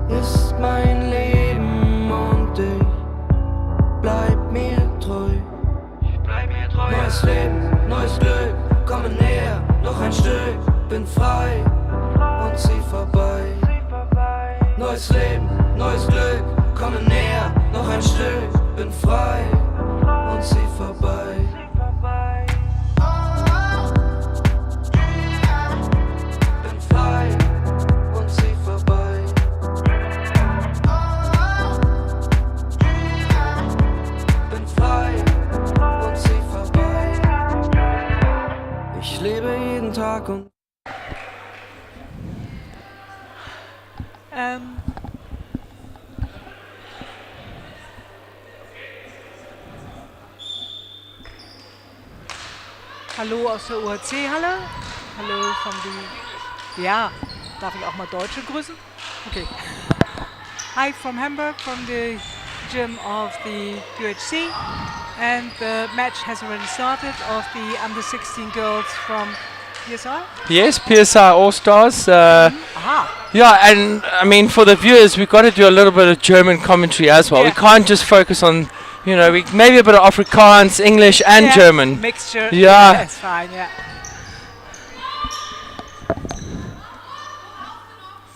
ist mein Leben und ich bleib mir treu. Neues Leben, neues Glück, komme näher, noch ein Stück, bin frei und zieh vorbei. Neues Leben, neues Glück, komme näher, noch ein Stück, bin frei und zieh vorbei. Bin frei und zieh vorbei. Bin frei und zieh vorbei. Ich lebe jeden Tag und Hallo aus der UHC-Halle. Hallo von die... Ja, darf ich auch mal Deutsche grüßen? Okay. Hi from Hamburg, from the gym of the UHC. And the match has already started of the under-16 girls from PSI. Yes, PSI All-Stars. Yeah, and I mean, for the viewers, we've got to do a little bit of German commentary as well. Yeah. We can't just focus on, you know, maybe a bit of Afrikaans, English and German. Mixture. Yeah. That's fine, yeah.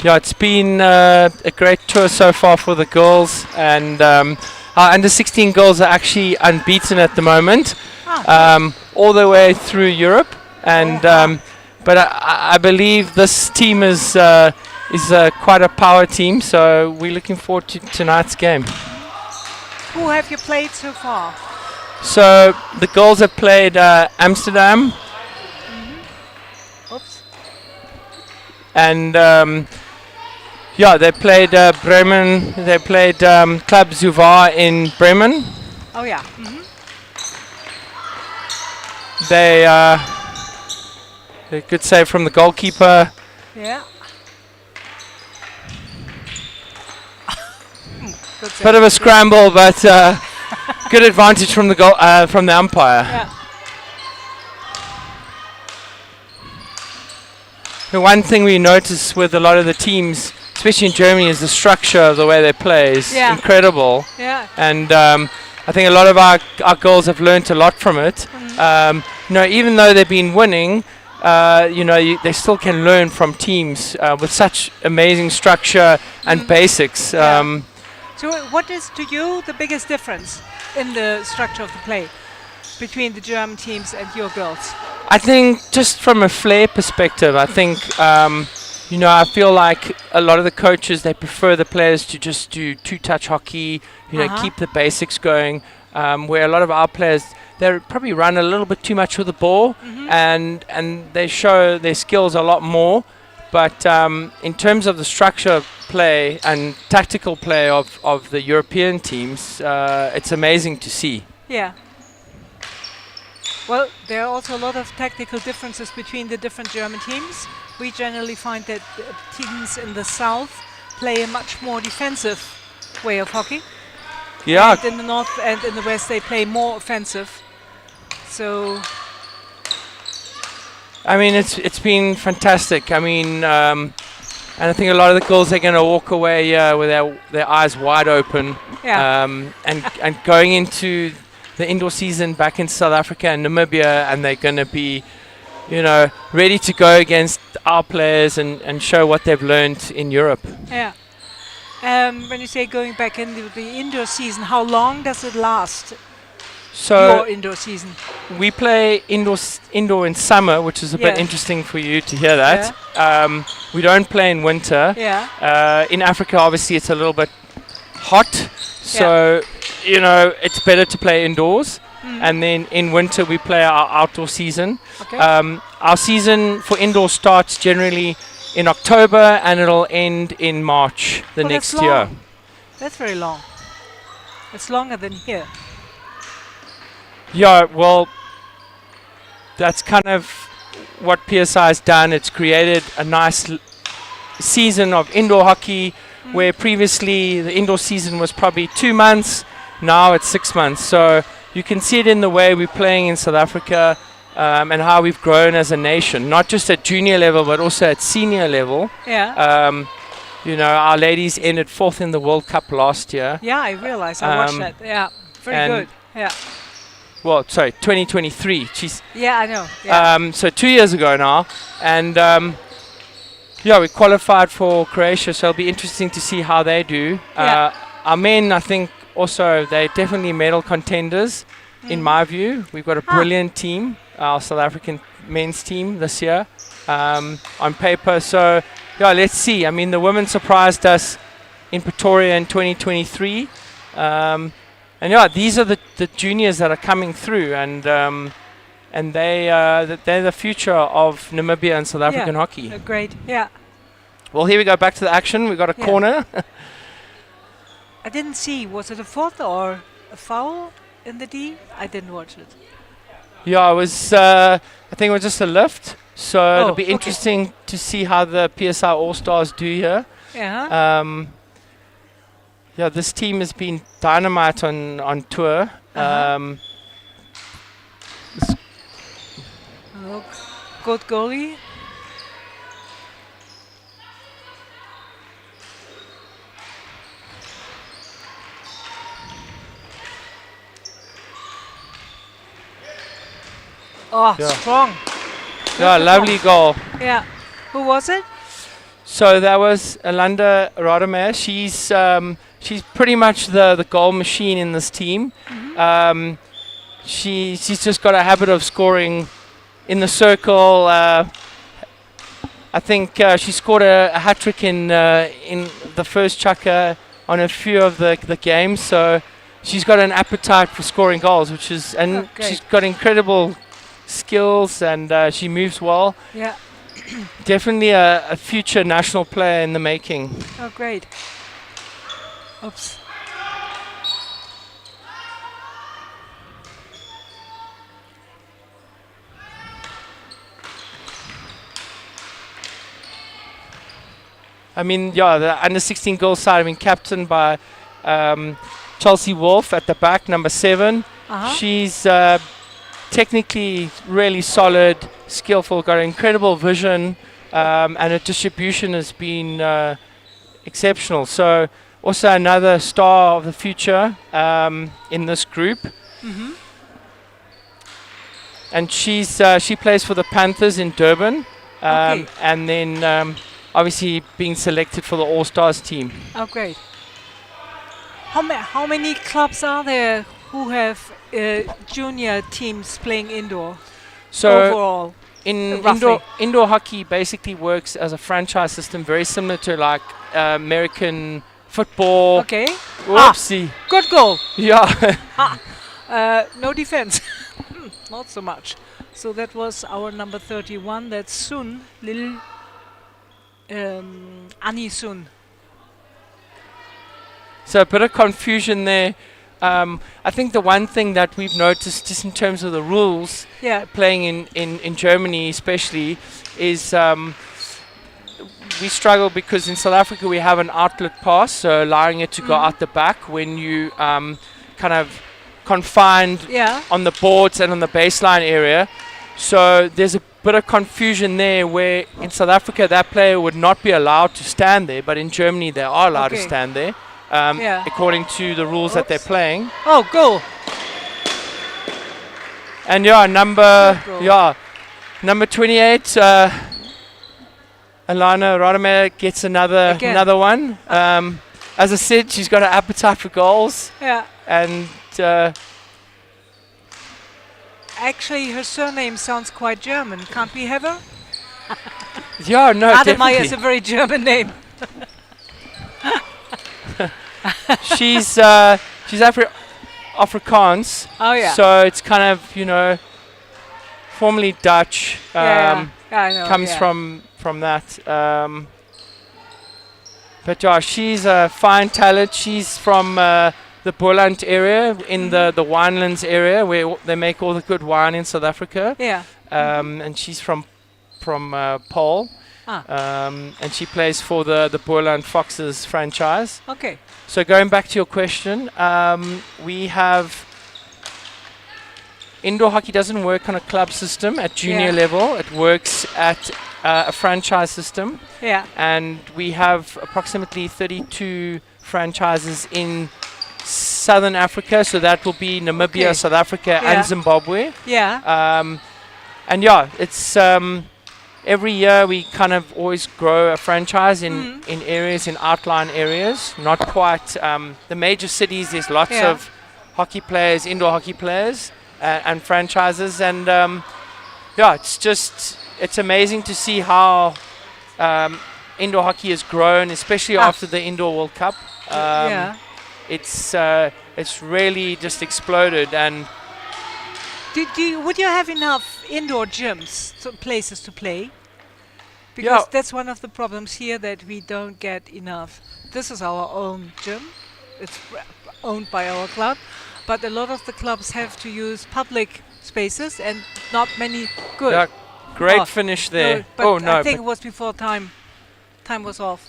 Yeah, it's been a great tour so far for the girls, and our under-16 girls are actually unbeaten at the moment, all the way through Europe. And but I believe this team is quite a power team, so we're looking forward to tonight's game. Who have you played so far? So the girls have played Amsterdam, Oops. and they played Bremen. They played Club Zuvar in Bremen. Oh yeah. They good save from the goalkeeper. Yeah. Bit of a scramble, but good advantage from the goal from the umpire. Yeah. The one thing we notice with a lot of the teams, especially in Germany, is the structure of the way they play is incredible. Yeah. And I think a lot of our girls have learnt a lot from it. Even though they've been winning, they still can learn from teams with such amazing structure and basics. So what is to you the biggest difference in the structure of the play between the German teams and your girls? I think just from a flair perspective, I think, I feel like a lot of the coaches, they prefer the players to just do two-touch hockey, keep the basics going, where a lot of our players, they probably run a little bit too much with the ball, and they show their skills a lot more. But in terms of the structure of play and tactical play of the European teams, it's amazing to see. Yeah. Well, there are also a lot of tactical differences between the different German teams. We generally find that teams in the south play a much more defensive way of hockey. Yeah. And in the north and in the west they play more offensive. So I mean, it's been fantastic. I mean, and I think a lot of the girls are going to walk away with their eyes wide open. Yeah. And going into the indoor season back in South Africa and Namibia, and they're going to be, ready to go against our players and show what they've learned in Europe. Yeah. When you say going back into the indoor season, how long does it last? So your indoor season. We play indoor in summer, which is a bit interesting for you to hear that. Yeah. We don't play in winter. Yeah. In Africa, obviously, it's a little bit hot, so it's better to play indoors. And then in winter, we play our outdoor season. Okay. Our season for indoor starts generally in October, and it'll end in March the next year. That's very long. It's longer than here. Yeah, well, that's kind of what PSI has done. It's created a nice season of indoor hockey, where previously the indoor season was probably 2 months. Now it's 6 months. So you can see it in the way we're playing in South Africa, and how we've grown as a nation, not just at junior level, but also at senior level. Yeah. You know, our ladies ended 4th in the World Cup last year. Yeah, I realized. I watched that. Yeah, very good. Yeah. Well, sorry, 2023. She's Yeah, I know. Yeah. so 2 years ago now, and yeah, we qualified for Croatia, so it'll be interesting to see how they do. Yeah. Our men, I think, also they're definitely medal contenders, in my view. We've got a brilliant team, our South African men's team this year, on paper. So yeah, let's see. I mean, the women surprised us in Pretoria in 2023. And yeah, these are the juniors that are coming through, and they're the future of Namibia and South African hockey. Great. Yeah. Well, here we go back to the action. We got a corner. I didn't see. Was it a fourth or a foul in the D? I didn't watch it. Yeah, it was. I think it was just a lift. So it'll be okay. interesting to see how the PSI All Stars do here. Yeah. Yeah, this team has been dynamite on tour. Good goalie. Oh, strong. Yeah, lovely goal. Yeah. Who was it? So that was Alanda Rademacher. She's pretty much the goal machine in this team. She's just got a habit of scoring in the circle. I think she scored a hat trick in the first chukker on a few of the games. So she's got an appetite for scoring goals, which is she's got incredible skills, and she moves well. Yeah. Definitely a future national player in the making. Oh, great. Oops. I mean, yeah, the under 16 girls side, I mean, captained by Chelsea Wolf at the back, number 7. She's technically really solid, skillful, got incredible vision, and her distribution has been exceptional. So also another star of the future in this group. And she plays for the Panthers in Durban, and then obviously being selected for the All-Stars team. Oh, great. How many clubs are there who have junior teams playing indoor? So overall, in indoor hockey basically works as a franchise system, very similar to like American football. Okay. Whoopsie. Good goal. Yeah. No defense. Not so much. So that was our number 31. That's Sun, Lil Annie Sun. So a bit of confusion there. I think the one thing that we've noticed, just in terms of the rules, playing in Germany especially, is we struggle because in South Africa we have an outlet pass, so allowing it to go out the back when you kind of confined on the boards and on the baseline area. So there's a bit of confusion there where in South Africa that player would not be allowed to stand there, but in Germany they are allowed to stand there. According to the rules that they're playing. Oh, goal! And number 28, Alana Rademacher gets another one. As I said, she's got an appetite for goals. Yeah. And actually, her surname sounds quite German. Can't we have her? Yeah, no, Rademacher is a very German name. she's Afrikaans. Oh yeah. So it's kind of formerly Dutch. I know. Comes from that. But yeah, she's a fine talent. She's from the Boland area in the winelands area where they make all the good wine in South Africa. Yeah. And she's from Paul. And she plays for the Boland Foxes franchise. Okay. So going back to your question, we have indoor hockey doesn't work on a club system at junior level. It works at a franchise system, Yeah. and we have approximately 32 franchises in Southern Africa. So that will be Namibia, Okay. South Africa, Yeah. and Zimbabwe. Yeah. And yeah, it's every year we kind of always grow a franchise in areas, in outline areas. Not quite the major cities. There's lots Yeah. of hockey players, indoor hockey players, and franchises, and yeah, it's amazing to see how indoor hockey has grown, especially after the Indoor World Cup. Yeah. It's really just exploded, and Would you have enough indoor gyms, so places to play? Because Yeah. that's one of the problems here, that we don't get enough. This is our own gym. It's owned by our club, but a lot of the clubs have to use public spaces, and not many good. yeah, great Oh, finish there. No, but no, I think but it was before time. Time was off,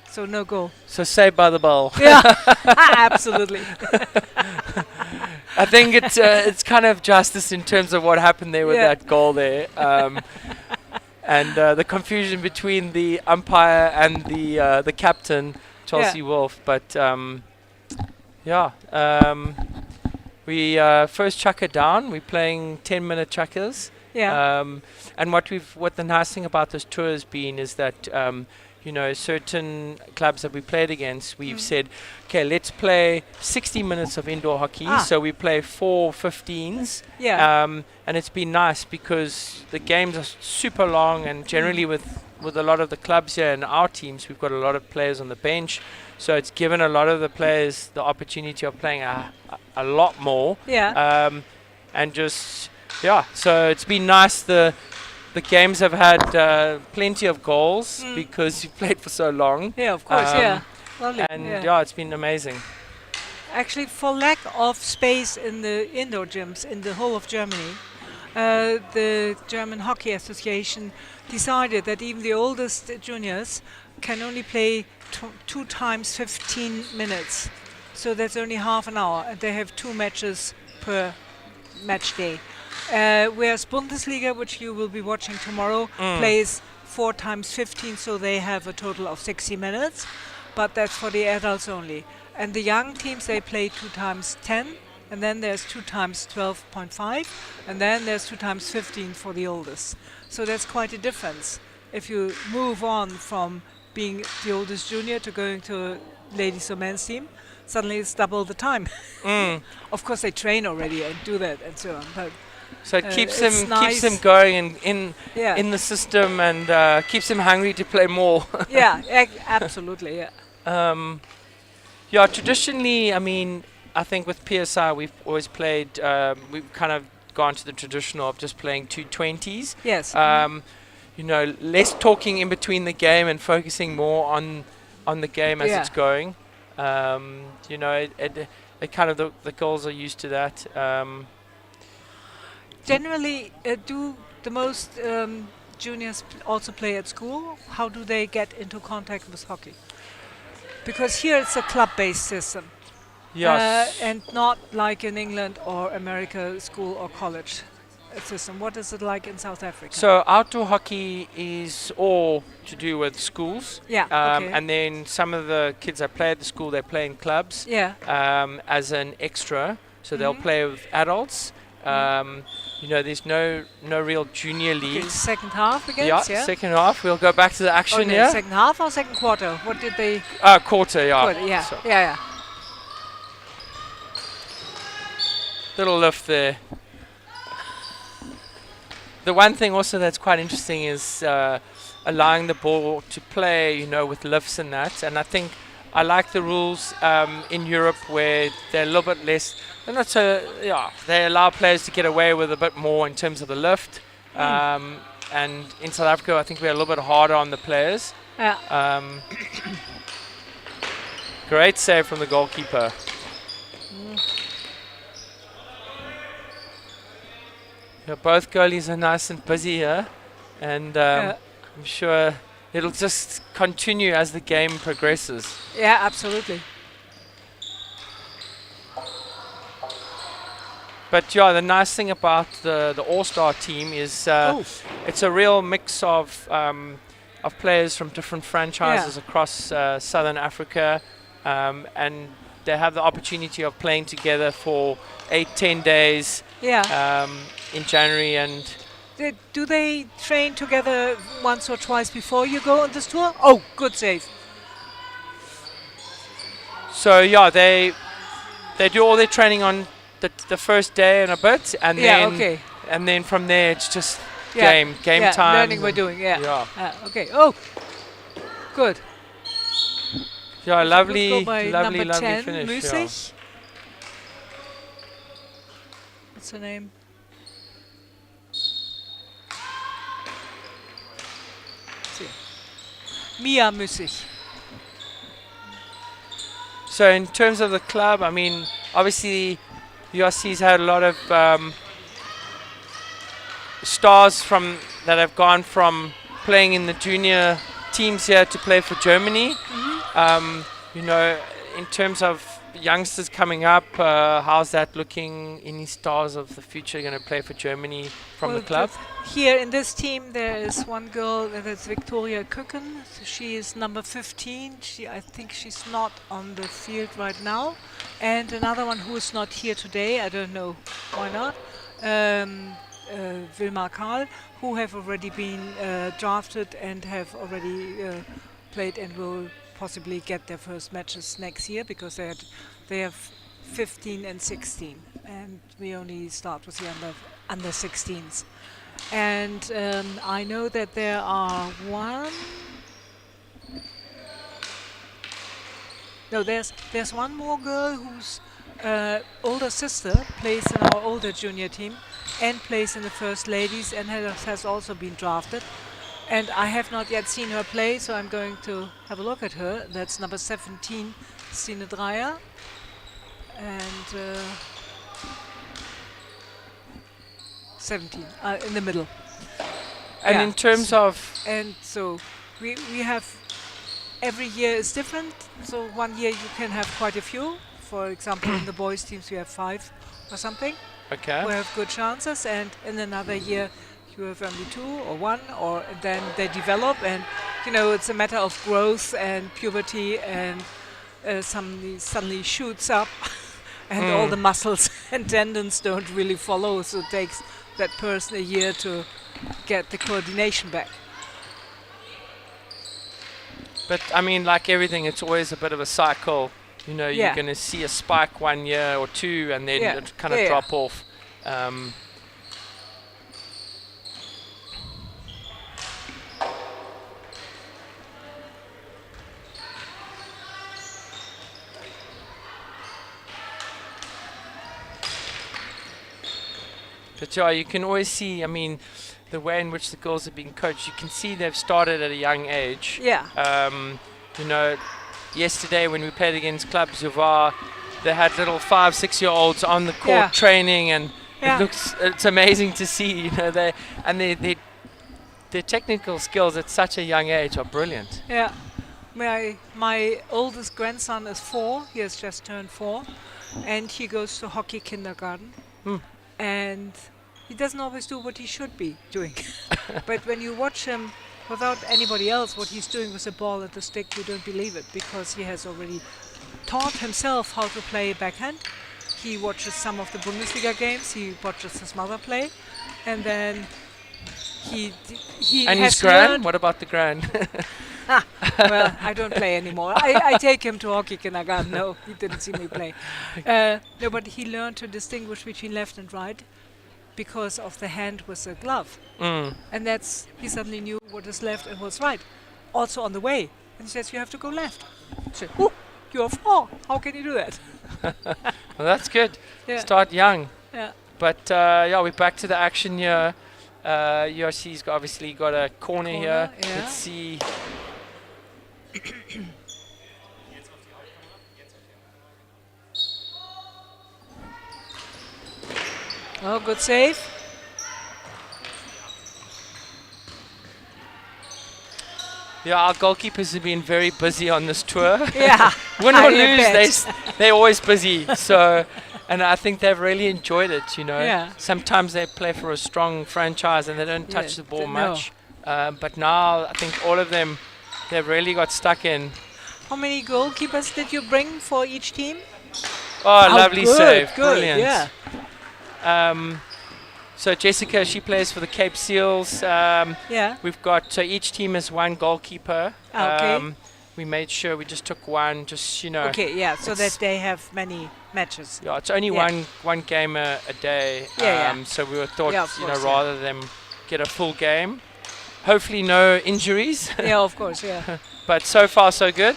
so no goal. so saved by the bell. Yeah, absolutely. I think it's kind of justice in terms of what happened there with Yeah. that goal there, and the confusion between the umpire and the captain, Chelsea Wolf. But yeah, we first chucker down. We're playing 10-minute chuckers. Yeah. And what the nice thing about this tour has been is that certain clubs that we played against, we've said, okay, let's play 60 minutes of indoor hockey. So we play 4 15s. Yeah. And it's been nice because the games are super long, and generally with a lot of the clubs here and our teams, we've got a lot of players on the bench. So it's given a lot of the players the opportunity of playing a lot more. Yeah. And just, yeah, so it's been nice. The games have had plenty of goals because you've played for so long. Yeah, of course. Yeah. Lovely. And yeah. yeah, it's been amazing. Actually, for lack of space in the indoor gyms in the whole of Germany, the German Hockey Association decided that even the oldest juniors can only play 2 times 15 minutes. So that's only half an hour, and they have 2 matches per match day. Whereas Bundesliga, which you will be watching tomorrow, plays 4 times 15, so they have a total of 60 minutes. But that's for the adults only. And the young teams, they play 2 times 10, and then there's 2 times 12.5, and then there's 2 times 15 for the oldest. So that's quite a difference. If you move on from being the oldest junior to going to a ladies or men's team, suddenly it's double the time. Of course, they train already and do that and so on. But So it keeps it's them nice. going in Yeah. the system, and keeps them hungry to play more. Yeah, absolutely. Yeah. Yeah, traditionally, I mean, I think with PSI we've always played. We've kind of gone to the traditional of just playing 220s. Yes. Less talking in between the game and focusing more on the game as it's going. It kind of the goals are used to that. Generally, do the most juniors also play at school? How do they get into contact with hockey? Because here it's a club-based system. Yes. And not like in England or America, school or college system. What is it like in South Africa? So outdoor hockey is all to do with schools. Yeah, okay. And then some of the kids that play at the school, they play in clubs. Yeah. As an extra. So they'll play with adults. There's no real junior Okay, leagues. second half against, yeah? Second half. We'll go back to the action here. Second half or second quarter? What did they... Quarter, yeah. Quarter, yeah. So Yeah. little lift there. The one thing also that's quite interesting is allowing the ball to play, with lifts and that. And I think I like the rules in Europe where they're a little bit less. They're not so. Yeah, they allow players to get away with a bit more in terms of the lift. And in South Africa, I think we're a little bit harder on the players. Yeah. Great save from the goalkeeper. Yeah, both goalies are nice and busy here, and I'm sure it'll just continue as the game progresses. Yeah, absolutely. But yeah, the nice thing about the all-star team is it's a real mix of players from different franchises across Southern Africa, and they have the opportunity of playing together for 8-10 days in January. And do they train together once or twice before you go on this tour? Oh, good save. So yeah, they do all their training on the first day and a bit, and then from there it's just game time. Learning we're doing. Okay. Oh, good. Yeah, lovely number 10, finish. mU16. What's her name? mU16. So in terms of the club, I mean, obviously URC's had a lot of stars that have gone from playing in the junior teams here to play for Germany. You know, in terms of youngsters coming up, how's that looking? Any stars of the future going to play for Germany from the club? Here in this team there is one girl, that's Victoria Küken. She is number 15. I think she's not on the field right now. And another one who is not here today, I don't know why not, Wilma Karl, who have already been drafted and have already played and will possibly get their first matches next year, because they have 15 and 16, and we only start with the under 16s. And I know that there are there's one more girl whose older sister plays in our older junior team and plays in the first ladies and has also been drafted. And I have not yet seen her play, so I'm going to have a look at her. That's number 17, Stine Dreyer. And 17, in the middle. And in terms of... And so we have... Every year is different. So one year you can have quite a few. For example, in the boys teams we have 5 or something. Okay. Who have good chances. And in another year you have only 2 or 1, or then they develop, and you know, it's a matter of growth and puberty, and somebody suddenly shoots up and all the muscles and tendons don't really follow, so it takes that person a year to get the coordination back. But I mean, like everything, it's always a bit of a cycle. You know, you're going to see a spike 1 year or 2 and then it kind of drop off. But yeah, you can always see, I mean, the way in which the girls have been coached, you can see they've started at a young age. Yeah. You know, yesterday when we played against Club Zuvar, they had little 5-6-year-olds on the court training, and it's amazing to see, you know, their technical skills at such a young age are brilliant. Yeah. My oldest grandson is 4, he has just turned 4, and he goes to hockey kindergarten. And he doesn't always do what he should be doing. But when you watch him without anybody else, what he's doing with the ball and the stick, you don't believe it, because he has already taught himself how to play backhand. He watches some of the Bundesliga games, he watches his mother play, and then he and has his gran? learned. What about the gran? Well, I don't play anymore. I take him to hockey kindergarten. No, he didn't see me play. No, but he learned to distinguish between left and right because of the hand with the glove. And he suddenly knew what is left and what's right. Also on the way. And he says, you have to go left. I said, oh, you're 4. How can you do that? Well, that's good. Start young. Yeah. But we're back to the action here. URC's obviously got a corner here. Yeah. Let's see. Oh, good save. Yeah, our goalkeepers have been very busy on this tour. Yeah. Win or lose, they're always busy. So And I think they've really enjoyed it, you know. Yeah. Sometimes they play for a strong franchise and they don't touch the ball no. much. But now I think all of them, they've really got stuck in. How many goalkeepers did you bring for each team? Oh, lovely good, save. good, Brilliant. yeah. So Jessica, she plays for the Cape Seals. Yeah. We've got, so each team has one goalkeeper. Okay. We made sure we just took one, just, you know. Okay, yeah, so that they have many matches. Yeah, it's only one game a day. Yeah. So we thought, Yeah, of you know, course, rather than get a full game. Hopefully no injuries. Yeah, of course, yeah. But so far so good.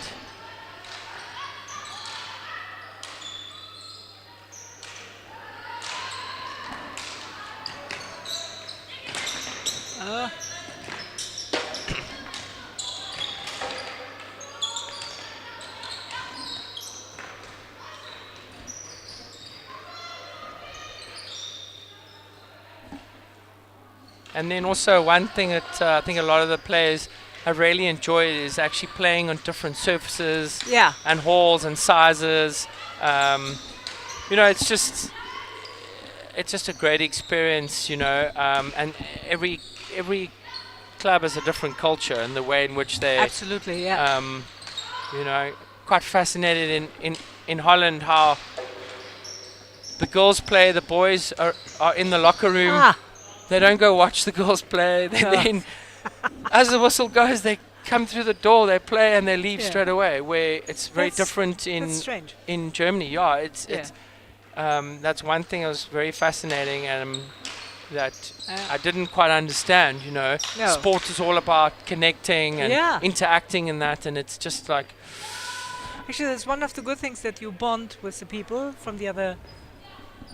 And then also one thing that I think a lot of the players have really enjoyed is actually playing on different surfaces and halls and sizes. You know, it's just a great experience, you know, and every club has a different culture and the way in which they absolutely, yeah. You know, quite fascinated in Holland how the girls play, the boys are in the locker room. They don't go watch the girls play. They then, as the whistle goes, they come through the door, they play, and they leave straight away. Where it's very different in Germany. Yeah, it's that's one thing that was very fascinating, and that I didn't quite understand. You know, sport is all about connecting and interacting and that, and it's just like. Actually, that's one of the good things, that you bond with the people from the other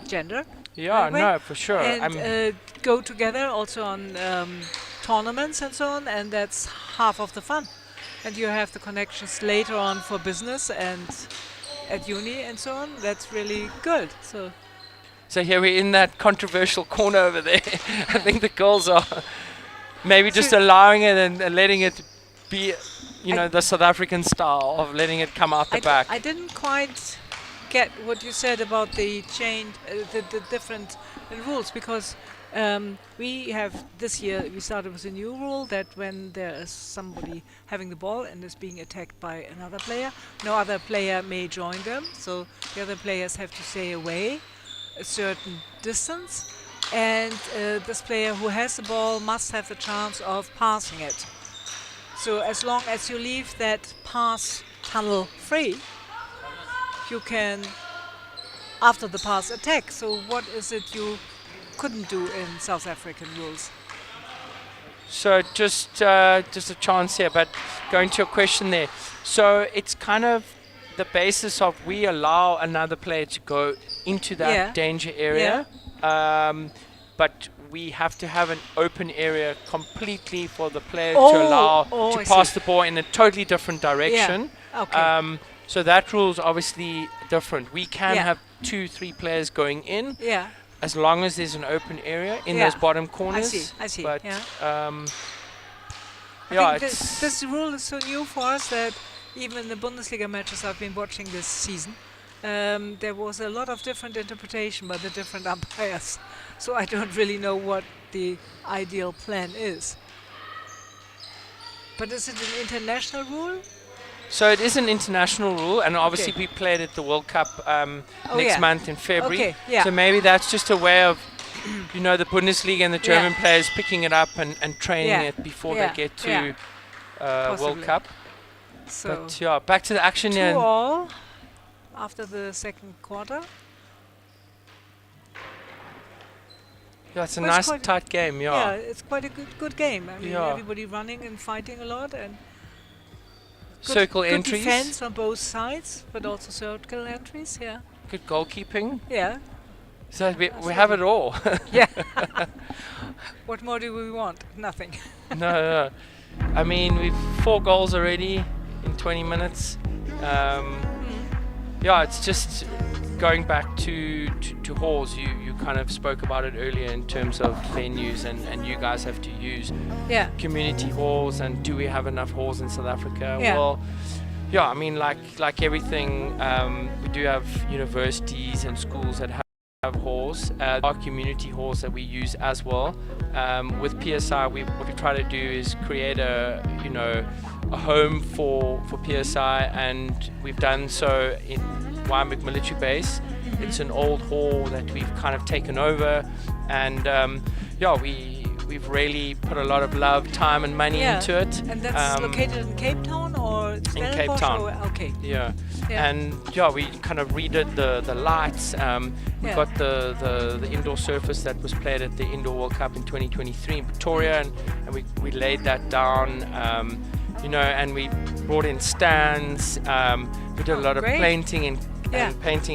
gender. Yeah, no, for sure. And go together also on tournaments and so on, and that's half of the fun. And you have the connections later on for business and at uni and so on. That's really good. So here we're in that controversial corner over there. I think the girls are maybe just allowing it and letting it be, you know, the South African style of letting it come out the back. I didn't quite get what you said about the change, the different rules, because we have this year, we started with a new rule that when there is somebody having the ball and is being attacked by another player, no other player may join them, so the other players have to stay away a certain distance, and this player who has the ball must have the chance of passing it. So as long as you leave that pass tunnel free, you can, after the pass, attack. So what is it you couldn't do in South African rules? So just a chance here, but going to your question there. So it's kind of the basis of we allow another player to go into that danger area, but we have to have an open area completely for the player to allow to pass the ball in a totally different direction. Yeah. Okay. So that rule is obviously different. We can have 2-3 players going in, as long as there's an open area in those bottom corners. I see. But I think this rule is so new for us that even in the Bundesliga matches I've been watching this season, there was a lot of different interpretation by the different umpires. So I don't really know what the ideal plan is. But is it an international rule? So it is an international rule, and obviously we played at the World Cup next month in February. So maybe that's just a way of, you know, the Bundesliga and the German players picking it up and training it before they get to World Cup. So but back to the action. 2-2 after the second quarter. Yeah, it's a nice tight game. Yeah, it's quite a good game. I mean, everybody running and fighting a lot, and circle good entries. Defense on both sides, but also circle entries. Yeah. Good goalkeeping. Yeah. So we have it all. Yeah. What more do we want? Nothing. No. I mean, we've 4 goals already in 20 minutes. Yeah, it's just going back to halls. You kind of spoke about it earlier in terms of venues, and you guys have to use community halls. And do we have enough halls in South Africa? Well, yeah, I mean, like everything, we do have universities and schools that have halls. There are community halls that we use as well. With PSI, what we try to do is create a home for PSI, and we've done so in Wyoming Military Base. It's an old hall that we've kind of taken over, and we've really put a lot of love, time, and money into it. And that's located in Cape Town or in Cape Town? Okay. Yeah. And we kind of redid the lights. We got the indoor surface that was played at the Indoor World Cup in 2023 in Pretoria, and we laid that down. And we brought in stands. We did a lot of painting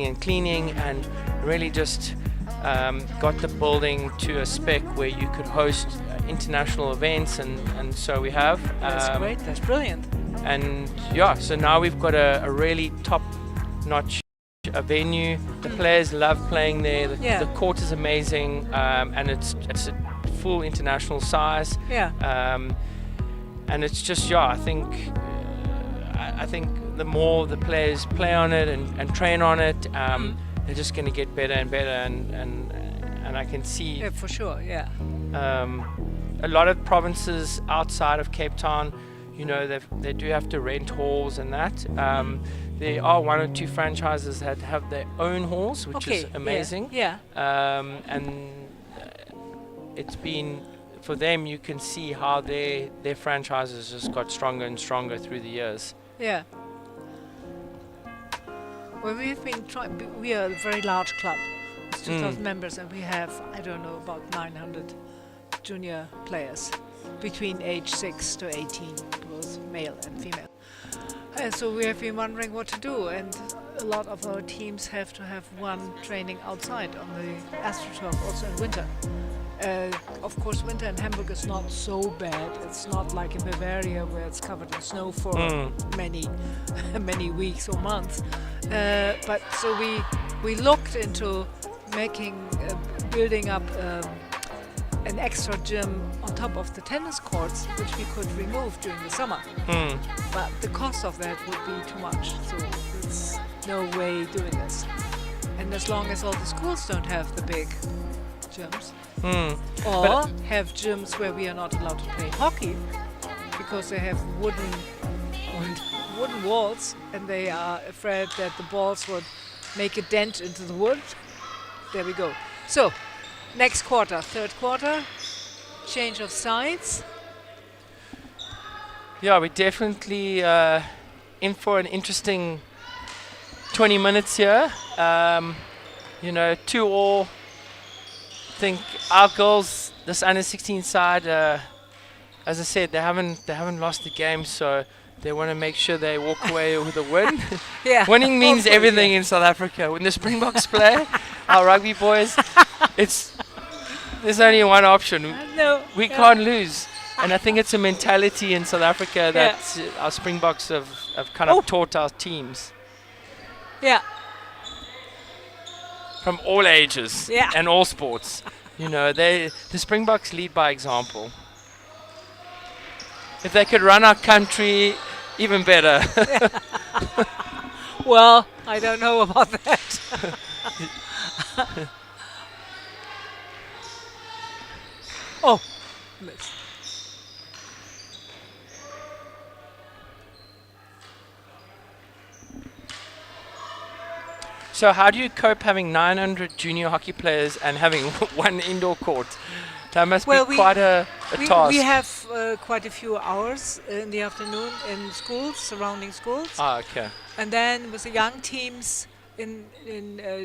and cleaning, and really just got the building to a spec where you could host international events, and so we have. That's great. That's brilliant. And so now we've got a really top-notch venue. The players love playing there. The court is amazing, and it's a full international size. And it's just I think the more the players play on it and train on it, they're just going to get better and better, and I can see for sure. A lot of provinces outside of Cape Town, they do have to rent halls and that. There are one or two franchises that have their own halls, which is amazing. And it's been, for them, you can see how their franchises just got stronger and stronger through the years. Well, we've been trying. We are a very large club, with 2,000 members, and we have, I don't know, about 900 junior players between age 6 to 18, both male and female. And so we have been wondering what to do, and a lot of our teams have to have one training outside on the AstroTurf, also in winter. Of course, winter in Hamburg is not so bad. It's not like in Bavaria where it's covered in snow for many weeks or months. But so we looked into building up an extra gym on top of the tennis courts, which we could remove during the summer. But the cost of that would be too much, so there's no way doing this. And as long as all the schools don't have the big gyms, or have gyms where we are not allowed to play hockey because they have wooden walls, and they are afraid that the balls would make a dent into the wood. There we go. So, next quarter, third quarter, change of sides. We're definitely in for an interesting 20 minutes here. 2-all. I think our girls, this under 16 side, as I said, they haven't lost the game, so they want to make sure they walk away with a win. Winning means everything in South Africa. When the Springboks play, our rugby boys, there's only one option. We can't lose. And I think it's a mentality in South Africa that our Springboks have kind of taught our teams. From all ages and all sports. The Springboks lead by example. If they could run our country, even better. Well, I don't know about that. Miss. So how do you cope having 900 junior hockey players and having one indoor court? That must be quite a task. We have quite a few hours in the afternoon in schools, surrounding schools. Okay. And then with the young teams in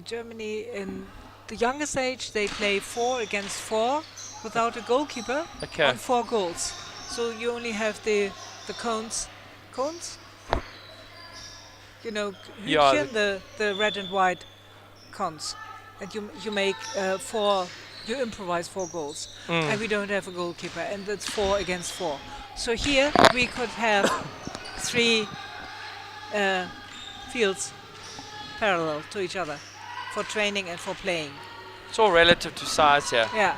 Germany, in the youngest age, they play 4 against 4 without a goalkeeper on 4 goals. So you only have the cones? The red and white cones. And you make 4, you improvise 4 goals. And we don't have a goalkeeper, and it's 4 against 4. So here we could have 3 fields parallel to each other for training and for playing. It's all relative to size here. Yeah.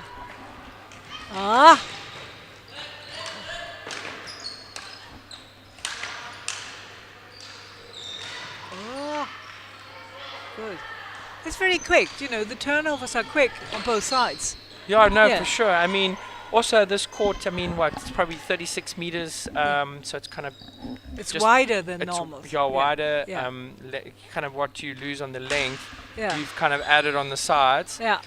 Good. It's very quick. You know, the turnovers are quick on both sides. Yeah, no, Yeah. for sure. I mean, also this court, I mean, what? It's probably 36 meters, so it's kind of It's just wider than it's normal. wider. Yeah. Kind of what you lose on the length, Yeah. you've kind of added on the sides. Yeah.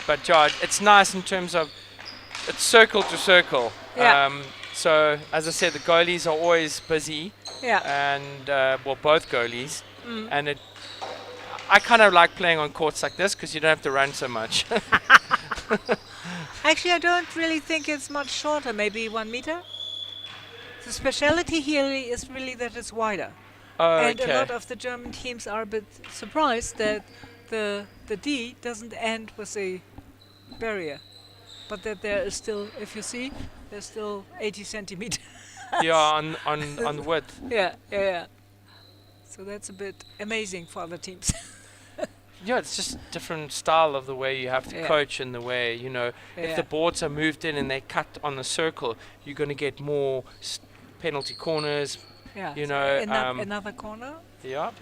But yeah, it's nice in terms of it's circle to circle. Yeah. So as I said, the goalies are always busy, Yeah. and well, both goalies, Mm. and I kind of like playing on courts like this because you don't have to run so much. Actually, I don't really think it's much shorter. Maybe 1 meter. The speciality here is really that it's wider. And a lot of the German teams are a bit surprised that the D doesn't end with a barrier, but that there is still, if you see, there's still 80 centimeters. Yeah, on width. Yeah. So that's a bit amazing for other teams. Yeah, it's just different style of the way you have to Yeah. coach and the way, you know, if Yeah. the boards are moved in and they cut on the circle, you're going to get more penalty corners. Yeah. You know, another corner. Yeah.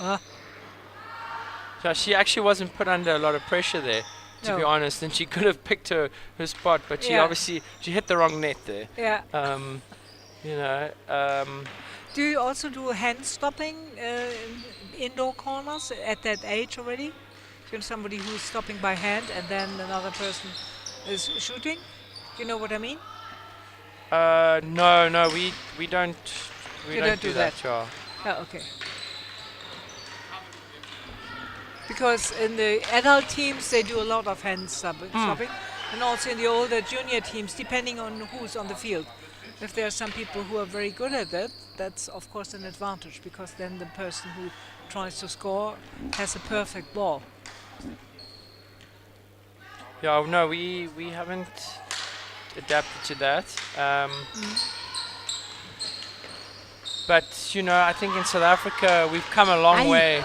Ah. So she actually wasn't put under a lot of pressure there, to be No. honest, and she could have picked her spot, but she Yeah. obviously she hit the wrong net there. Yeah. You know, Do you also do hand stopping in indoor corners at that age already? You know, somebody who's stopping by hand and then another person is shooting? You know what I mean? no, we don't. We You don't don't do do that. that. Yeah. Yeah, okay. Because in the adult teams they do a lot of hand stopping, and also in the older junior teams, depending on who's on the field. If there are some people who are very good at that, that's of course an advantage, because then the person who tries to score has a perfect ball. Yeah, no, we haven't adapted to that. But you know, I think in South Africa we've come a long way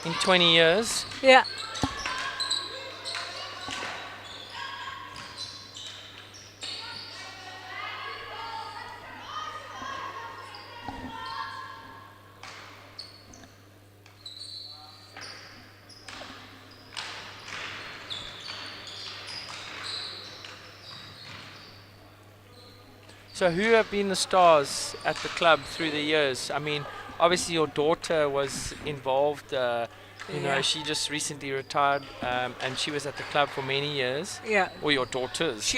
in 20 years. Yeah. So who have been the stars at the club through the years? I mean, obviously your daughter was involved. You know, Yeah. she just recently retired, and she was at the club for many years. Yeah. Or your daughters.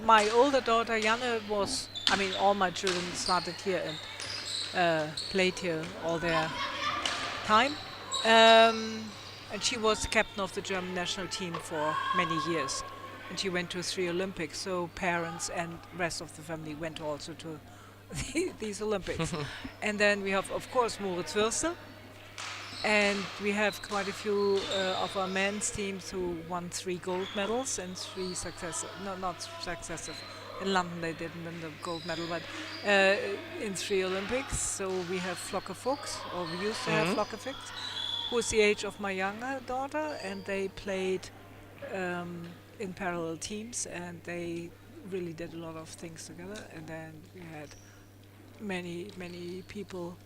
My older daughter Janne was. I mean, all my children started here and played here all their time, and she was the captain of the German national team for many years, and she went to 3 Olympics. So parents and rest of the family went also to these Olympics. And then we have, of course, Moritz Würstel. And we have quite a few of our men's teams who won 3 gold medals and 3 successive, no, not successive. In London they didn't win the gold medal, but in 3 Olympics. So we have Flocke Fuchs, or we used to have Flocke Fuchs, who's the age of my younger daughter, and they played in parallel teams, and they really did a lot of things together. And then we had many people,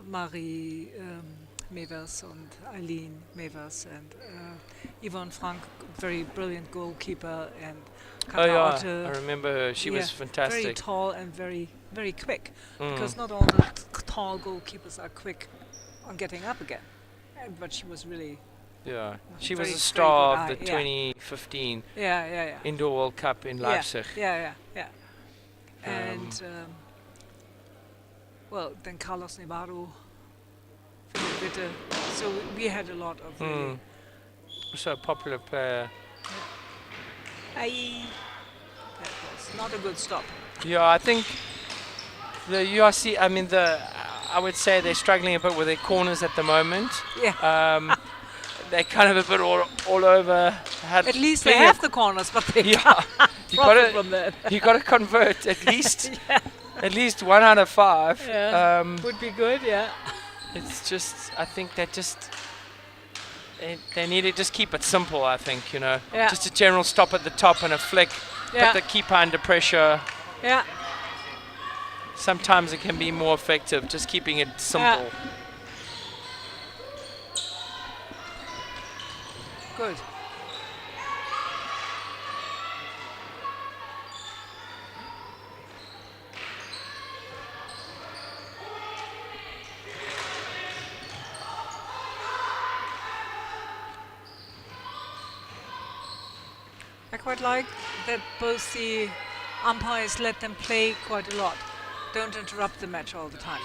Marie Mevers and Eileen Mevers and Yvonne Frank, very brilliant goalkeeper, and Katja Otte, I remember her. She was very fantastic. tall and very quick, because not all the tall goalkeepers are quick on getting up again. But she was really Yeah, she was very- a star of very the good eye, 2015 yeah. Indoor World Cup in Leipzig. Yeah. And well, then Carlos Nevaru, Philipp Witte. So we had a lot of really. So a popular player. That was not a good stop. Yeah, I think the URC. I mean, I would say they're struggling a bit with their corners at the moment. Yeah. They're kind of a bit all over. At least they have the corners, but they can't you profit from that. You got to convert at least at least 1 out of 5. Yeah. Would be good, yeah. It's just, I think that just they need to just keep it simple, I think, you know. Yeah. Just a general stop at the top and a flick, Yeah. put the keeper under pressure. Yeah. Sometimes it can be more effective, just keeping it simple. Good. I quite like that both the umpires let them play quite a lot. Don't interrupt the match all the time.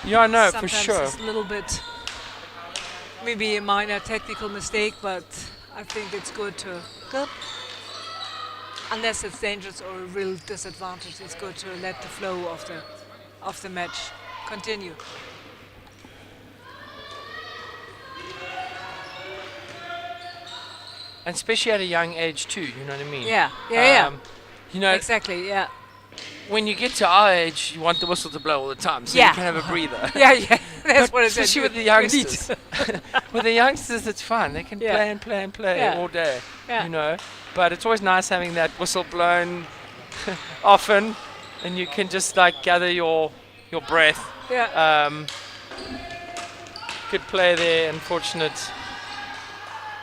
Yeah, no, Sometimes for sure. it's a little bit, maybe a minor technical mistake, but I think it's good to, unless it's dangerous or a real disadvantage, it's good to let the flow of the match continue. And especially at a young age too, you know what I mean? Yeah, yeah. You know, Exactly, yeah. when you get to our age, you want the whistle to blow all the time, so Yeah. you can have a breather. Yeah, that's But what it is. especially with the youngsters. With the youngsters, it's fun. They can Yeah. play and play and play Yeah. all day, Yeah. you know. But it's always nice having that whistle blown often, and you can just like gather your breath. Yeah, Good play there. Unfortunate.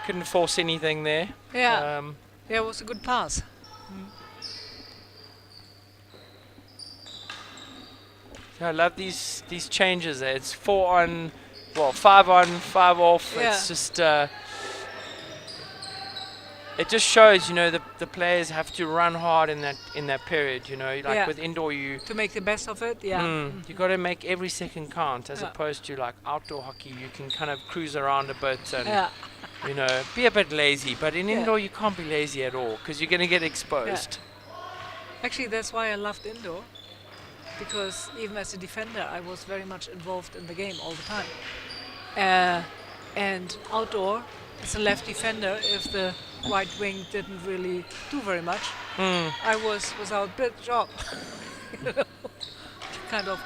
Couldn't force anything there. yeah. Yeah, it was a good pass. I love these changes there. It's 4 on, well, 5 on, 5 off. Yeah. It's just it just shows, you know, the players have to run hard in that period. You know, like Yeah. with indoor, you To make the best of it, yeah. you got to make every second count, as Yeah. opposed to like outdoor hockey. You can kind of cruise around a bit and Yeah, you know be a bit lazy. But in Yeah. indoor, you can't be lazy at all because you're going to get exposed. actually that's why I loved indoor, because even as a defender I was very much involved in the game all the time. And outdoor, as a left defender, if the right wing didn't really do very much, I was without bit job. You know, kind of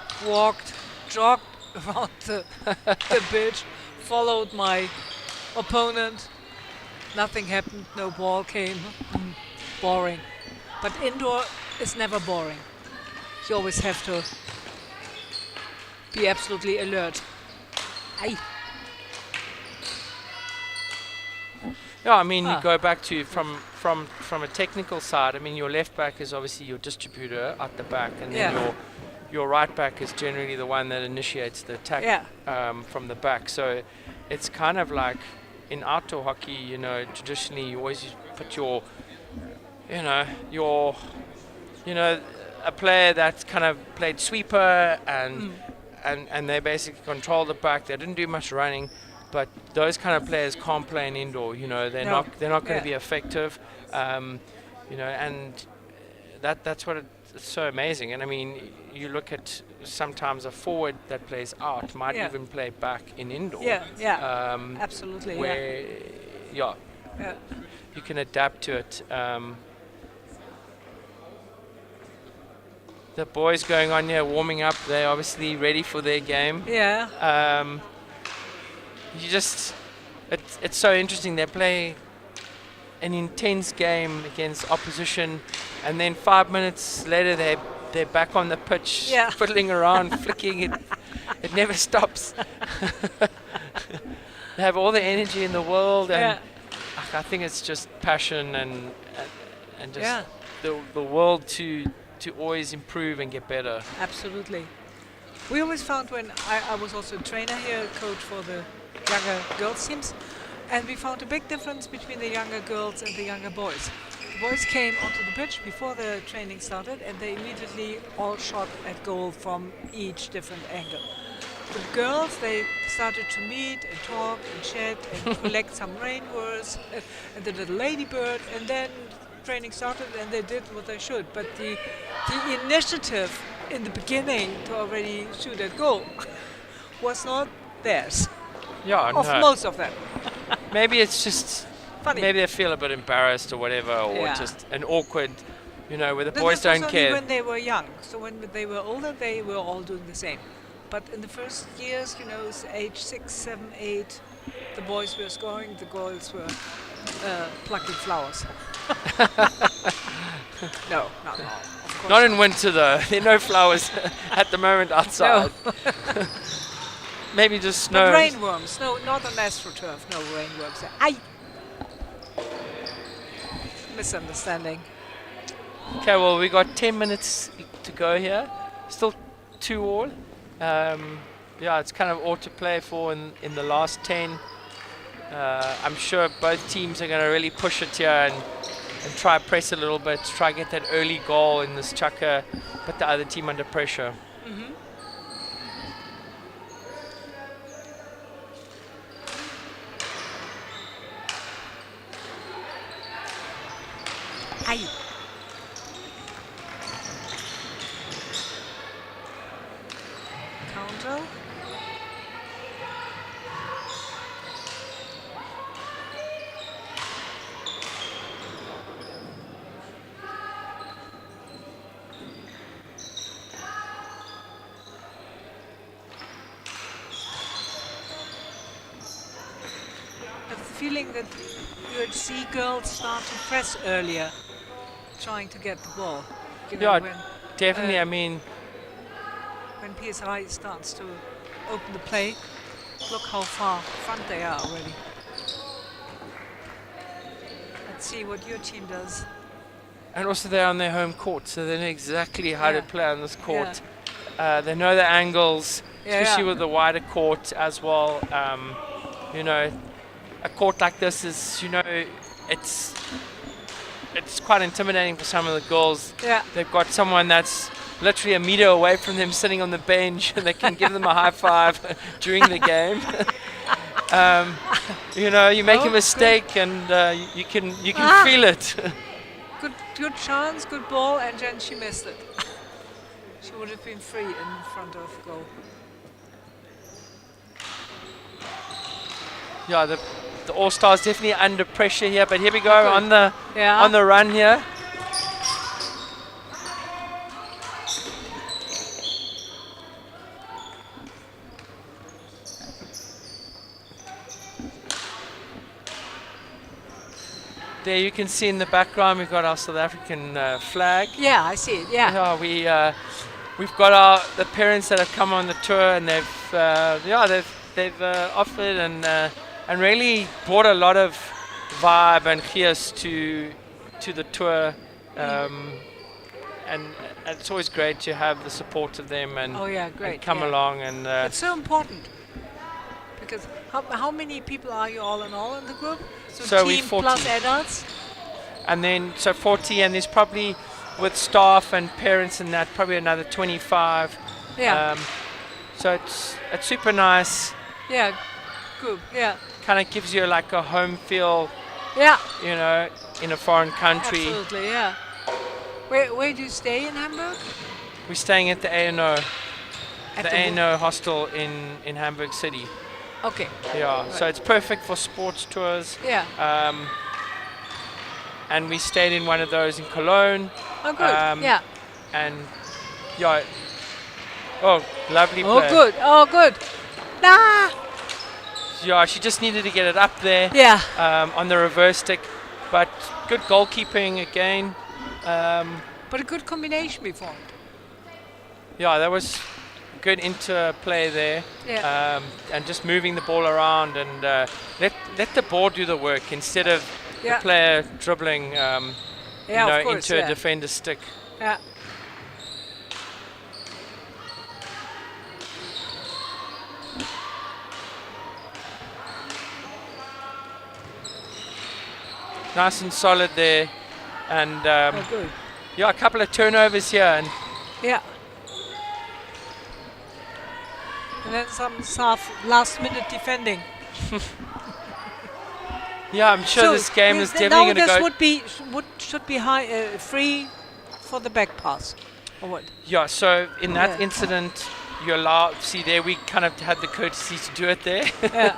jogged around the pitch, followed my opponent. Nothing happened, no ball came. Boring. But indoor is never boring. You always have to be absolutely alert. Aye. Yeah, I mean, you Ah. go back to from a technical side. I mean, your left back is obviously your distributor at the back, and then Yeah. your right back is generally the one that initiates the attack Yeah. from the back. So it's kind of like in outdoor hockey, you know, traditionally you always put a player that's kind of played sweeper and they basically control the back. They didn't do much running. But those kind of players can't play in indoor. You know, they're No. not going Yeah. to be effective. You know, and that's what it's so amazing. And I mean, you look at sometimes a forward that plays out might Yeah. even play back in indoor. Yeah. Absolutely. Where, yeah, Yeah. you can adapt to it. The boys going on here warming up. They're obviously ready for their game. Yeah. It's so interesting. They play an intense game against opposition, and then 5 minutes later they're back on the pitch, Yeah. fiddling around, flicking it. It never stops. They have all the energy in the world, and Yeah. I think it's just passion and just Yeah. the world to always improve and get better. Absolutely. We always found, when I was also a trainer here, a coach for the younger girls teams, and we found a big difference between the younger girls and the younger boys. The boys came onto the pitch before the training started, and they immediately all shot at goal from each different angle. The girls, they started to meet and talk and chat and collect some rain words and the little ladybird, and then training started and they did what they should. But the initiative in the beginning to already shoot at goal was not theirs. Yeah, Of no. most of them. Maybe it's just Funny. maybe they feel a bit embarrassed or whatever, or Yeah. just an awkward, you know, where the This boys was don't only care. when they were young. So when they were older, they were all doing the same. But in the first years, you know, it's age 6, 7, 8, the boys were scoring, the girls were plucking flowers. No, not all. Of course Not in winter though. There are no flowers at the moment outside. No. Maybe just snow. But rainworms. No, not on AstroTurf. No rainworms. Aye. Misunderstanding. Okay, well, we got 10 minutes to go here. Still 2-all. Yeah, it's kind of all to play for in the last 10. I'm sure both teams are going to really push it here and try press a little bit, try get that early goal in this chucker, put the other team under pressure. Mm-hmm. Aye. Counter. I have the feeling that UHC girls start to press earlier, trying to get the ball. You know, Yeah, when, definitely. I mean, when PSI starts to open the play, look how far front they are already. Let's see what your team does. and also they're on their home court, so they know exactly how to Yeah. play on this court. They know the angles, especially with the wider court as well. You know, a court like this is, you know, it's quite intimidating for some of the girls. Yeah. They've got someone that's literally a meter away from them sitting on the bench and they can give them a high five during the game. You know, you make a mistake and you can feel it. Good chance, good ball, and then she missed it. She would have been free in front of goal. Yeah, the All-Stars definitely under pressure here, but here we go Good. on the run here. There you can see in the background we've got our South African flag. Yeah, I see it. Yeah. Yeah, we've got the parents that have come on the tour, and they've offered and really brought a lot of vibe and gees to the tour, and it's always great to have the support of them and, Oh yeah, great. and come yeah. along and It's so important because how many people are you all in the group? So we're team 40. plus adults. and then so 40, and there's probably with staff and parents and that probably another 25. Yeah. So it's super nice. Yeah. Good. Yeah. Kind of gives you like a home feel, Yeah. you know, in a foreign country. Absolutely. Yeah. Where do you stay in Hamburg? We're staying at the ANO, At the ANO hostel in Hamburg City. Okay. Yeah, so it's perfect for sports tours. Yeah. And we stayed in one of those in Cologne. Oh, good. Yeah. And yeah, oh, lovely Oh, play. good. Oh, good. Nah. Yeah, she just needed to get it up there. Yeah. On the reverse stick, but good goalkeeping again. But a good combination before. Yeah, that was good interplay there. Yeah. And just moving the ball around and let the ball do the work instead of Yeah. the player dribbling Yeah, you know, of course, into yeah. a defender's stick. Yeah. Nice and solid there. And Oh, good. yeah, a couple of turnovers here. And Yeah. And then some last-minute defending. yeah, I'm sure this game is now definitely going to this go. should be free for the back pass, or what? Yeah, so in that Yeah. incident, you allow. See there, we kind of had the courtesy to do it there. Yeah.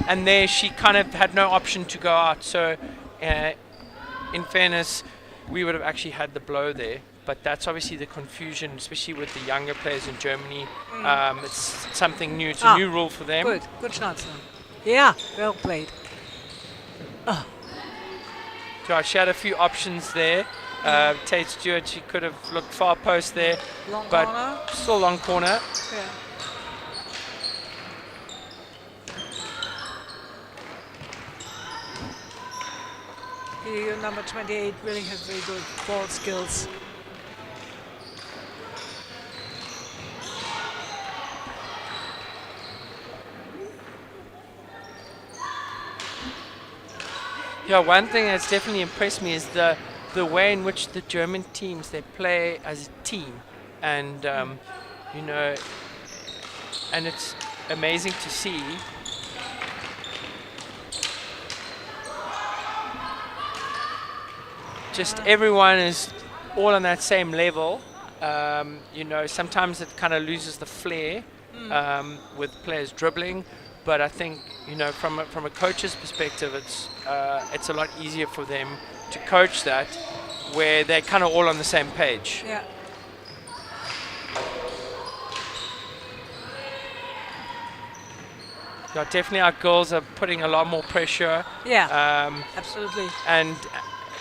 And there she kind of had no option to go out. So in fairness, we would have actually had the blow there. but that's obviously the confusion, especially with the younger players in Germany. It's something new. It's a new rule for them. Good chance now. Yeah, well played. So she had a few options there. Tate Stewart, she could have looked far post there, Long but corner. still long corner. Yeah. Number 28 really has very good ball skills. Yeah, one thing that's definitely impressed me is the way in which the German teams, they play as a team, and you know, and it's amazing to see. Just everyone is all on that same level. You know, sometimes it kind of loses the flair with players dribbling, but I think, you know, from a coach's perspective, it's a lot easier for them to coach that, where they're kind of all on the same page. Yeah. Yeah, definitely our girls are putting a lot more pressure. Yeah. Absolutely. And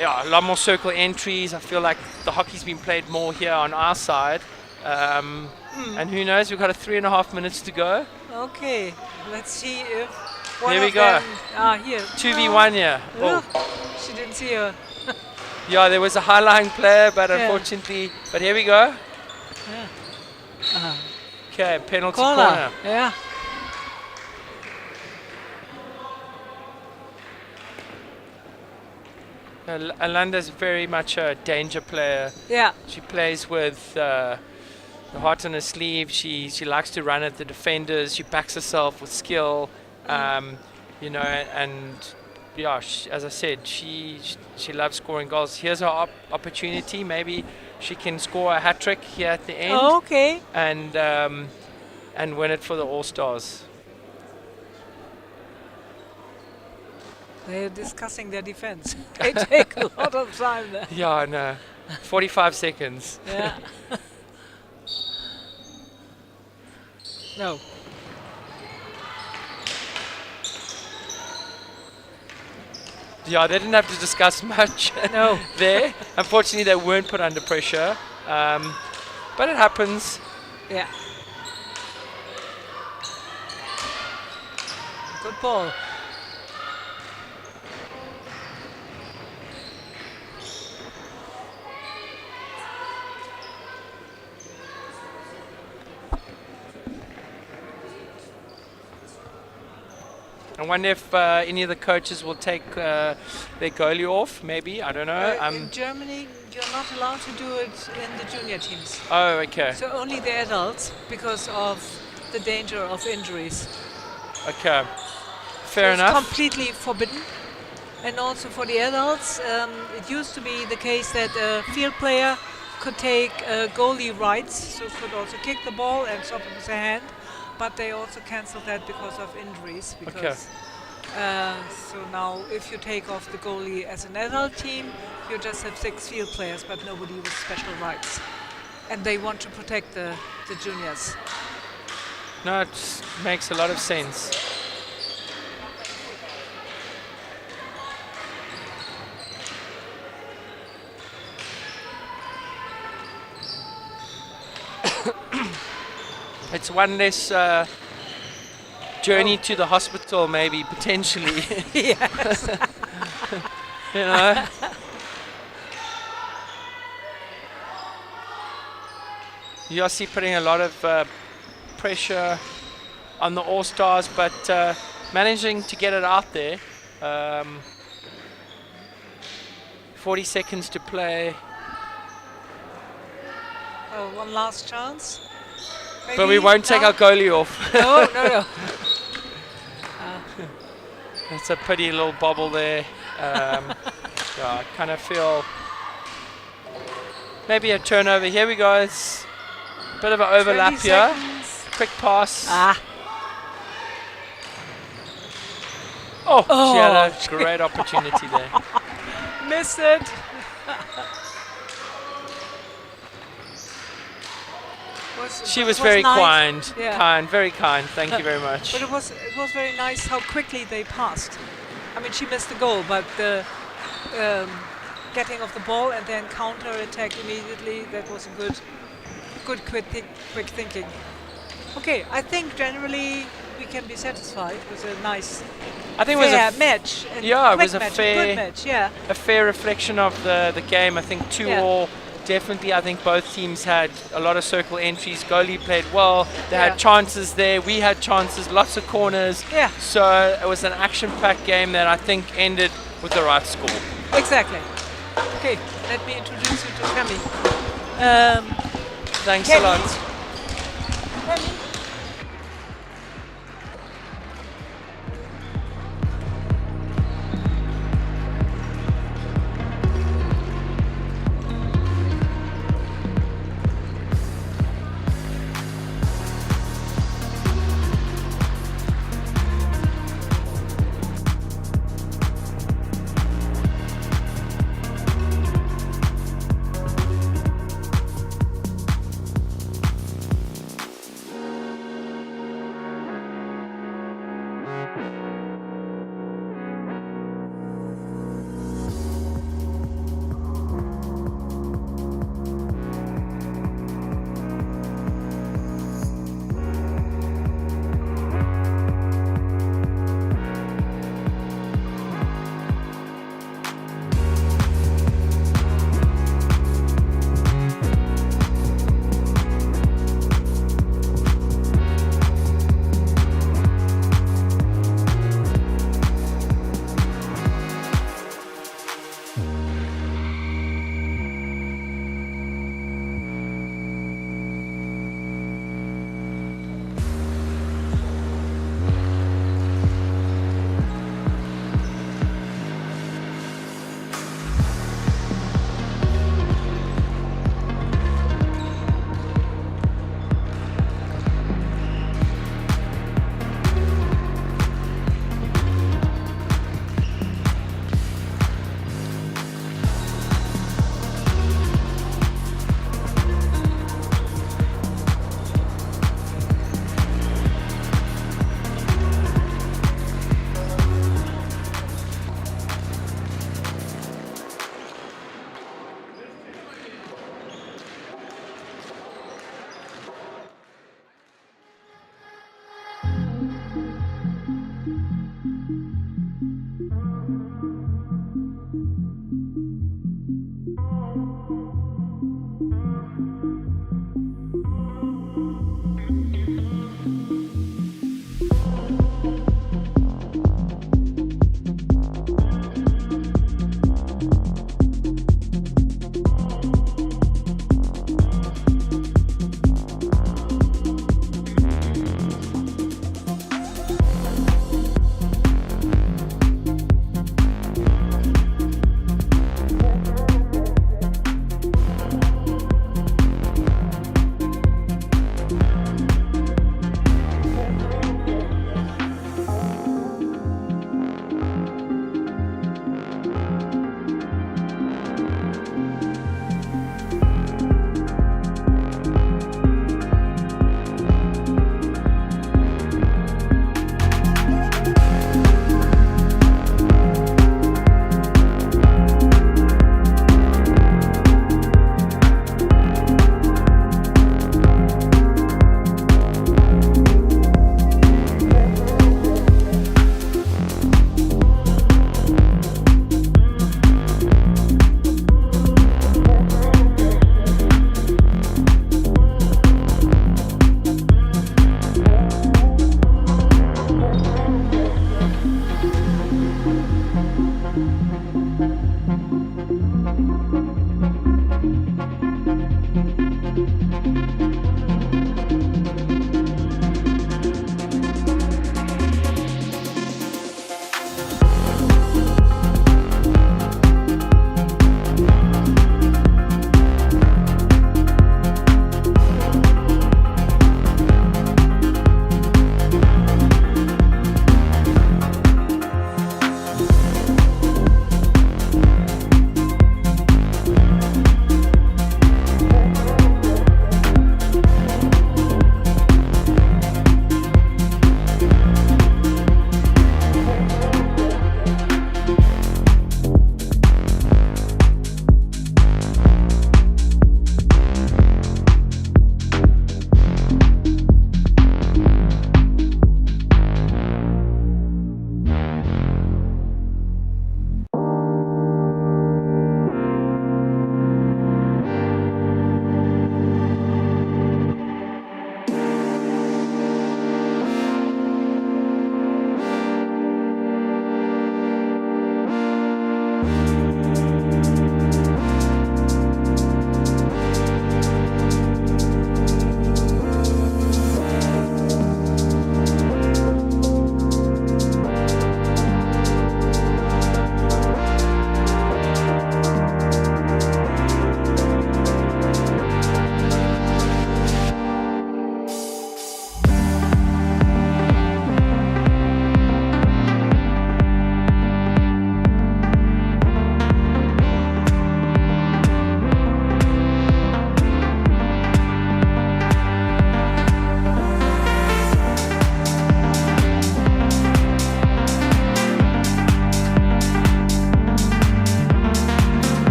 yeah, a lot more circle entries. I feel like the hockey's been played more here on our side. And who knows, we've got 3.5 minutes to go. Okay, let's see if one Here we of go. them, here. 2v1 here. Oh. She didn't see her. Yeah, there was a high-lying player, but unfortunately, but here we go. Okay, penalty corner. Yeah. Alanda's very much a danger player. Yeah. She plays with the heart on her sleeve. She likes to run at the defenders. She backs herself with skill. You know, and yeah, as I said, she loves scoring goals. Here's her opportunity. Maybe she can score a hat trick here at the end. Oh, okay. And win it for the All Stars. They're discussing their defense. They take a lot of time there. Yeah, I know. 45 seconds. Yeah. No. Yeah, they didn't have to discuss much there. Unfortunately, they weren't put under pressure. But it happens. Yeah. Good ball. I wonder if any of the coaches will take their goalie off, maybe. I don't know. In Germany, you're not allowed to do it in the junior teams. Oh, okay. So only the adults, because of the danger of injuries. Okay. Fair so enough. It's completely forbidden. And also for the adults, it used to be the case that a field player could take goalie rights, so could also kick the ball and stop it with a hand. But they also cancelled that because of injuries. Because, so now, if you take off the goalie as an adult team, you just have 6 field players, but nobody with special rights. And they want to protect the juniors. No, it makes a lot of sense. It's one less journey to the hospital, maybe, potentially. Yes. You know? You see putting a lot of pressure on the All-Stars, but managing to get it out there. 40 seconds to play. Oh, one last chance. Maybe But we won't take our goalie off. No, no, no. That's a pretty little bobble there. Yeah, I kind of feel maybe a turnover. Here we go. It's a bit of an overlap here. Quick pass. Oh, she had a great opportunity there. Missed it. She was very nice. kind, very kind. Thank you very much. But it was very nice how quickly they passed. I mean, she missed the goal, but the getting of the ball and then counter attack immediately, that was a good quick thinking. Okay, I think generally we can be satisfied with a nice fair match. Yeah, it was a good match. Yeah, a fair reflection of the game. I think 2-2. Definitely, I think both teams had a lot of circle entries. Goalie played well. They had chances there. We had chances, lots of corners. Yeah. So it was an action-packed game that I think ended with the right score. Exactly. Okay, let me introduce you to Cami. Thanks a lot. Cami.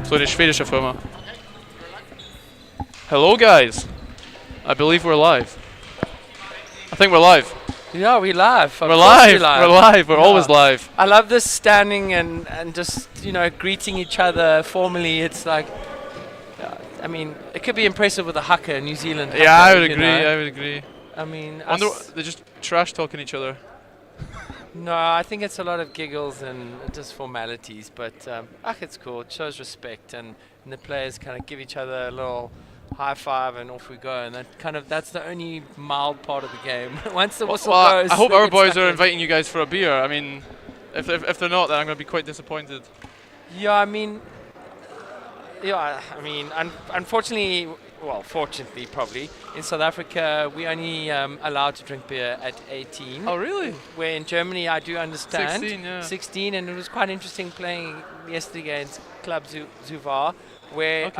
So eine schwedische Firma. Hello guys. I believe we're live. I think we're live. Yeah, we live. We're live. We're live. We're always live. I love this standing and just, you know, greeting each other formally. It's like, I mean, it could be impressive with a haka, New Zealand haka, Yeah, I would agree. know. I would agree. I mean, They're just trash talking each other. no, I think it's a lot of giggles and just formalities, but it's cool. It shows respect, and the players kind of give each other a little high five, and off we go. And that's the only mild part of the game. Once the whistle goes, I hope they our get boys stuck are in. inviting you guys for a beer. I mean, if they're not, then I'm going to be quite disappointed. Yeah, I mean, unfortunately, well, fortunately, probably in South Africa, we only allowed to drink beer at 18. Oh, really? Where in Germany, I do understand 16, yeah. 16, and it was quite interesting playing yesterday against Club Zuvar, where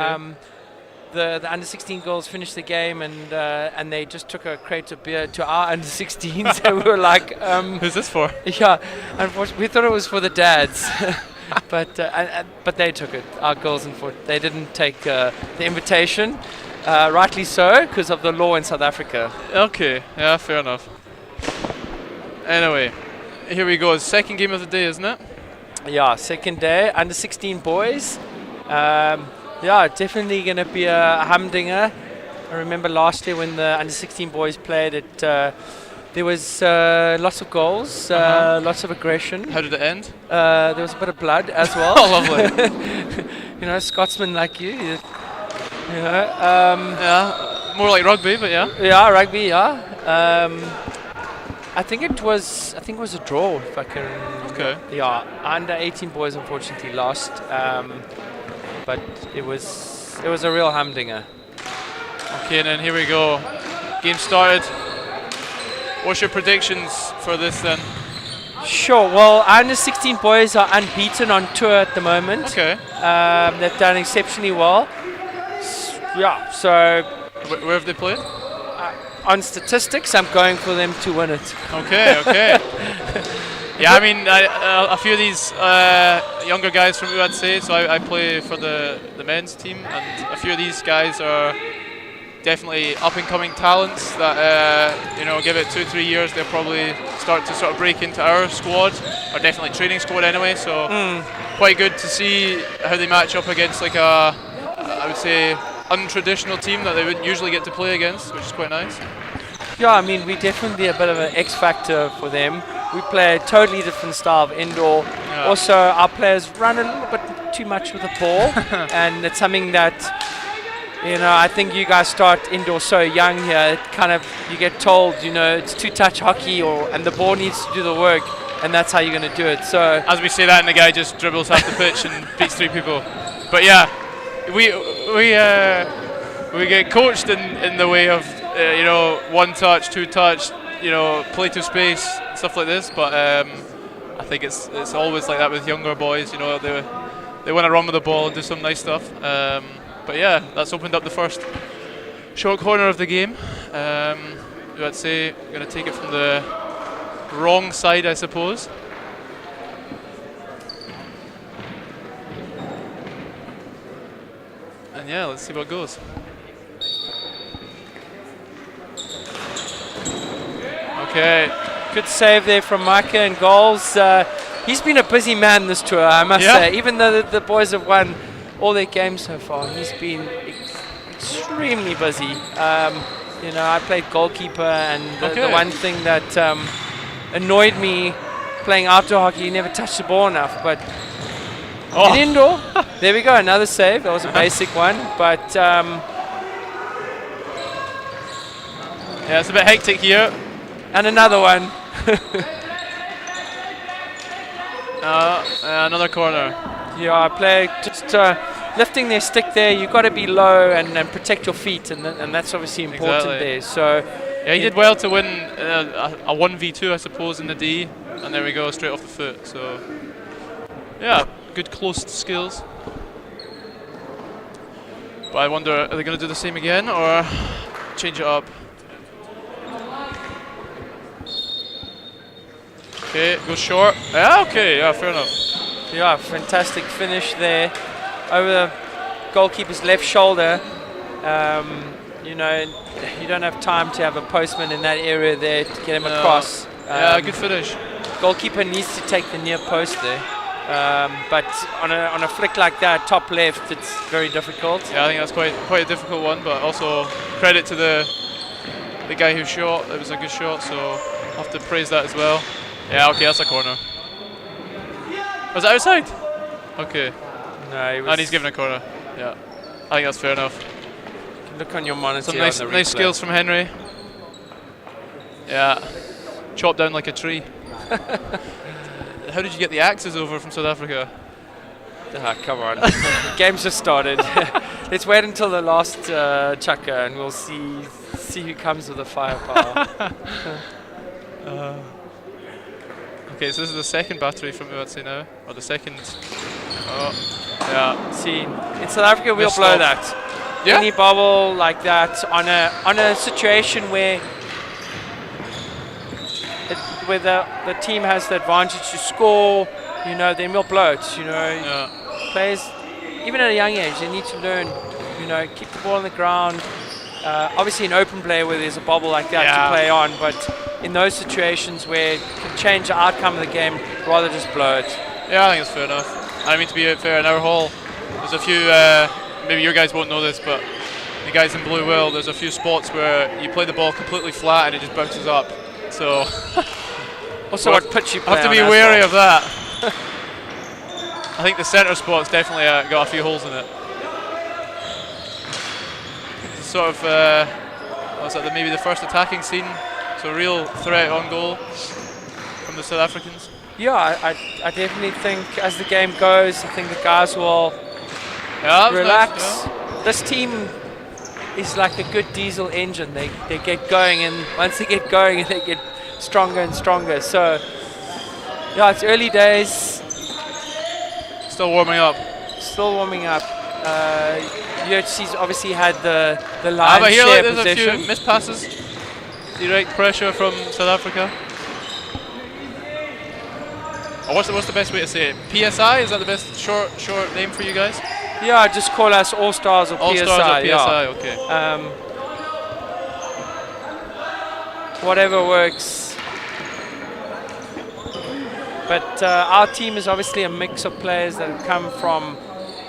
the under 16 girls finished the game, and they just took a crate of beer to our under 16s. So we were like, who's this for? Yeah, unfortunately, we thought it was for the dads. But they took it. Our girls, they didn't take the invitation. Rightly so, because of the law in South Africa. Okay, yeah, fair enough. Anyway, here we go. Second game of the day, isn't it? Yeah, second day, under 16 boys. Definitely going to be a humdinger. I remember last year when the under 16 boys played it, there was lots of goals, lots of aggression. How did it end? There was a bit of blood as well. Oh, lovely. You know, Scotsmen like you. Yeah, more like rugby, but yeah. Yeah, rugby. Yeah. I think it was a draw. If I can. Okay. Yeah, under 18 boys unfortunately lost, but it was a real humdinger. Okay, and then here we go. Game started. What's your predictions for this then? Sure. Well, under 16 boys are unbeaten on tour at the moment. Okay. They've done exceptionally well. So Where have they played? on statistics, I'm going for them to win it. Okay. Yeah, I mean, a few of these younger guys from UHC, so I play for the men's team, and a few of these guys are definitely up-and-coming talents that, give it 2-3 years, they'll probably start to sort of break into our squad, or definitely training squad anyway, so quite good to see how they match up against like I would say, untraditional team that they wouldn't usually get to play against, which is quite nice. Yeah, I mean, we're definitely a bit of an X factor for them. We play a totally different style of indoor. Yeah. Also, our players run a little bit too much with the ball, and it's something that, I think you guys start indoor so young here. It kind of, you get told, it's two-touch hockey, and the ball needs to do the work, and that's how you're going to do it. So as we say that, and the guy just dribbles half the pitch and beats 3 people. But yeah, we get coached in the way of one touch, two touch, play to space, stuff like this. But I think it's always like that with younger boys. They want to run with the ball and do some nice stuff. But yeah, that's opened up the first short corner of the game. I'd say we're going to take it from the wrong side, I suppose. And yeah, let's see what goes. Okay. good save there from Micah in goals. He's been a busy man this tour, I must say. Even though the boys have won all their games so far, he's been extremely busy. I played goalkeeper, and the one thing that annoyed me playing outdoor hockey, you never touched the ball enough. But in indoor, there we go, another save. That was a basic one, but yeah, it's a bit hectic here. And another one. Another corner. Yeah, I play just lifting their stick there. You've got to be low and protect your feet, and that's obviously important there. So yeah, he did well to win a 1v2, I suppose, in the D, and there we go, straight off the foot. So yeah, good close skills. But I wonder, are they going to do the same again or change it up? Okay, goes short. Yeah, okay, yeah, fair enough. Yeah, fantastic finish there. over the goalkeeper's left shoulder. You know, you don't have time to have a postman in that area there to get him across. Yeah, good finish. Goalkeeper needs to take the near post there. But on a flick like that, top left, it's very difficult. Yeah, I think that's quite a difficult one, but also credit to the guy who shot. It was a good shot, so I'll have to praise that as well. Yeah, okay, that's a corner. Was it outside? Okay. No, And he's given a corner. Yeah, I think that's fair enough. Look on your monitor. Some nice skills from Henry. Yeah, chopped down like a tree. How did you get the axes over from South Africa? Come on. The game's just started. Let's wait until the last chucker and we'll see who comes with the firepower. Okay, so this is the second battery from U18 now, or the second. Oh, yeah. See, in South Africa we'll blow that. Yeah? Any bubble like that on a situation where the team has the advantage to score, you know, then we'll blow it. You know, players, even at a young age, they need to learn, you know, keep the ball on the ground. Obviously, an open play where there's a bubble like that to play on, but in those situations where it can change the outcome of the game, rather just blow it. Yeah, I think it's fair enough. I mean, to be fair, in our hall, there's a few, maybe your guys won't know this, but the guys in blue will, there's a few spots where you play the ball completely flat and it just bounces up. So, also, what pitch you play have to be wary of that. I think the centre spot's definitely got a few holes in it. Sort of, what's that? Maybe the first attacking scene. So, real threat on goal from the South Africans. Yeah, I definitely think as the game goes, I think the guys will relax. Nice, This team is like a good diesel engine. They get going, and once they get going, they get stronger and stronger. So, yeah, it's early days. Still warming up. UHC's obviously had the line but here share there's possession. a few missed passes. Direct pressure from South Africa. Oh, what's the best way to say it? PSI, is that the best short name for you guys? Yeah, just call us All Stars or All PSI. Stars or PSI, yeah. okay. Whatever works. But our team is obviously a mix of players that have come from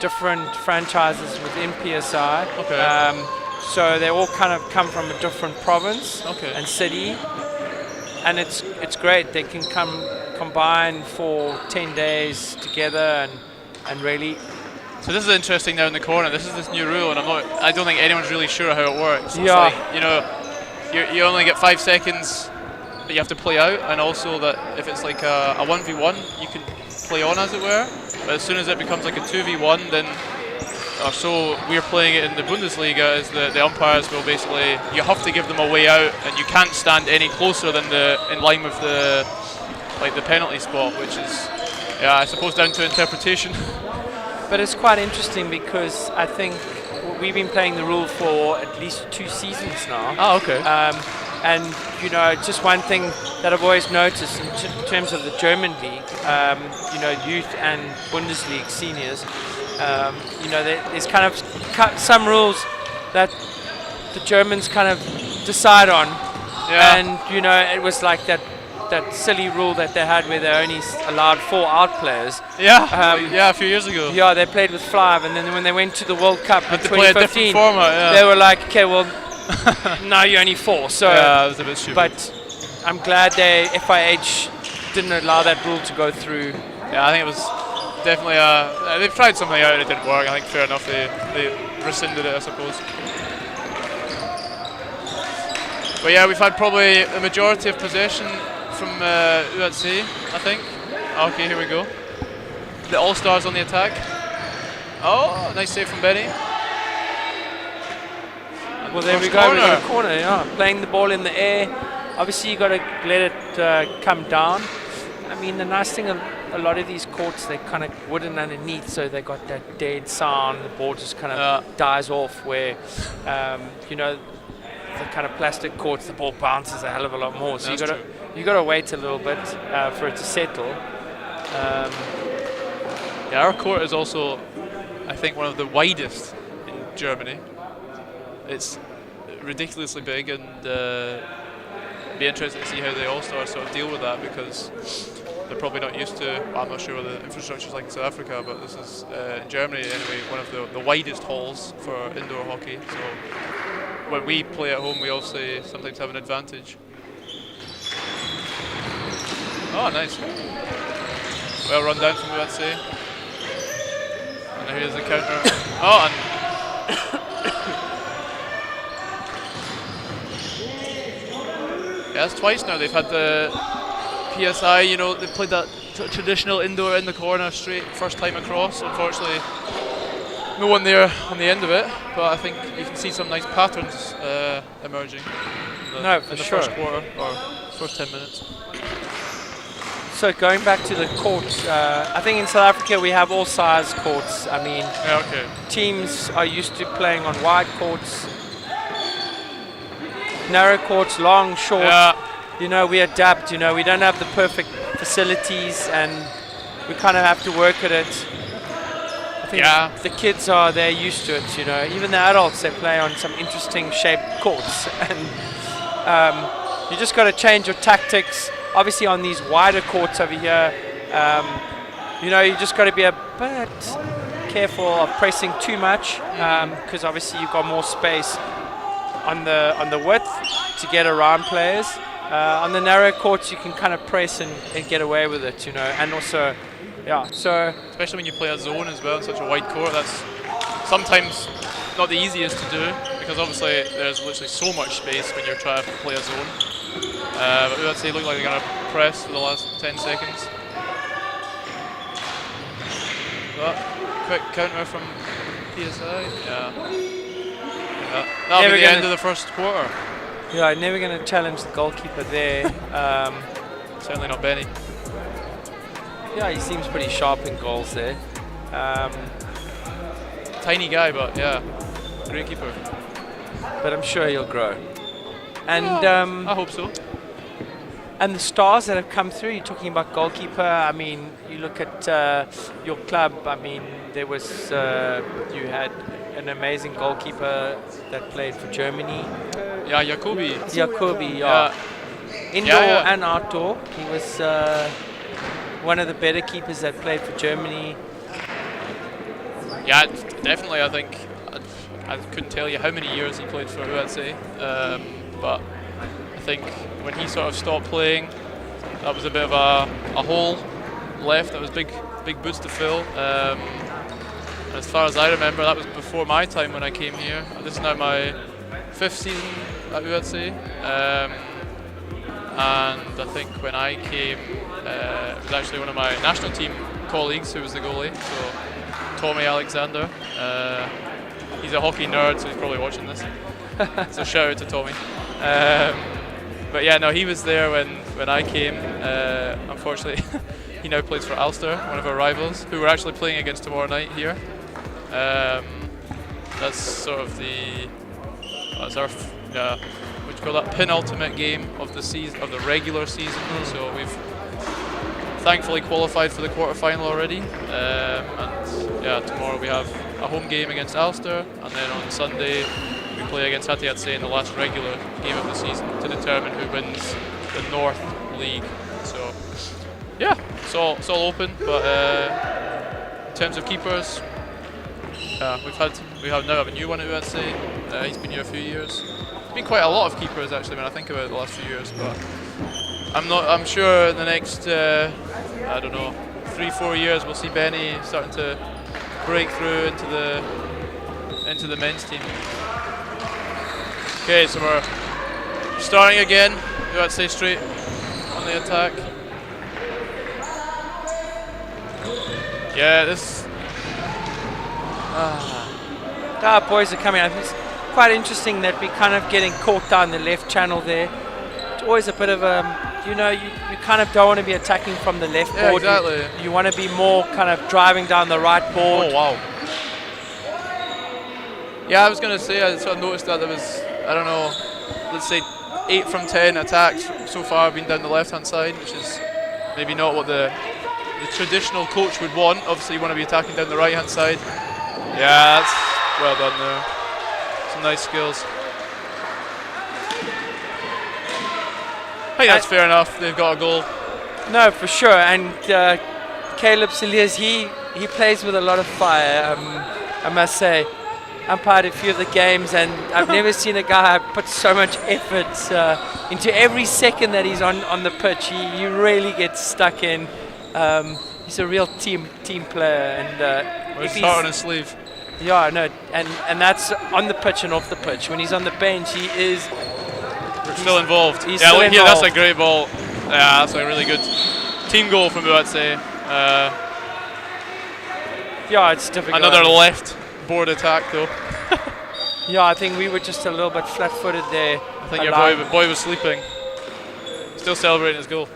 different franchises within PSI. Okay. So they all kind of come from a different province and city. And it's great. They can combine for 10 days together and really. So this is interesting now in the corner. This is this new rule, and I don't think anyone's really sure how it works. It's like, you know, you only get 5 seconds that you have to play out, and also that if it's like a 1v1, you can play on, as it were. But as soon as it becomes like a 2v1, then, or so we're playing it in the Bundesliga, is the umpires will basically, you have to give them a way out, and you can't stand any closer than in line with the penalty spot, which is, I suppose, down to interpretation. But it's quite interesting because I think we've been playing the rule for at least 2 seasons now. Oh, okay. And, you know, just one thing that I've always noticed in terms of the German league, you know, youth and Bundesliga seniors, you know, there's kind of some rules that the Germans kind of decide on. Yeah. And, you know, it was like that silly rule that they had where they only allowed 4 out players. Yeah, a few years ago. Yeah, they played with 5, and then when they went to the World Cup in 2015, format, they were like, okay, well, now you're only 4. So, yeah, it was a bit stupid. But I'm glad FIH didn't allow that rule to go through. Yeah, I think it was definitely they've tried something out and it didn't work. I think fair enough they rescinded it, I suppose. But yeah, we've had probably the majority of possession from U18, I think. Okay, here we go. The All-Stars on the attack. Oh, nice save from Benny. Well, there we go. We got a corner, yeah. Playing the ball in the air. Obviously, you got to let it come down. I mean, the nice thing, a lot of these courts, they're kind of wooden underneath, so they got that dead sound. The ball just kind of dies off. Where, you know, the kind of plastic courts, the ball bounces a hell of a lot more. So you got to wait a little bit for it to settle. Yeah, our court is also I think, one of the widest in Germany. It's ridiculously big, and be interested to see how the All-Stars sort of deal with that, because they're probably not used to, well, I'm not sure what the infrastructure is like in South Africa, but this is, in Germany anyway, one of the widest halls for indoor hockey. So when we play at home, we obviously sometimes have an advantage. Oh, nice. Well run down from UHC. And here's the counter. Oh, and yeah, that's twice now they've had the PSI, you know, they've played that traditional indoor in the corner straight first time across. Unfortunately, no one there on the end of it, but I think you can see some nice patterns emerging in the first quarter, or first 10 minutes. So going back to the courts, I think in South Africa we have all size courts. I mean, teams are used to playing on wide courts, narrow courts, long, short. Yeah. You know, we adapt. You know, we don't have the perfect facilities, and we kind of have to work at it. I think the kids they're used to it. You know, even the adults, they play on some interesting shaped courts, and you just got to change your tactics. Obviously, on these wider courts over here, you know, you just got to be a bit careful of pressing too much, because obviously you've got more space on the width to get around players. On the narrow courts, you can kind of press and get away with it, you know, and also, so especially when you play a zone as well in such a wide court, that's sometimes not the easiest to do, because obviously there's literally so much space when you're trying to play a zone. But UHC look like they're going to press for the last 10 seconds. But quick counter from PSI. That'll be the end of the first quarter. Yeah, never going to challenge the goalkeeper there. Certainly not Benny. Yeah, he seems pretty sharp in goals there. Tiny guy, but yeah, great keeper. But I'm sure he'll grow. And I hope so. And the stars that have come through, you're talking about goalkeeper. I mean, you look at your club. I mean, there was you had an amazing goalkeeper that played for Germany. Yeah, Jacobi. Indoor and outdoor. He was one of the better keepers that played for Germany. Yeah, definitely. I think I couldn't tell you how many years he played for UHC, but I think when he sort of stopped playing, that was a bit of a hole left. That was big boots to fill. As far as I remember, that was before my time when I came here. This is now my 5th season at UHC, and I think when I came, it was actually one of my national team colleagues who was the goalie, so Tommy Alexander. He's a hockey nerd, so he's probably watching this. So shout out to Tommy. But yeah, no, he was there when I came. Unfortunately, he now plays for Ulster, one of our rivals, who we're actually playing against tomorrow night here. That's sort of that's our what do you call that, penultimate game of the season, of the regular season. So we've thankfully qualified for the quarterfinal already. And yeah, tomorrow we have a home game against Ulster, and then on Sunday we play against Hatiatse in the last regular game of the season to determine who wins the North League. So yeah, it's all open. But in terms of keepers, we now have a new one at UHC. He's been here a few years. There's been quite a lot of keepers actually when I think about it the last few years. But I'm sure in the next I don't know, 3-4 years we'll see Benny starting to break through into the men's team. Okay, so we're starting again. UHC straight on the attack. Yeah, this. Boys are coming. I think it's quite interesting that we're kind of getting caught down the left channel there. It's always a bit of a, you know, you kind of don't want to be attacking from the left board. Exactly. You want to be more kind of driving down the right board. Oh, wow. Yeah, I was going to say, I sort of noticed that there was, I don't know, let's say 8 from 10 attacks so far have been down the left-hand side, which is maybe not what the traditional coach would want. Obviously, you want to be attacking down the right-hand side. Yeah, that's well done there. Some nice skills. I think that's fair enough. They've got a goal. No, for sure. And Caleb Cilliers, he plays with a lot of fire. I must say, umpired a few of the games, and I've never seen a guy put so much effort into every second that he's on the pitch. He really gets stuck in. He's a real team player, and He's heart on his sleeve. Yeah, no, and that's on the pitch and off the pitch. When he's on the bench, he's still involved. He's yeah, still look here, that's a involved. great ball. Yeah, that's a really good team goal from wU18. Yeah, it's difficult. Another left board attack though. Yeah, I think we were just a little bit flat-footed there. I think your boy was sleeping. Still celebrating his goal.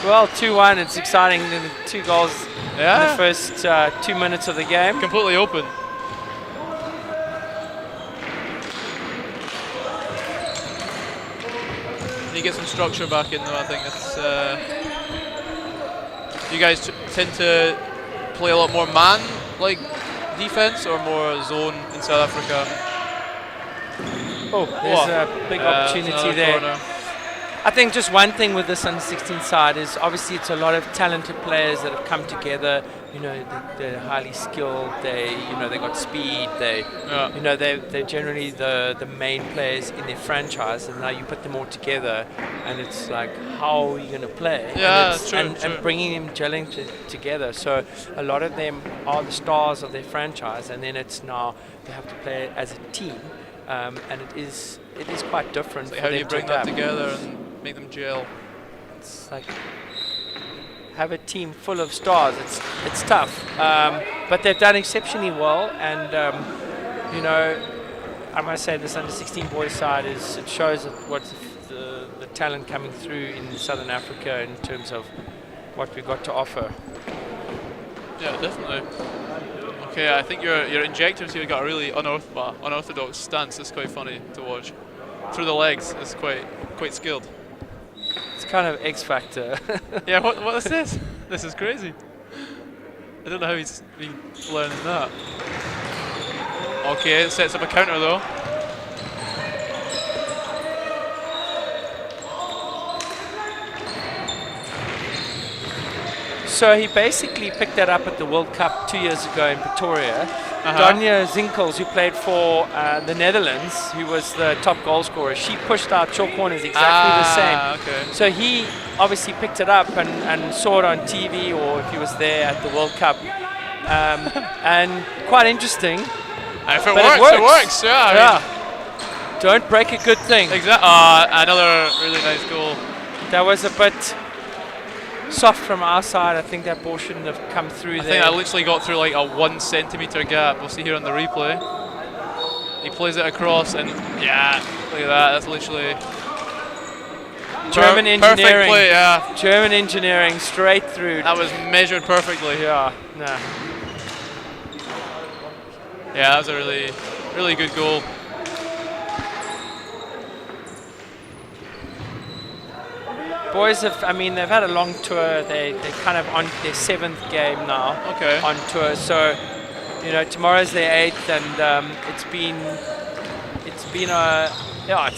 Well, 2-1, it's exciting. The 2 goals in Yeah, the first 2 minutes of the game. completely open. You get some structure back in though, I think. It's, you guys tend to play a lot more man-like defense or more zone in South Africa? Oh, there's a big opportunity there. Corner. I think just one thing with this under-16 side is obviously it's a lot of talented players that have come together. You know, they're highly skilled. They got speed. They're generally the main players in their franchise. And now you put them all together, and it's like, how are you going to play? Yeah, and true. And bringing them gelling together. So a lot of them are the stars of their franchise, and then it's now they have to play as a team, and it is quite different. Like for how do them you to bring that adapt. together and make them gel? It's like have a team full of stars. It's tough, but they've done exceptionally well. And I must say this under-16 boys side it shows what's the talent coming through in Southern Africa in terms of what we've got to offer. Yeah, definitely. Okay, I think your injectors here got a really unorthodox stance. It's quite funny to watch. Through the legs, it's quite skilled. It's kind of X Factor. Yeah, what is this? This is crazy. I don't know how he's been learning that. Okay, it sets up a counter though. So he basically picked that up at the World Cup 2 years ago in Pretoria. Donnerstag Zinkels, who played for the Netherlands, who was the top goal scorer, she pushed out short corners exactly the same. Okay. So he obviously picked it up and saw it on TV, or if he was there at the World Cup. And quite interesting. And if it But works, it works. Yeah. I mean, don't break a good thing. exactly. Another really nice goal. That was a bit soft from our side. I think that ball shouldn't have come through I there. think I literally got through like a 1 centimetre gap. We'll see here on the replay. He plays it across, and yeah, look at that. That's literally German perfect engineering. play. Yeah, German engineering straight through. that was measured perfectly. Yeah, no. Yeah, that was a really, really good goal. Boys have, they've had a long tour. They're kind of on their 7th game now. Okay. On tour. So, tomorrow's their 8th, and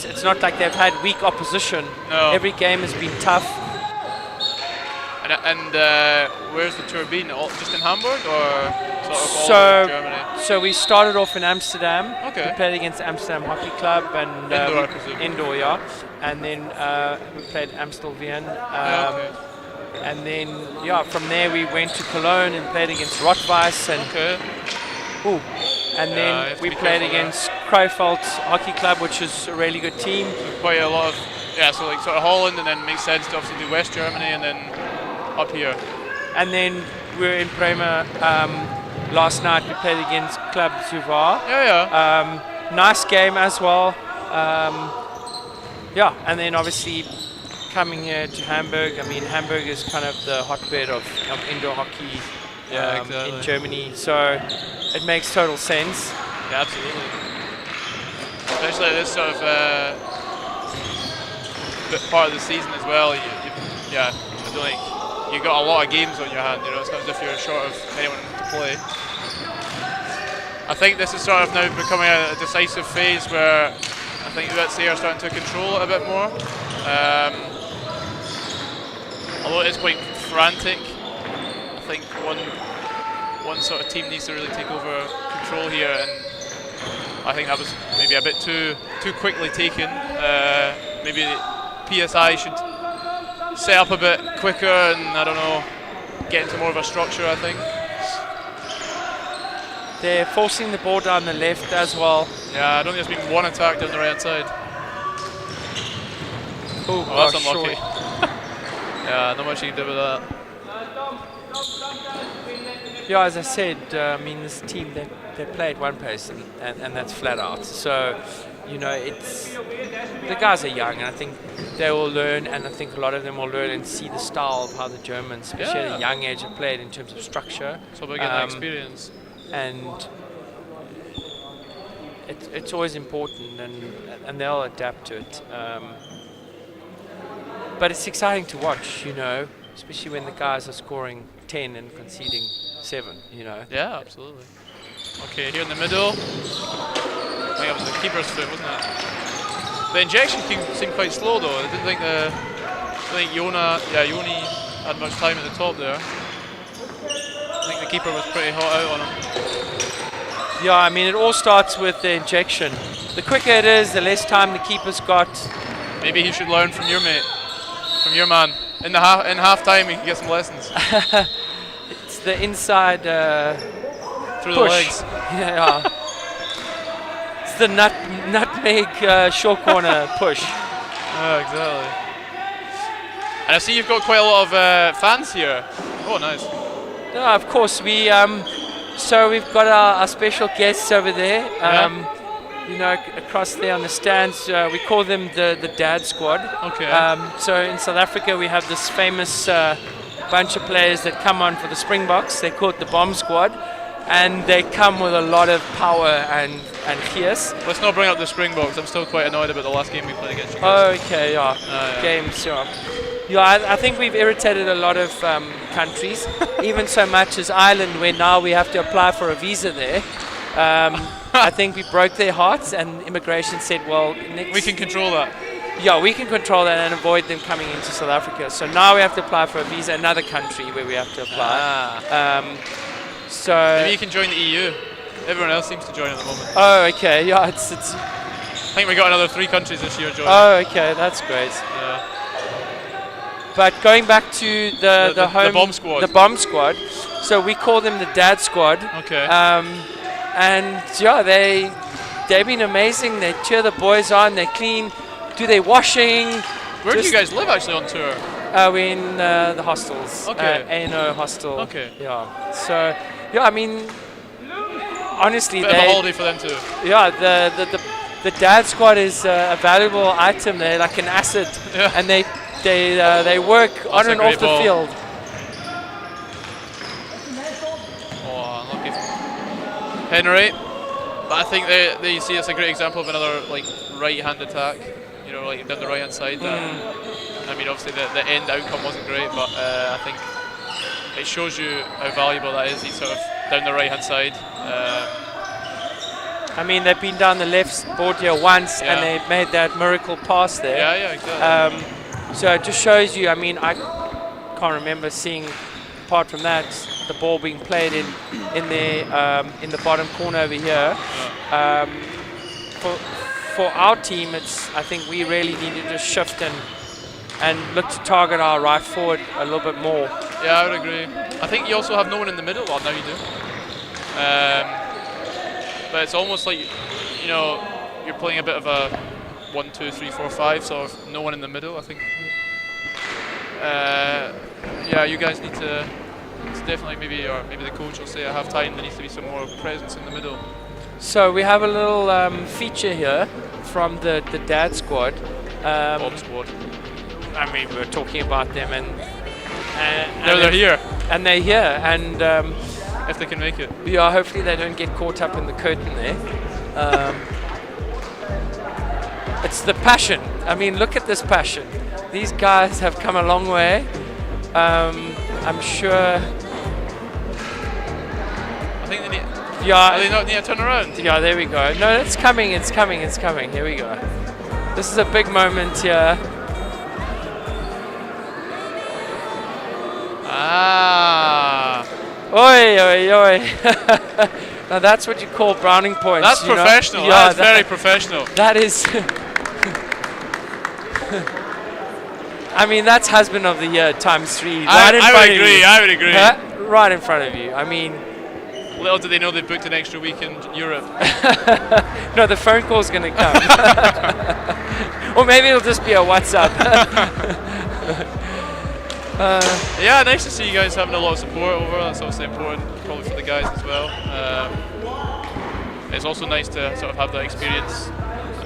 it's not like they've had weak opposition. No. Every game has been tough. And where's the tour been? Just in Hamburg or sort of all over Germany? So we started off in Amsterdam. Okay. We played against the Amsterdam Hockey Club and Indoor, I presume. Indoor, yeah. And then we played Amstel Wien. Okay. And then from there we went to Cologne and played against Rotweiss and then have to we be played careful there. against Cruyffeld Hockey Club, which is a really good team. Quite a lot of so like sort of Holland, and then makes sense to obviously do West Germany, and then up here. And then we were in Bremer last night. We played against Club Zuvar. Nice game as well. And then obviously coming here to Hamburg. Hamburg is kind of the hotbed of indoor hockey Exactly. in Germany. So it makes total sense. Yeah, absolutely. Especially at this sort of bit part of the season as well. I don't think you've got a lot of games on your hand. It's not as if you're short of anyone to play. I think this is sort of now becoming a decisive phase where I think U18 are starting to control it a bit more. Although it is quite frantic, I think one sort of team needs to really take over control here, and I think that was maybe a bit too quickly taken. Maybe PSI should set up a bit quicker and, I don't know, get into more of a structure, I think. They're forcing the ball down the left as well. Yeah, I don't think there's been one attack down the right hand side. Oh, that's unlucky. Yeah, not much you can do with that. Yeah, as I said, I mean, this team, they play at one pace, and that's flat out. So, you know, the guys are young, and I think they will learn, and I think a lot of them will learn and see the style of how the Germans, especially at a young age, have played in terms of structure. So we get that experience. And it's always important, and they'll adapt to it. But it's exciting to watch, you know, especially when the guys are scoring 10 and conceding 7, you know. Yeah, absolutely. Okay, here in the middle. I think it was the keeper's foot, wasn't it? The injection seemed quite slow though. I didn't think Joni had much time at the top there. I think the keeper was pretty hot out on him. Yeah, I mean, it all starts with the injection. The quicker it is, the less time the keeper's got. Maybe he should learn from your mate, from your man. In half time, he can get some lessons. It's the inside through push. The legs. Yeah. It's the nutmeg short corner push. Oh, exactly. And I see you've got quite a lot of fans here. Oh, nice. Yeah, of course. So we've got our special guests over there. You know, across there on the stands, we call them the Dad Squad. Okay. So in South Africa, we have this famous bunch of players that come on for the Springboks. They call it the Bomb Squad, and they come with a lot of power and fierce. Let's not bring up the Springboks. I'm still quite annoyed about the last game we played against you guys. Oh, okay, yeah. Games, yeah. Yeah, I think we've irritated a lot of countries, even so much as Ireland, where now we have to apply for a visa there. I think we broke their hearts, and immigration said, well, we can control that. Yeah, we can control that and avoid them coming into South Africa. So now we have to apply for a visa, another country where we have to apply. So maybe you can join the EU. Everyone else seems to join at the moment. Oh, okay. Yeah, it's. I think we got another 3 countries this year joining. Oh, okay. That's great. Yeah. But going back to the Bomb Squad. The Bomb Squad. So we call them the Dad Squad. Okay. And yeah, they've been amazing. They cheer the boys on. They clean, do their washing. Where do you guys live actually on tour? We're in the hostels. Okay. A&O hostel. Okay. Yeah. So yeah, I mean, honestly, bit of a holiday for them too. Yeah, the Dad Squad is a valuable item. They're like an asset, and they work on and off the field. Oh, unlucky. Henry, but I think they see it's a great example of another like right-hand attack. You know, like down the right-hand side. I mean, obviously the end outcome wasn't great, but I think it shows you how valuable that is. He's sort of down the right-hand side. I mean, they've been down the left board here once, and they made that miracle pass there. Yeah, exactly. So it just shows you. I mean, I can't remember seeing, apart from that, the ball being played in the bottom corner over here. For our team, I think we really need to just shift and look to target our right forward a little bit more. Yeah, I would agree. I think you also have no one in the middle. Well, now you do. But it's almost like, you know, you're playing a bit of a 1, 2, 3, 4, 5, so no one in the middle, I think. Yeah, you guys need to, it's definitely maybe the coach will say at half time there needs to be some more presence in the middle. So we have a little feature here from the Dad Squad. Bomb Squad. I mean, we're talking about them, and they're here. And they're here, and if they can make it. Yeah, hopefully they don't get caught up in the curtain there. It's the passion. I mean, look at this passion. These guys have come a long way. I'm sure. I think Yeah. Are they not near turn around? Yeah, there we go. No, it's coming, it's coming, it's coming. Here we go. This is a big moment here. Ah. Oi, oi, oi. Now that's what you call browning points. That's professional. Yeah, that's very professional. That is. I mean, that's husband of the year times 3. I would agree. Huh? Right in front of you. I mean. Little do they know they booked an extra week in Europe. No, the phone call's going to come. Or maybe it'll just be a WhatsApp. Yeah, nice to see you guys having a lot of support over. That's obviously important, probably for the guys as well. It's also nice to sort of have that experience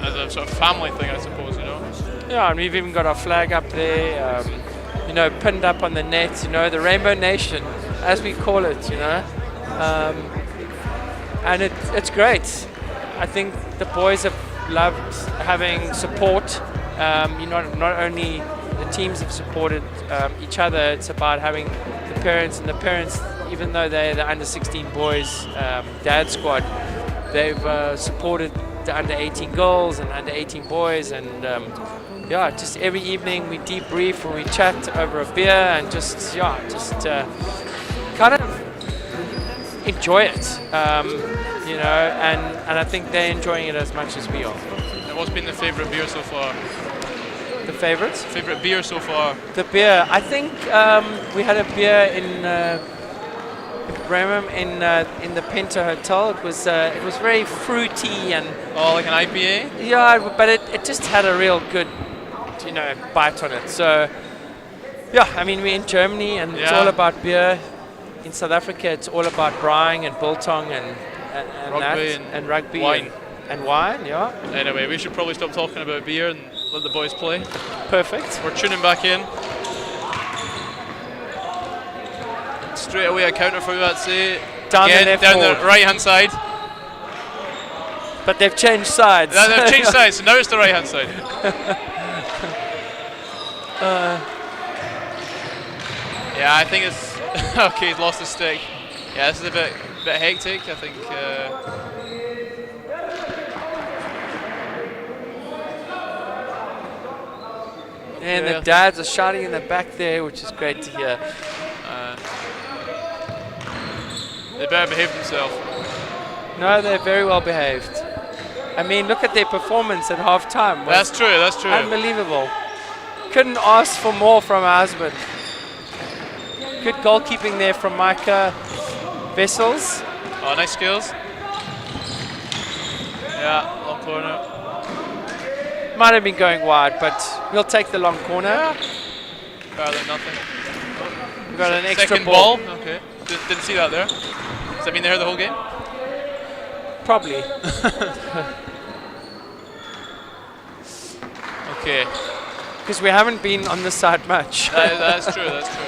as a sort of family thing, I suppose, you know. Yeah, and we've even got our flag up there, you know, pinned up on the net, you know, the Rainbow Nation, as we call it, you know. And it's great. I think the boys have loved having support. You know, not only the teams have supported each other, it's about having the parents, and the parents, even though they're the under 16 boys dad squad, they've supported the under 18 girls and under 18 boys, and yeah, just every evening we debrief and we chat over a beer and just kind of enjoy it, you know, and I think they're enjoying it as much as we are. And what's been the favourite beer so far? The favourites? Favourite beer so far? The beer. I think we had a beer in Bremen in the Penta Hotel. It was very fruity and. Oh, like an IPA? Yeah, but it just had a real good, you know, bite on it. So yeah, I mean, we're in Germany and it's all about beer. In South Africa, it's all about braaiing and biltong and rugby and rugby wine. And wine, yeah. Anyway, we should probably stop talking about beer and let the boys play. Perfect. We're tuning back in. Straight away a counter for UHC. Down again, the left down forward. the right hand side. But they've changed sides. They've changed sides, so now it's the right hand side. Yeah, I think it's okay. He's lost his stick. Yeah, this is a bit hectic. I think. And the dads are shouting in the back there, which is great to hear. They better behave themselves. No, they're very well behaved. I mean, look at their performance at half time. That's true, that's true. Unbelievable. Couldn't ask for more from our husband. Good goalkeeping there from Micah Vessels. Oh, nice skills. Yeah, long corner. Might have been going wide, but we'll take the long corner. Better than nothing. We've got an extra second ball. Okay, didn't see that there. Does that mean they heard the whole game? Probably. Okay. Because we haven't been on this side much. That's true, that's true.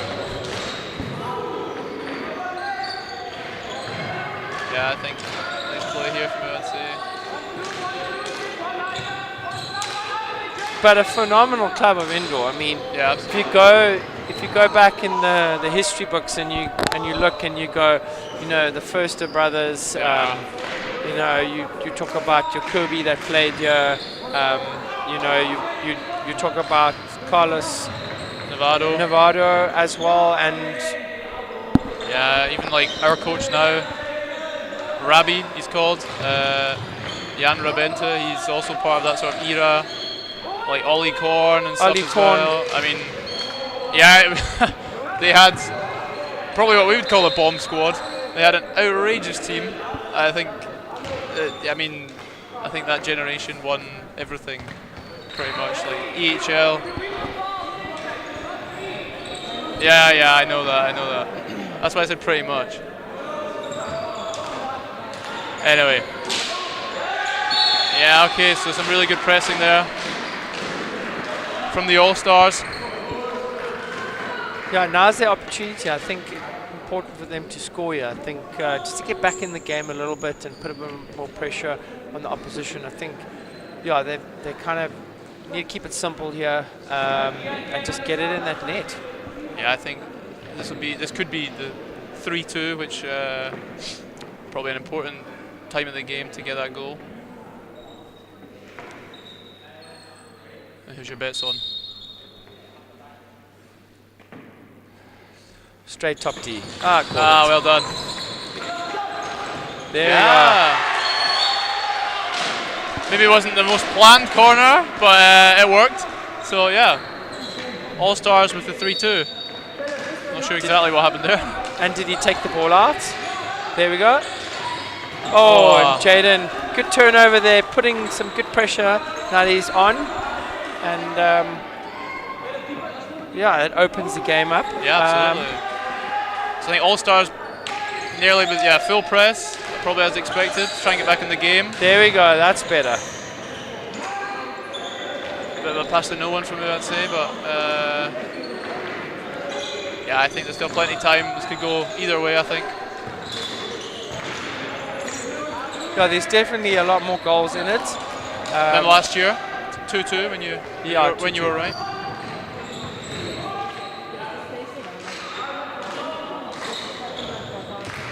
Yeah, I think nice play here from UHC. But a phenomenal club of indoor. I mean, yeah, if you go back in the history books and you look and you go, you know, the Forster brothers, you know, you talk about your Kirby that played here, you know, you talk about Carlos Navarro as well, and yeah, even like our coach now, Rabbi, he's called, Jan Rabenta, he's also part of that sort of era, like Ollie Korn and stuff as well. I mean, yeah, they had probably what we would call a bomb squad. They had an outrageous team. I think, I mean, I think that generation won everything pretty much, like EHL. Yeah, I know that. That's why I said pretty much. Anyway. Yeah, okay, so some really good pressing there from the All-Stars. Yeah, now's the opportunity. I think it's important for them to score here. I think just to get back in the game a little bit and put a bit more pressure on the opposition. I think, yeah, they kind of need to keep it simple here and just get it in that net. Yeah, I think this could be the 3-2, which probably an important time of the game to get that goal. And who's your bets on? Straight top D. Well done. There we go. Maybe it wasn't the most planned corner, but it worked. So yeah, all stars with the 3-2. Not sure exactly what happened there. And did he take the ball out? There we go. Oh, and Jaden, good turnover there, putting some good pressure. Now he's on. And yeah, it opens the game up. Yeah, absolutely. So I think all stars nearly with full press, probably as expected, try and get back in the game. There we go, that's better. Bit of a pass to no one from me, I'd say, but yeah, I think there's still plenty of time. This could go either way, I think. Yeah, there's definitely a lot more goals in it. Than last year, 2-2 when you were right.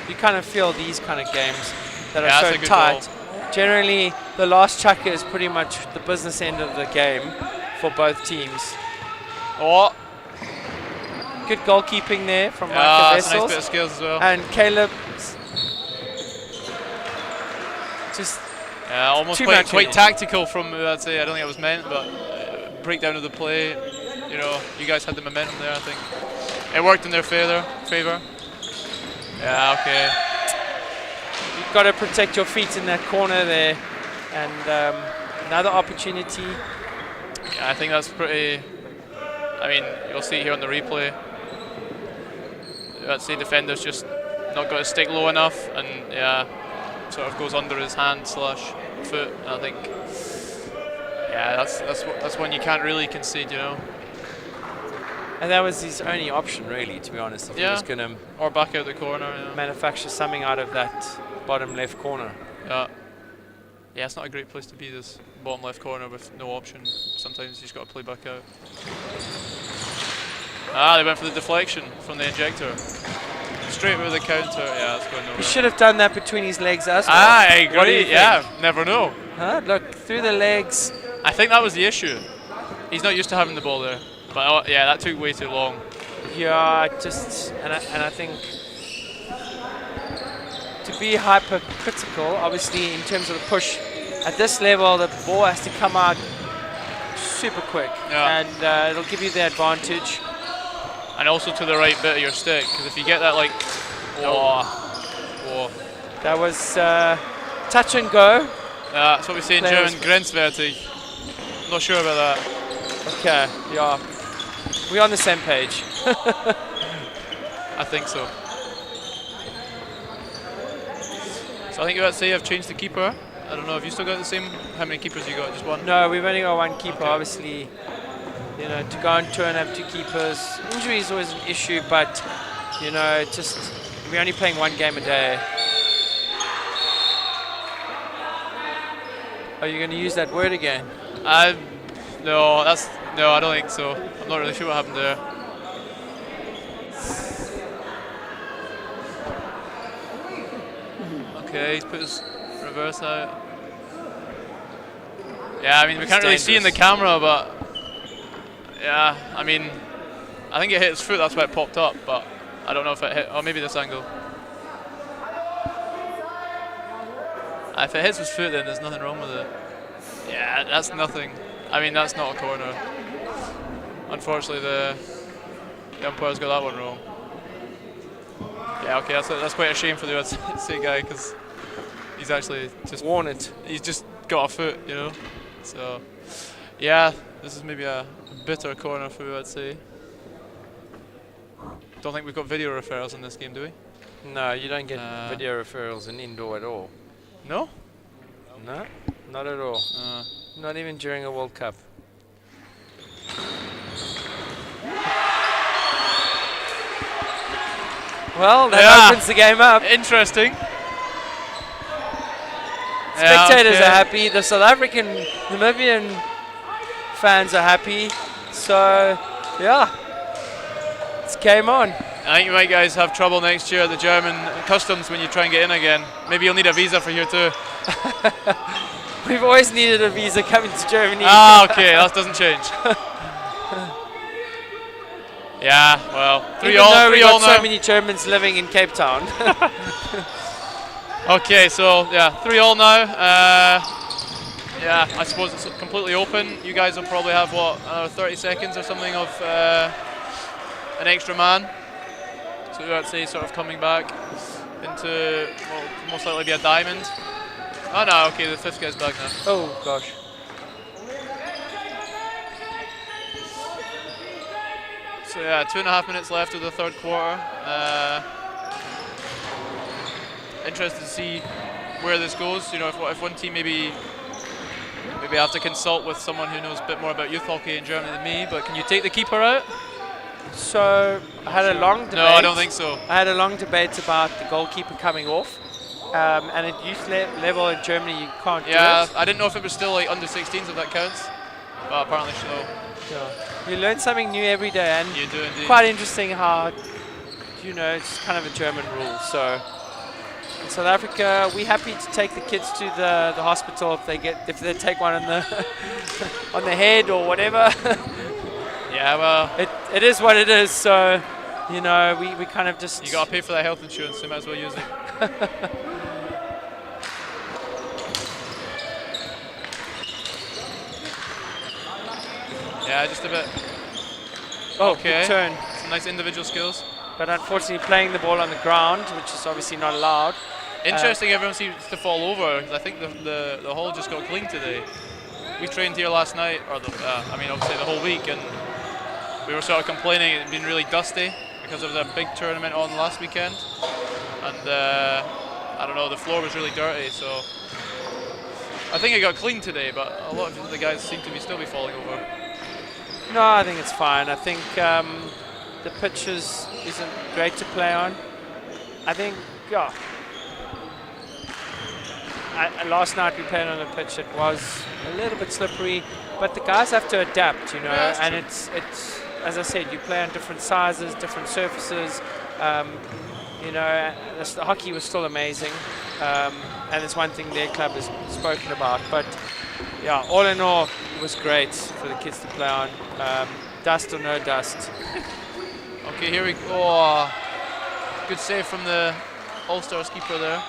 You kind of feel these kind of games that are that's so a good tight. goal. Generally, the last chucker is pretty much the business end of the game for both teams. Oh, good goalkeeping there from Micah that's a nice Vessels. bit of skills as well. And Caleb just almost too quite much tactical from, I'd say. I don't think it was meant, but breakdown of the play. You know, you guys had the momentum there, I think. It worked in their favor. Yeah, okay. You've got to protect your feet in that corner there. And another opportunity. Yeah, I think that's pretty. I mean, you'll see it here on the replay. I'd say defender's just not got his stick low enough, and yeah, sort of goes under his hand / foot. And I think, yeah, that's one you can't really concede, you know. And that was his only option, really, to be honest. If he was going to or back out the corner, manufacture something out of that bottom left corner. Yeah, it's not a great place to be, this bottom left corner with no option. Sometimes you just got to play back out. They went for the deflection from the injector. Straight with the counter. Yeah, that's going nowhere. He should have done that between his legs as well. I agree. Yeah, never know. Look, through the legs. I think that was the issue. He's not used to having the ball there. But yeah, that took way too long. Yeah, and I think to be hypercritical, obviously in terms of the push, at this level the ball has to come out super quick, and it'll give you the advantage. And also to the right bit of your stick, because if you get that that was touch and go. That's what we say in German, grenzwertig. I'm not sure about that. Okay, yeah. We're on the same page. I think so. So I think you would say I've changed the keeper. I don't know, have you still got the same? How many keepers you got? Just one? No, we've only got one keeper, obviously. You know, to go on tour and have two keepers. Injury is always an issue, but, you know, we're only playing one game a day. Are you going to use that word again? No, I don't think so. I'm not really sure what happened there. Okay, he's put his reverse out. Yeah, I mean, we can't really see in the camera, but yeah, I mean, I think it hit his foot, that's why it popped up, but I don't know if it hit, or maybe this angle. If it hits his foot, then there's nothing wrong with it. Yeah, that's nothing. I mean, that's not a corner. Unfortunately, the umpire's got that one wrong. Yeah, okay, that's quite a shame for the UHC guy, because he's actually just worn it. He's just got a foot, you know. So, yeah, this is maybe a bitter corner for UHC. Don't think we've got video referrals in this game, do we? No, you don't get video referrals in indoor at all. No? No, not at all. Not even during a World Cup. Well, that opens the game up. Interesting. Spectators are happy. The South African, Namibian fans are happy. So, yeah, it's game on. I think you might guys have trouble next year at the German customs when you try and get in again. Maybe you'll need a visa for here too. We've always needed a visa coming to Germany. Ah, okay, that doesn't change. Yeah, well, Even though we got so many Germans living in Cape Town. Okay, so yeah, 3-3 now. Yeah, I suppose it's completely open. You guys will probably have what, 30 seconds or something of an extra man. So I'd say sort of coming back into what will most likely be a diamond. Oh no, okay, the fifth guy's back now. Oh gosh. So yeah, 2.5 minutes left of the third quarter. Interested to see where this goes. You know, if one team maybe have to consult with someone who knows a bit more about youth hockey in Germany than me. But can you take the keeper out? So I had a long debate. No, I don't think so. I had a long debate about the goalkeeper coming off. And at youth level in Germany, you can't do it. Yeah, I didn't know if it was still like under 16s if that counts, but apparently so. Yeah. You learn something new every day, and You do indeed. quite interesting how, you know, it's kind of a German rule. So in South Africa, we're happy to take the kids to the hospital if they take one on the on the head or whatever. Yeah, well, it is what it is. So, you know, we kind of just you gotta pay for that health insurance, so you might as well use it. Yeah, just a bit. Okay. Good turn. Some nice individual skills. But unfortunately, playing the ball on the ground, which is obviously not allowed. Interesting, everyone seems to fall over, because I think the hall just got cleaned today. We trained here last night, or I mean obviously the whole week, and we were sort of complaining it had been really dusty because there was a big tournament on last weekend, and I don't know, the floor was really dirty, so I think it got cleaned today, but a lot of the guys seem to still be falling over. No, I think it's fine. I think the pitch isn't great to play on. I think, yeah. Last night we played on a pitch that was a little bit slippery, but the guys have to adapt, you know. Yeah, and it's as I said, you play on different sizes, different surfaces. You know, the hockey was still amazing, and it's one thing their club has spoken about. But yeah, all in all, it was great for the kids to play on. Dust or no dust. Okay, here we go. Oh, good save from the All-Stars keeper there.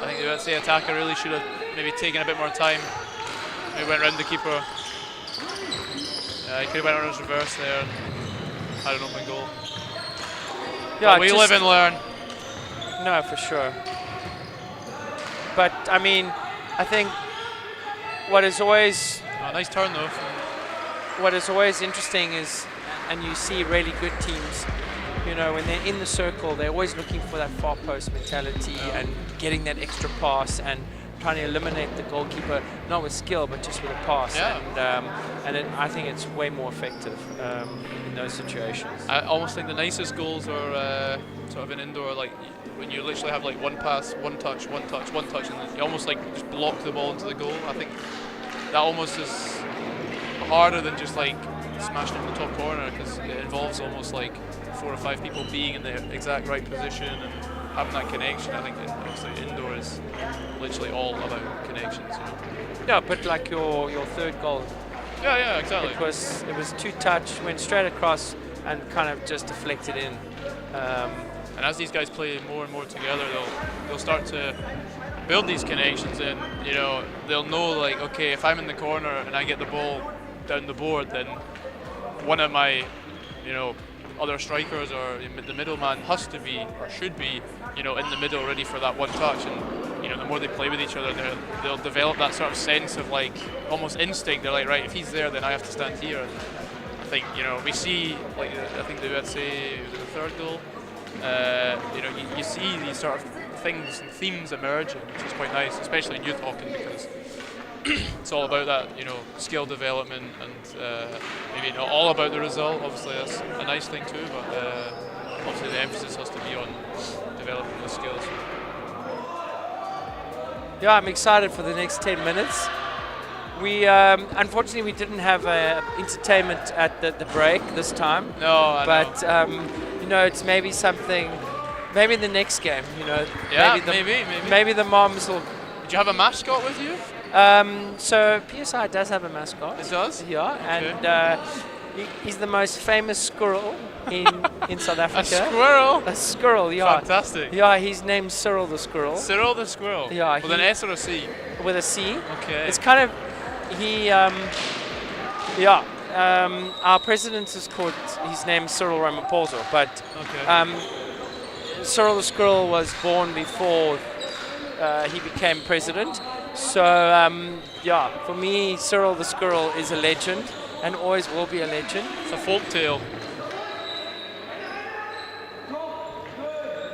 I think the USA attacker really should have maybe taken a bit more time. Maybe went round the keeper. He could have went on his reverse there and had an open goal. Yeah, but we live and learn. No, for sure. But I mean, I think what is always nice turn though. What is always interesting is, and you see really good teams, you know, when they're in the circle, they're always looking for that far post mentality and getting that extra pass and trying to eliminate the goalkeeper, not with skill, but just with a pass. Yeah. And I think it's way more effective in those situations. I almost think the nicest goals are sort of in indoor, like when you literally have like one pass, one touch, one touch, one touch, and you almost like just block the ball into the goal. I think that almost is harder than just like smashing it in the top corner, because it involves almost like 4 or 5 people being in the exact right position and having that connection. I think obviously indoor is literally all about connections. You know? Yeah, but like your third goal. Yeah, exactly. It was 2 touch, went straight across and kind of just deflected in. And as these guys play more and more together, they'll start to build these connections, and you know they'll know like, okay, if I'm in the corner and I get the ball down the board, then one of my, you know, other strikers or the middleman has to be or should be, you know, in the middle ready for that one touch. And you know, the more they play with each other, they'll develop that sort of sense of like almost instinct. They're like, right, if he's there, then I have to stand here. And I think, you know, we see, like I think the USA, the third goal, you know, you see these sort of things and themes emerging, which is quite nice, especially in youth hockey, because it's all about that, you know, skill development, and maybe not all about the result. Obviously, that's a nice thing too, but obviously the emphasis has to be on developing those skills. Yeah, I'm excited for the next 10 minutes. We unfortunately we didn't have entertainment at the break this time. No, I know. But you know, it's maybe something. Maybe in the next game, you know. Yeah, maybe maybe. Maybe the moms will. Did you have a mascot with you? So PSI does have a mascot. It does? Yeah, Okay. and he's the most famous squirrel in South Africa. A squirrel? A squirrel, yeah. Fantastic. Yeah, he's named Cyril the squirrel. Cyril the squirrel? Yeah. With an S or a C? With a C. Okay. It's kind of, our president is called, his name's Cyril Ramaphosa, but Cyril the squirrel was born before he became president. So, for me, Cyril the squirrel is a legend and always will be a legend. It's a folk tale.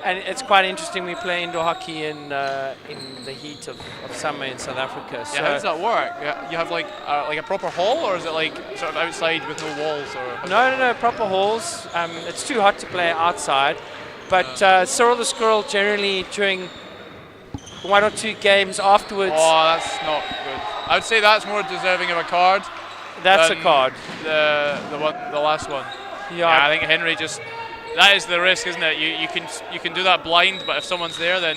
And it's quite interesting. We play indoor hockey in the heat of summer in South Africa. So Yeah, how does that work? You have like a proper hall, or is it like sort of outside with no walls? Or no, proper halls. It's too hot to play outside. But Cyril the squirrel generally during 1 or 2 games afterwards. Oh, that's not good. I would say that's more deserving of a card. That's a card. The last one. Yeah, I think Henry just. That is the risk, isn't it? You can do that blind, but if someone's there, then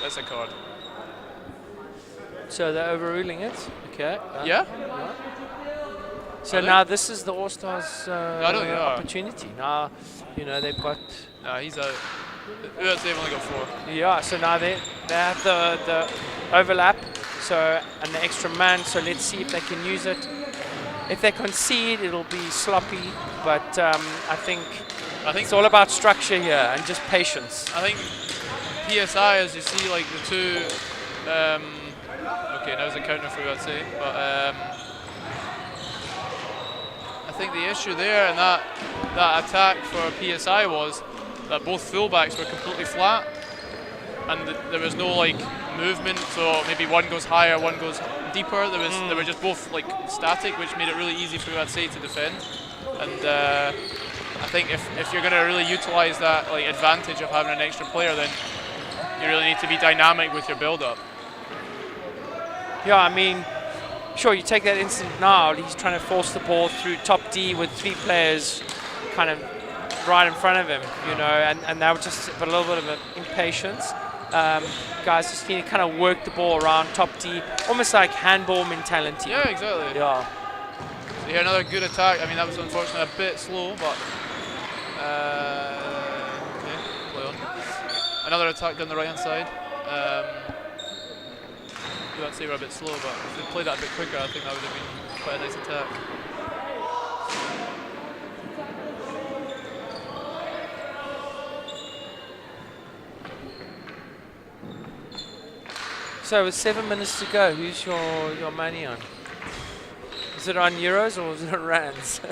that's a card. So they're overruling it. Okay. Yeah. So now this is the All Stars I don't know. opportunity. Now, you know they've got. No, he's out. They've only got 4. Yeah. So now they have the overlap. So and the extra man. So let's see if they can use it. If they concede, it'll be sloppy. But I think it's all about structure here and just patience. I think PSI, as you see, like the two. Okay, now's the counter for I'd say, but I think the issue there and that attack for PSI was that both fullbacks were completely flat, and there was no like movement. So maybe one goes higher, one goes deeper. They were just both like static, which made it really easy for I'd say to defend. And I think if you're going to really utilise that like advantage of having an extra player, then you really need to be dynamic with your build-up. Yeah, I mean, sure, you take that instant now. He's trying to force the ball through top D with 3 players kind of right in front of him, you know, and that was just a little bit of impatience. Guys just need to kind of work the ball around top D, almost like handball mentality. Yeah, exactly. Yeah. So here another good attack. I mean, that was unfortunately a bit slow, but okay, play on. Another attack down the right-hand side. I'd say we're a bit slow, but if they played that a bit quicker, I think that would have been quite a nice attack. So with 7 minutes to go, who's your money on? Is it on euros or is it on rands?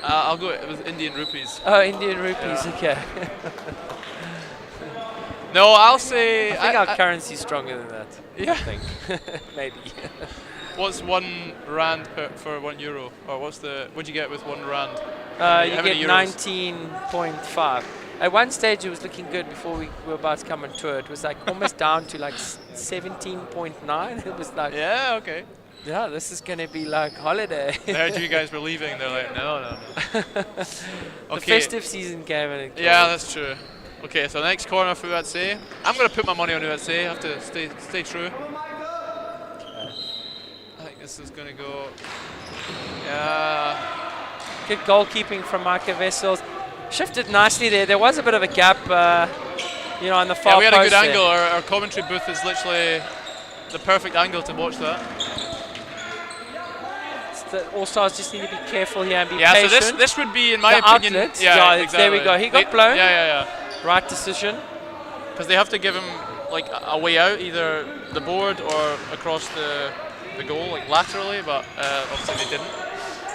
I'll go with Indian rupees. Oh, Indian rupees, okay. No, I'll say... I think our currency's stronger than that. Yeah. I think. Maybe. What's 1 rand for €1? Or what'd you get with 1 rand? You get 19.5. At one stage it was looking good before we were about to come on tour. It was like almost down to like 17.9. It was like... Yeah, okay. Yeah, this is going to be like holiday. I heard you guys were leaving. They're like, no. The festive season came and it Yeah, that's true. Okay, so next corner for UHC. I'm going to put my money on UHC. I have to stay true. I think this is going to go... Yeah. Good goalkeeping from Micah Wessels. Shifted nicely there. There was a bit of a gap, you know, on the far post. Yeah, we had a good there. angle. Our commentary booth is literally the perfect angle to watch that. The All-Stars just need to be careful here and be patient. Yeah, so this would be, in my the opinion... Outlet. Yeah, exactly. There we go. He got blown. Yeah. Right decision. Because they have to give him like a way out, either the board or across the goal, like laterally, but obviously they didn't.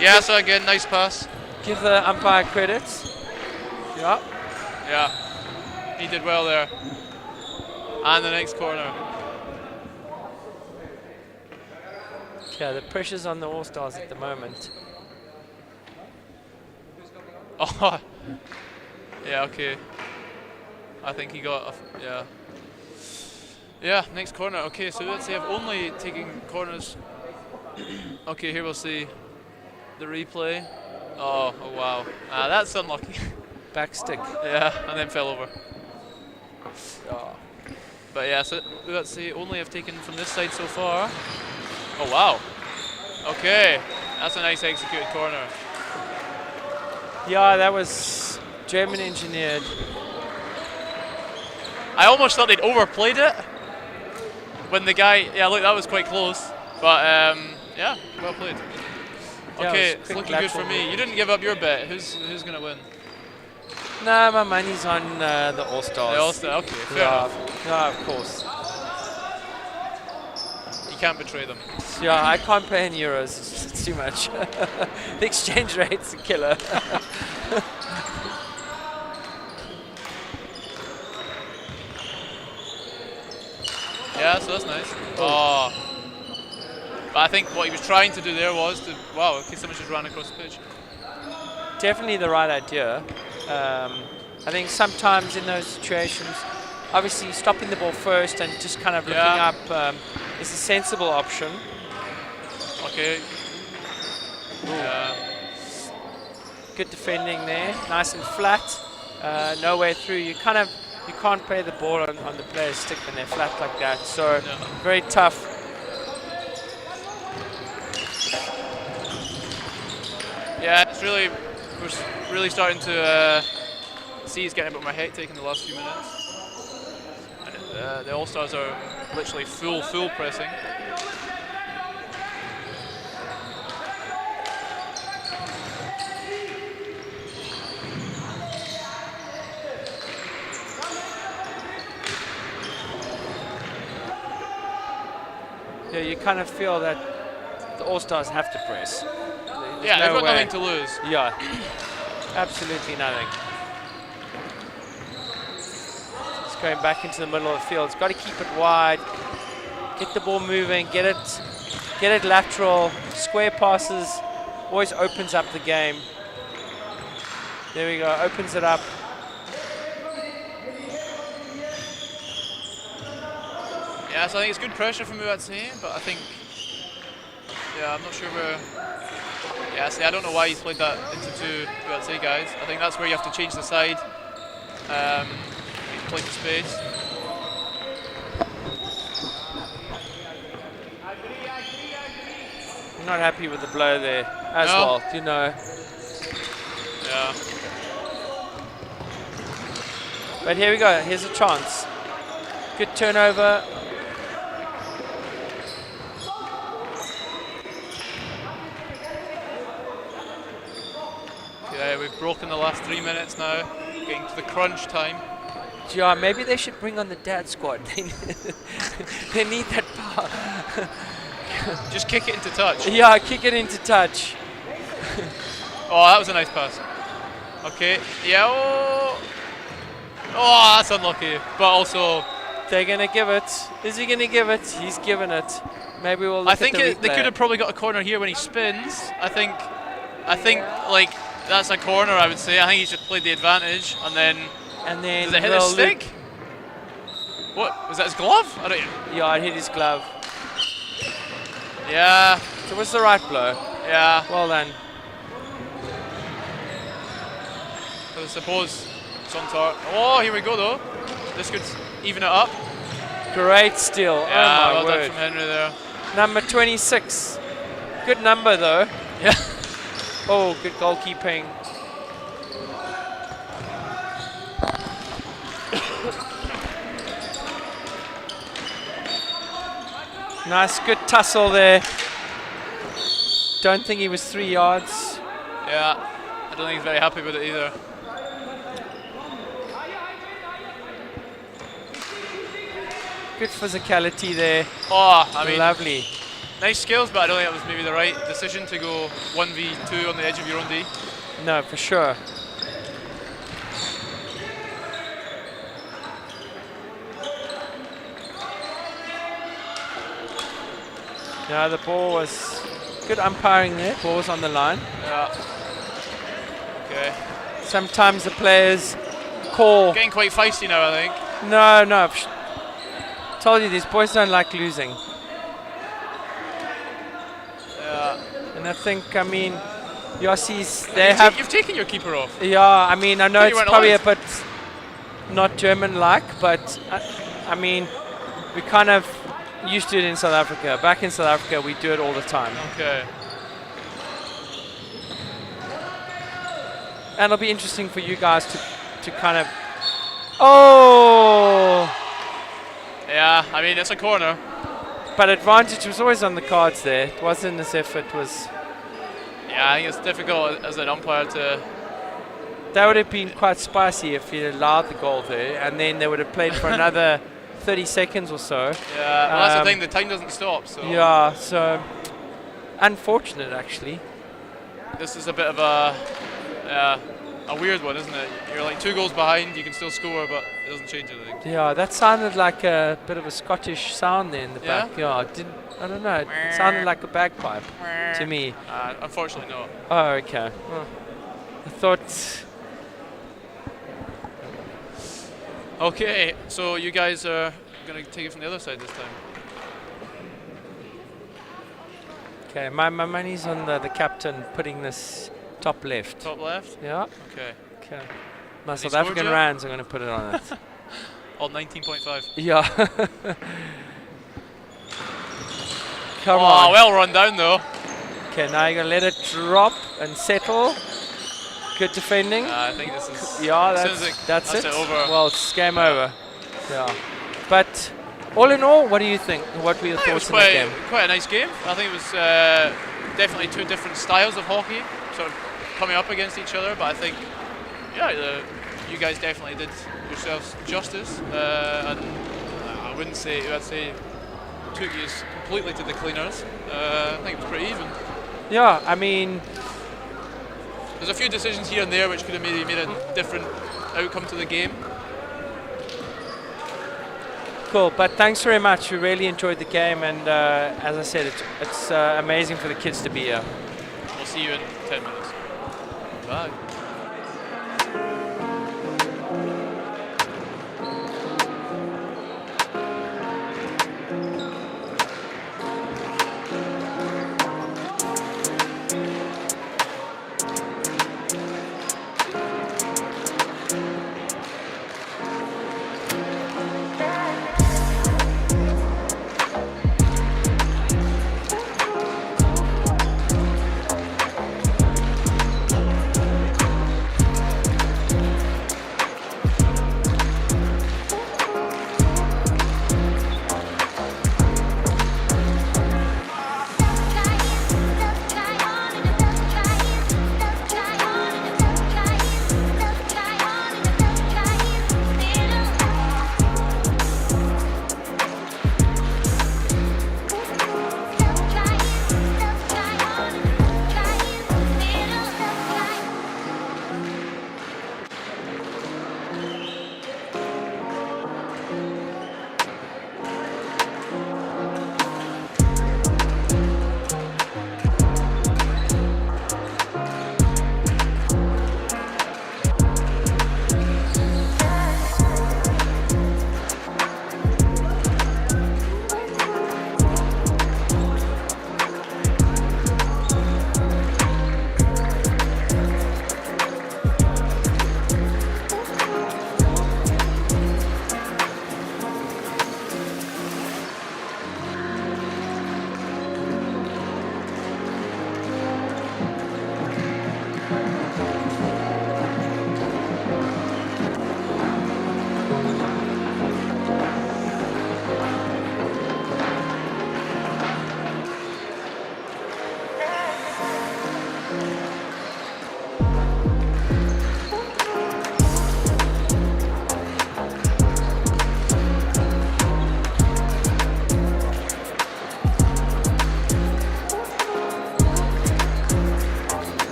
Yeah, so again, nice pass. Give the umpire credits. Yeah. Yeah, he did well there. And the next corner. Okay, the pressure's on the All-Stars at the moment. Oh, yeah, okay. I think he got, yeah, next corner. Okay, so let's say I've only taken corners Okay, here we'll see the replay. Oh wow. That's unlucky. Back stick. Yeah, and then fell over. Oh. But yeah, so let's see, only have taken from this side so far. Oh wow. Okay, that's a nice executed corner. Yeah, that was German engineered. I almost thought they'd overplayed it when the guy. Yeah, look, that was quite close. But yeah, well played. Yeah, Okay, it was it's quick looking good for lateral me. You didn't give up your bet. Who's gonna win? No, my money's on the All-Stars. The All-Star. Okay, fair enough. Yeah, of course. You can't betray them. Yeah, I can't play in euros. It's too much. The exchange rate's a killer. Yeah, so that's nice. Oh. But I think what he was trying to do there was to. Wow, okay, someone just ran across the pitch. Definitely the right idea. I think sometimes in those situations, obviously stopping the ball first and just kind of looking up is a sensible option. Okay. Good defending there, nice and flat. No way through. You can't play the ball on the player's stick when they're flat like that. So very tough. Yeah, it's really, we're really starting to see he's getting a bit more hectic in the last few minutes. And the All-Stars are literally full pressing. Yeah, you kind of feel that the All-Stars have to press. Yeah, they've got nothing to lose. Yeah, absolutely nothing. Just going back into the middle of the field. It's got to keep it wide, get the ball moving, get it lateral. Square passes always opens up the game. There we go, opens it up. Yeah, so I think it's good pressure from U18, but I think, yeah, I'm not sure where. Yeah, see, I don't know why he's played that into two U18 guys. I think that's where you have to change the side. Play for space. I'm not happy with the blow there as well, you know. Yeah. But here we go, here's a chance. Good turnover. Yeah, we've broken the last 3 minutes now, getting to the crunch time. Yeah, maybe they should bring on the dad squad. They need that power. Just kick it into touch. Yeah, kick it into touch. Oh, that was a nice pass. Okay, yeah, oh, that's unlucky, but also... They're going to give it. Is he going to give it? He's given it. Maybe we'll look I think at the they replay. could have probably got a corner here when he spins. I think, like, that's a corner, I would say. I think he just played the advantage, and then does it hit his stick? What, was that his glove? I don't know. Yeah, it hit his glove. Yeah. So it was the right blow. Yeah. Well done. I suppose Sonntag. Oh, here we go though. This could even it up. Great steal. Yeah, oh my well word. done from Henry there. Number 26. Good number though. Yeah. Oh, good goalkeeping. Nice, good tussle there. Don't think he was 3 yards. Yeah, I don't think he's very happy with it either. Good physicality there. Oh, I mean, lovely. Nice skills, but I don't think that was maybe the right decision to go 1v2 on the edge of your own D. No, for sure. Yeah, the ball was good umpiring there. Ball was on the line. Yeah. Okay. Sometimes the players call. Getting quite feisty now, I think. No. Told you these boys don't like losing. And I think, I mean, URCs, you've taken your keeper off. Yeah, I mean, I know But you it's weren't probably allowed. a bit not German-like, but I mean, we kind of used to it in South Africa. Back in South Africa, we do it all the time. Okay. And it'll be interesting for you guys to kind of... Oh! Yeah, I mean, it's a corner. But advantage was always on the cards there. It wasn't as if it was... Yeah, I think it's difficult as an umpire to... That would have been quite spicy if he'd allowed the goal there, and then they would have played for another 30 seconds or so. Yeah, well, that's the thing, the time doesn't stop, so... Yeah, so... Unfortunate, actually. This is a bit of a weird one, isn't it? You're like 2 goals behind, you can still score, but it doesn't change anything. Yeah, that sounded like a bit of a Scottish sound there in the Yeah? back. Yeah, I don't know. It sounded like a bagpipe to me. Unfortunately, no. Oh, okay. Well, I thought... Okay, so you guys are going to take it from the other side this time. Okay, my money's on the captain putting this top left. Top left? Yeah. Okay. Okay. My Any South score, African Joe? rands are going to put it on it. All 19.5. Yeah. Come Oh, on. well run down though. Okay, now you're going to let it drop and settle. Good defending. I think this is... Yeah, as soon as that's it. over. Well, it's game over. Yeah. But all in all, what do you think? What were your I think it was thoughts in that game? quite a nice game. I think it was definitely 2 different styles of hockey, sort of coming up against each other. But I think, yeah, you guys definitely did yourselves justice. And I wouldn't say took you completely to the cleaners. I think it was pretty even. Yeah, I mean, there's a few decisions here and there which could have maybe made a different outcome to the game. cool. But thanks very much. We really enjoyed the game, and as I said, it's amazing for the kids to be here. We'll see you in 10 minutes. Bye.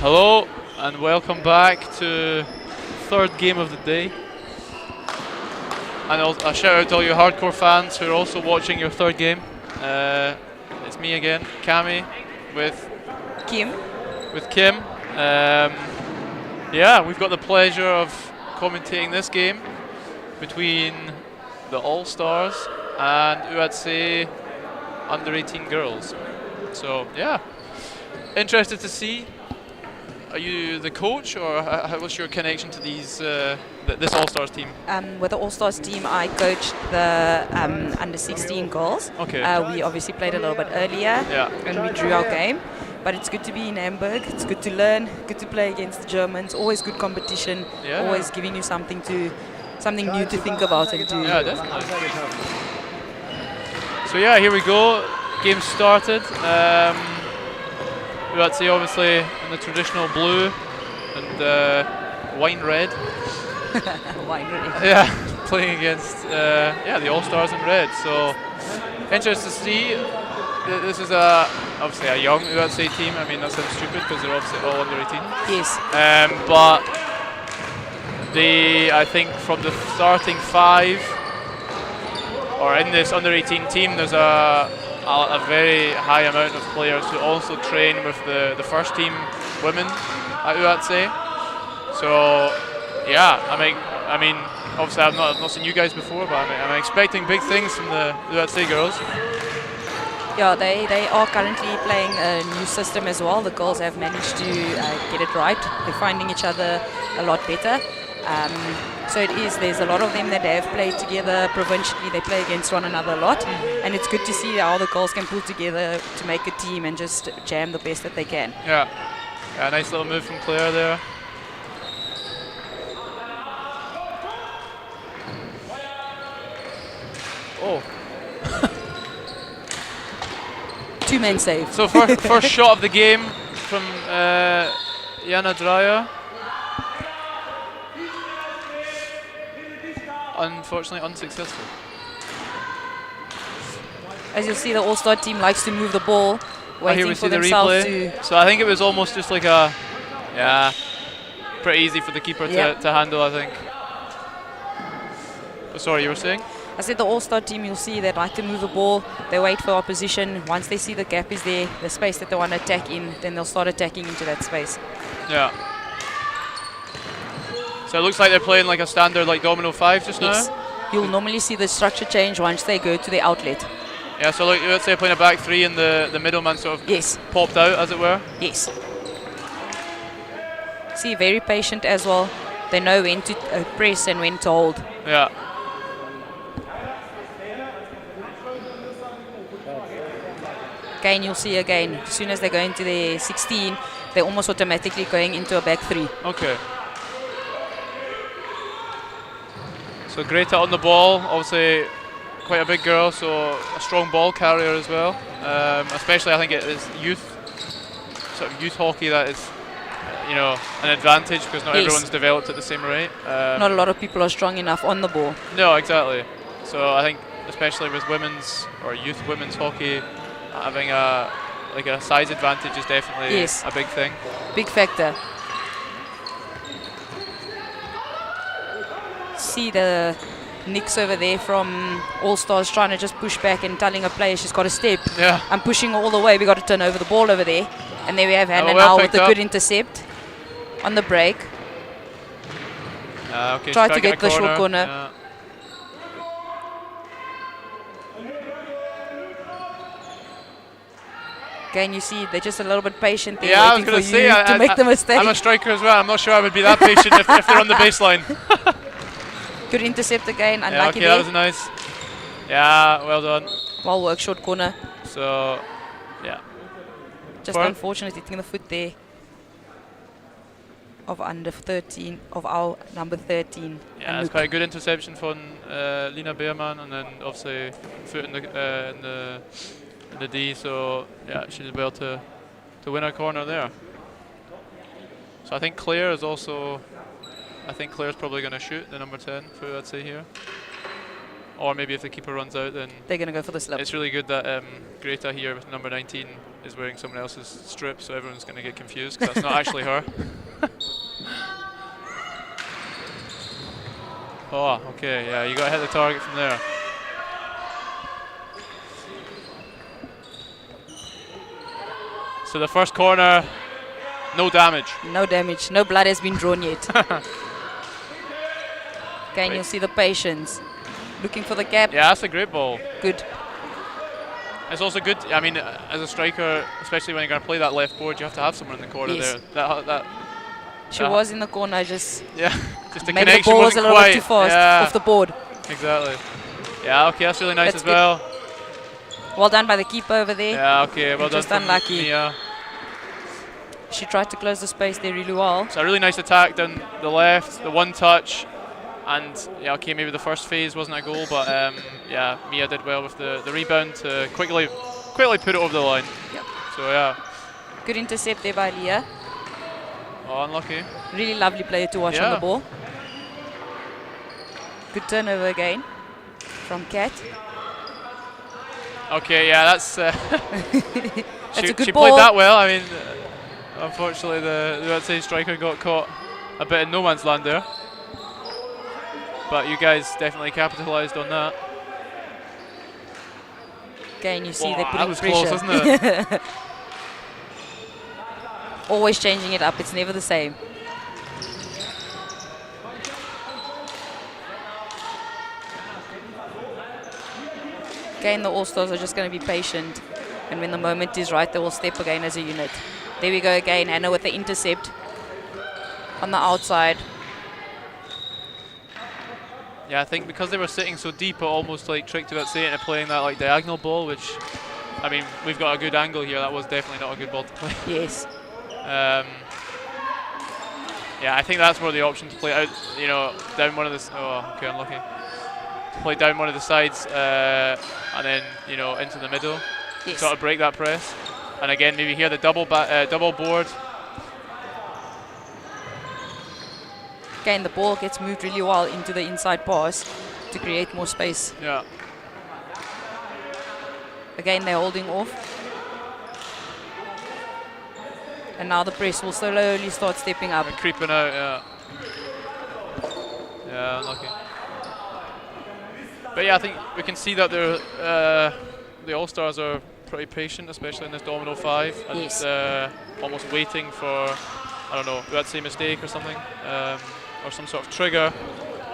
Hello and welcome back to third game of the day. And a shout out to all you hardcore fans who are also watching your third game. It's me again, Cami, with Kim. Yeah, we've got the pleasure of commentating this game between the All-Stars and U18 under 18 girls. So yeah, interested to see. Are you the coach, or what's your connection to these this All-Stars team? With the All-Stars team, I coached the under 16 girls. Okay. We obviously played a little bit earlier, and we drew our game. But it's good to be in Hamburg. It's good to learn. Good to play against the Germans. Always good competition. Yeah. Always giving you something new to think about and do. Yeah, definitely. So yeah, here we go. Game started. U18 obviously in the traditional blue and wine red. Wine red. Yeah, playing against the All-Stars in red. So interesting to see. This is obviously a young U18 team. I mean, that sounds stupid because they're obviously all under 18. Yes. But I think from the starting 5, or in this under 18 team, there's a very high amount of players who also train with the first team women at U18. So yeah, I mean, obviously I've not seen you guys before, but I'm expecting big things from the U18 girls. Yeah, they are currently playing a new system as well. The girls have managed to get it right. They're finding each other a lot better. So there's a lot of them that have played together provincially. They play against one another a lot. And it's good to see how the girls can pull together to make a team and just jam the best that they can. Yeah, nice little move from Claire there. Oh. 2-man save. So first shot of the game from Jana Dreyer. Unfortunately unsuccessful. As you'll see, the All-Star team likes to move the ball, waiting here we for see the themselves replay. to... So I think it was almost just like pretty easy for the keeper to handle, I think. Oh, sorry, you were saying? I said the All-Star team, you'll see they like to move the ball. They wait for opposition. Once they see the gap is there, the space that they want to attack in, then they'll start attacking into that space. Yeah. So it looks like they're playing like a standard like domino 5 just now. You'll normally see the structure change once they go to the outlet. Yeah, so like, let's say playing a back 3 and the middleman sort of popped out, as it were. Yes. See, very patient as well. They know when to press and when to hold. Yeah. Again, you'll see again, as soon as they go into the 16, they're almost automatically going into a back 3. Okay. So Greta on the ball, obviously quite a big girl, so a strong ball carrier as well. Especially I think it is youth hockey that is, an advantage because not everyone's developed at the same rate. Not a lot of people are strong enough on the ball. No, exactly. So I think especially with women's or youth women's hockey, having a size advantage is definitely a big thing. Big factor. See the Nix over there from All-Stars trying to just push back and telling a player she's got to step. Yeah. I'm pushing all the way. We got to turn over the ball over there. And there we have Hannah well now with a up. good intercept on the break. Okay, Try to get the short corner. Yeah. Again, you see they're just a little bit patient there, Yeah, I was waiting going for to say, you to make the mistake. I'm a striker as well. I'm not sure I would be that patient if they're on the baseline. Good intercept again, Yeah, unlucky okay, there. that was nice. Yeah, well done. Well worked, short corner. So, yeah. Just unfortunately hitting the foot there of under 13, of our number 13. Yeah, it's quite a good interception from Lina Beerman, and then obviously foot in the D. So yeah, she did well to win our corner there. So I think Claire is also. I think Claire's probably going to shoot the number 10 for I'd say here. Or maybe if the keeper runs out, then they're going to go for the slip. It's really good that Greta here with number 19 is wearing someone else's strip, so everyone's going to get confused because that's not actually her. Oh, okay, yeah, you got to hit the target from there. So the first corner, no damage. No damage. No blood has been drawn yet. Again, you'll see the patience. Looking for the gap. Yeah, that's a great ball. Good. It's also good, I mean, as a striker, especially when you're going to play that left board, you have to have someone in the corner Yes. there. She was in the corner, just Yeah, just the maybe the connection ball was a wasn't little quite bit too fast yeah, off the board. Exactly. Yeah, okay, that's really nice That's as good. well. Well done by the keeper over there. Yeah, okay, well done Just from unlucky. Mia. She tried to close the space there really well. So a really nice attack down the left, the one touch, and yeah, okay, maybe the first phase wasn't a goal, but yeah, Mia did well with the rebound to quickly put it over the line. Yep. So yeah, Good intercept there by Leah. oh, unlucky. Really lovely player to watch on Yeah. the ball. Good turnover again from Kat. Okay, yeah, that's That's she, a good she ball. played that well. I mean, unfortunately, the outside striker got caught a bit in no man's land there. But you guys definitely capitalised on that. Again, you see Wow, they're that putting was pressure. close, wasn't it? Always changing it up. It's never the same. Again, the All-Stars are just going to be patient. And when the moment is right, they will step again as a unit. There we go again. Anna with the intercept on the outside. Yeah, I think because they were sitting so deep, it almost like tricked UHC into playing that like diagonal ball, which, I mean, we've got a good angle here. That was definitely not a good ball to play. Yes. Yeah, I think that's more the option to play out, you know, down one of the. Oh, okay, unlucky. To play down one of the sides and then, you know, into the middle. Yes. Sort of break that press. And again, maybe here the double board. Again, the ball gets moved really well into the inside pass to create more space. Yeah. Again, they're holding off. And now the press will slowly start stepping up. And creeping out, yeah. Yeah, unlucky. But yeah, I think we can see that the All-Stars are pretty patient, especially in this Domino 5. And Yes. almost waiting for, I don't know, UHC mistake or something. Or some sort of trigger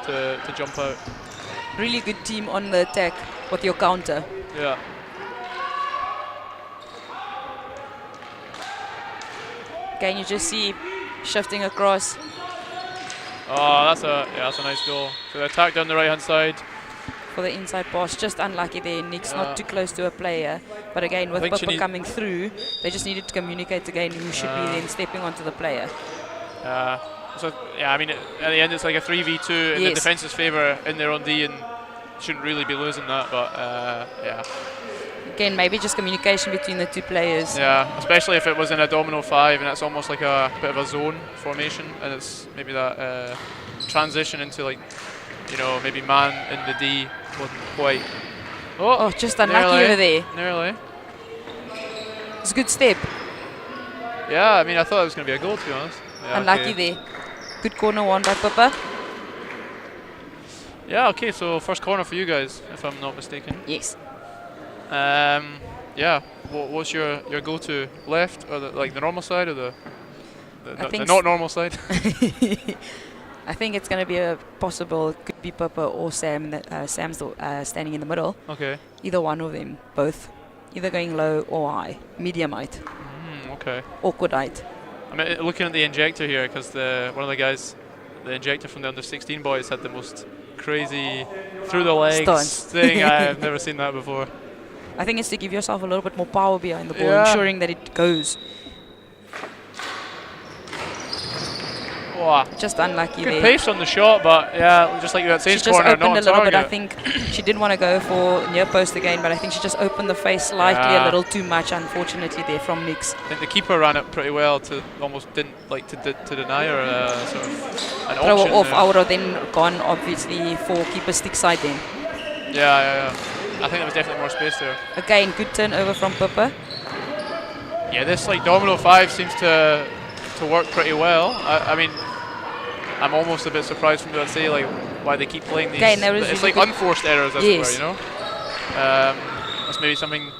to jump out. Really good team on the attack with your counter. Yeah. Again, you just see shifting across. Oh, that's a nice goal. So the attack down the right-hand side. For the inside pass, just unlucky there. Nick's Yeah. not too close to a player. But again, with think she Pippa need- coming through, they just needed to communicate again who should be then stepping onto the player. So yeah, I mean, at the end it's like a 3v2 in the Yes. defense's favour in their own D, and shouldn't really be losing that. But yeah. Again, maybe just communication between the two players. Yeah, especially if it was in a Domino 5 and it's almost like a bit of a zone formation, and it's maybe that transition into, like, you know, maybe man in the D wasn't quite. Oh, just unlucky nearly, over there. Nearly. It's a good step. Yeah, I mean, I thought it was going to be a goal, to be honest. Yeah, Unlucky okay. there. Good corner one by Pippa. Yeah, okay, so first corner for you guys, if I'm not mistaken. Yes. Yeah, what's your go-to? Left, or the normal side, or the think not normal side? I think it's going to be a possible, could be Pippa or Sam. Sam's standing in the middle. Okay. Either one of them, both. Either going low or high. Medium height. Okay. Awkward height. I mean, looking at the injector here, because one of the guys, the injector from the Under-16 Boys, had the most crazy through the legs Stance. thing. I've never seen that before. I think it's to give yourself a little bit more power behind the ball, Yeah. ensuring that it goes. Wow. Just unlucky Good there. pace on the shot, but yeah, just like you had She Saints just corner, opened not a on little bit. I target. think she didn't want to go for near post again, but I think she just opened the face slightly Yeah. a little too much, unfortunately, there from Nix. I think the keeper ran it pretty well to almost didn't like to deny her sort of an Throw option her off. there. I would have then gone, obviously, for keeper stick side then. Yeah. I think there was definitely more space there. Again, good turnover from Pippa. Yeah, this like domino 5 seems to work pretty well. I mean, I'm almost a bit surprised from let's say like why they keep playing these. It's really like unforced errors, as yes. it were, you know. That's maybe something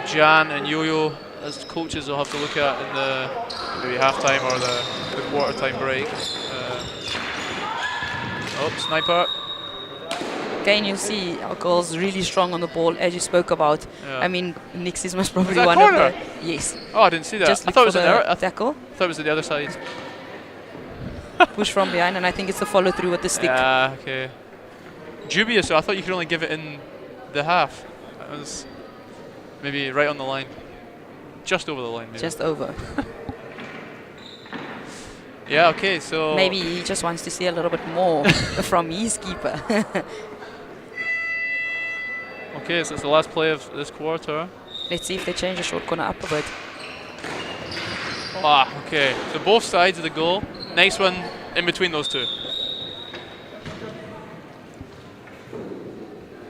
Jan and Yo-Yo as coaches will have to look at in the maybe halftime or the quarter time break. Oh, sniper. Again, you see our girls really strong on the ball, as you spoke about. Yeah. I mean, Nix is most probably that one corner? of the... Yes. Oh, I didn't see that. Just I thought it was the tackle. I thought it was on the other side. Push from behind, and I think it's the follow through with the stick. Yeah, okay. Dubious, so I thought you could only give it in the half. That was maybe right on the line. Just over the line, maybe. Just over. Yeah, okay, so... Maybe he just wants to see a little bit more from his keeper. Okay, so it's the last play of this quarter. Let's see if they change the short corner up a bit. Ah, okay. So both sides of the goal. Nice one in between those two.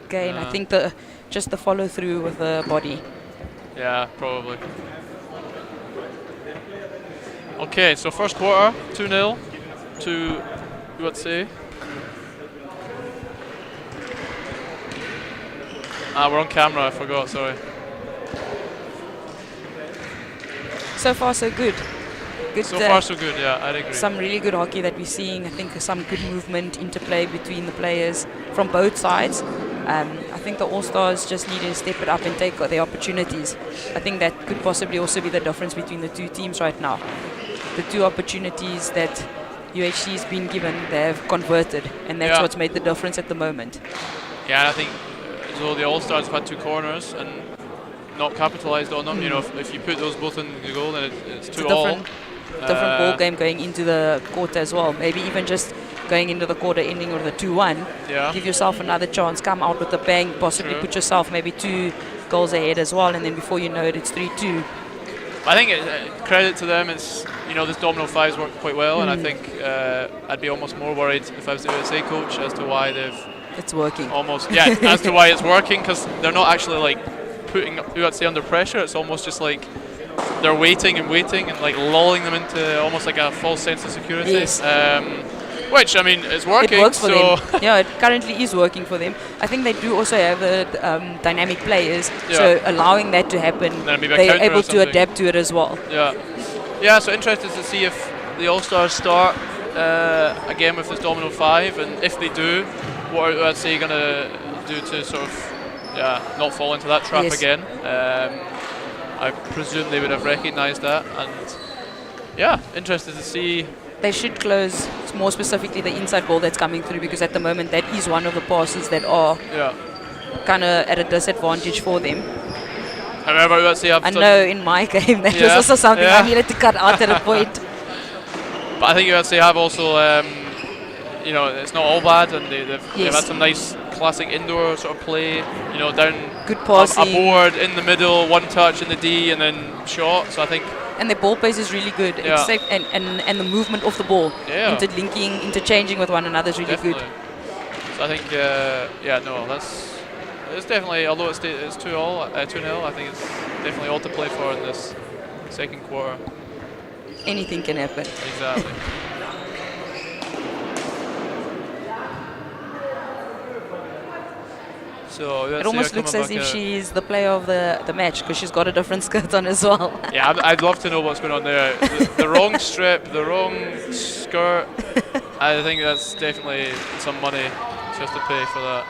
Again, I think just the follow through with the body. Yeah, probably. Okay, so first quarter, 2-0 to UHC. We're on camera, I forgot, sorry. So far, so good. So far, so good, yeah, I'd agree. Some really good hockey that we're seeing. I think some good movement, interplay between the players from both sides. I think the All-Stars just need to step it up and take their opportunities. I think that could possibly also be the difference between the two teams right now. The two opportunities that UHC has been given, they have converted, and that's what's made the difference at the moment. Yeah, I think so the All-Stars have had two corners and not capitalised on them. You know, if you put those both in the goal, then it's 2-all. Different ball game going into the quarter as well. Maybe even just going into the quarter ending with a 2-1. Yeah. Give yourself another chance. Come out with a bang. Possibly put yourself maybe 2 goals ahead as well, and then before you know it, it's 3-2. I think credit to them. It's this domino 5's worked quite well, and I think I'd be almost more worried if I was the USA coach as to why it's working. As to why it's working, because they're not actually like putting UHC under pressure. It's almost just like they're waiting and like lulling them into almost like a false sense of security. Yes. Which, I mean, is working. It works for them. Yeah, it currently is working for them. I think they do also have the dynamic players, so allowing that to happen, they're able to adapt to it as well. Yeah. Yeah, so interested to see if the All-Stars start again with this domino 5, and if they do, what are UHC going to do to sort of not fall into that trap again? I presume they would have recognised that, and interested to see. They should close more specifically the inside ball that's coming through, because at the moment that is one of the passes that are kind of at a disadvantage for them. However, UHC have. I know in my game that was also something I needed to cut out at a point. But I think UHC have also, it's not all bad, and they've had some nice classic indoor sort of play. Down good passing, a board in the middle, one touch in the D, and then shot. So I think. And the ball pace is really good, and the movement of the ball, interlinking, interchanging with one another is really good. So I think, it's definitely, although it's 2-0, I think it's definitely all to play for in this second quarter. Anything can happen. Exactly. So it almost looks as if she's the player of the match, because she's got a different skirt on as well. Yeah, I'd love to know what's going on there. The wrong strip, the wrong skirt. I think that's definitely some money just to pay for that.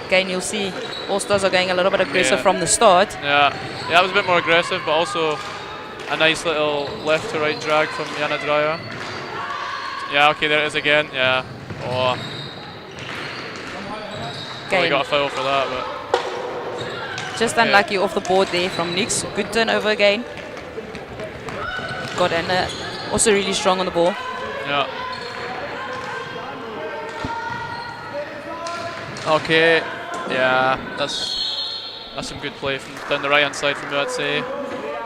Again, you'll see All-Stars are going a little bit aggressive from the start. Yeah, that was a bit more aggressive, but also a nice little left to right drag from Jana Dreyer. Yeah, okay, there it is again. Yeah. Oh. Probably got a foul for that, but just unlucky off the board there from Nix. Good turnover again. Got Anna also really strong on the ball. Yeah. Okay. Yeah, that's some good play from down the right hand side from UHC.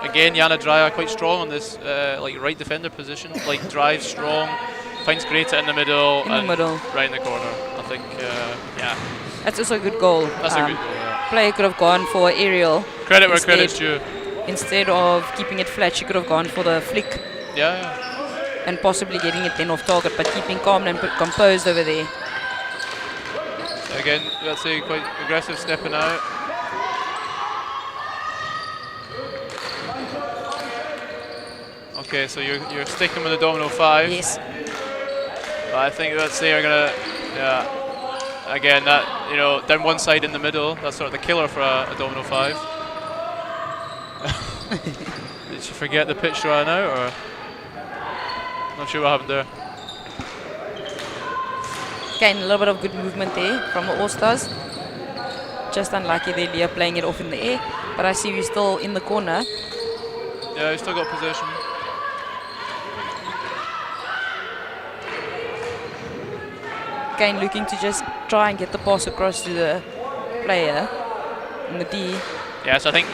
Again, Jana Dreyer quite strong on this right defender position. Like drives strong, finds Greta in the middle, right in the corner. I think that's also a good goal. That's a good goal, Player could have gone for aerial. Credit where credit's due. instead of keeping it flat, she could have gone for the flick Yeah. and possibly getting it then off target, but keeping calm and composed over there. So again, let's say quite aggressive stepping out. Okay, so you're sticking with the domino 5. Yes. But I think let's say you're gonna, yeah. Again, that down one side in the middle. That's sort of the killer for a domino 5. Did she forget the pitch ran out, or not sure what happened there? Again, a little bit of good movement there from the All-Stars. Just unlucky there, Leah playing it off in the air. But I see you still in the corner. Yeah, you still got possession. Again, looking to just try and get the pass across to the player in the D. Yeah, so I think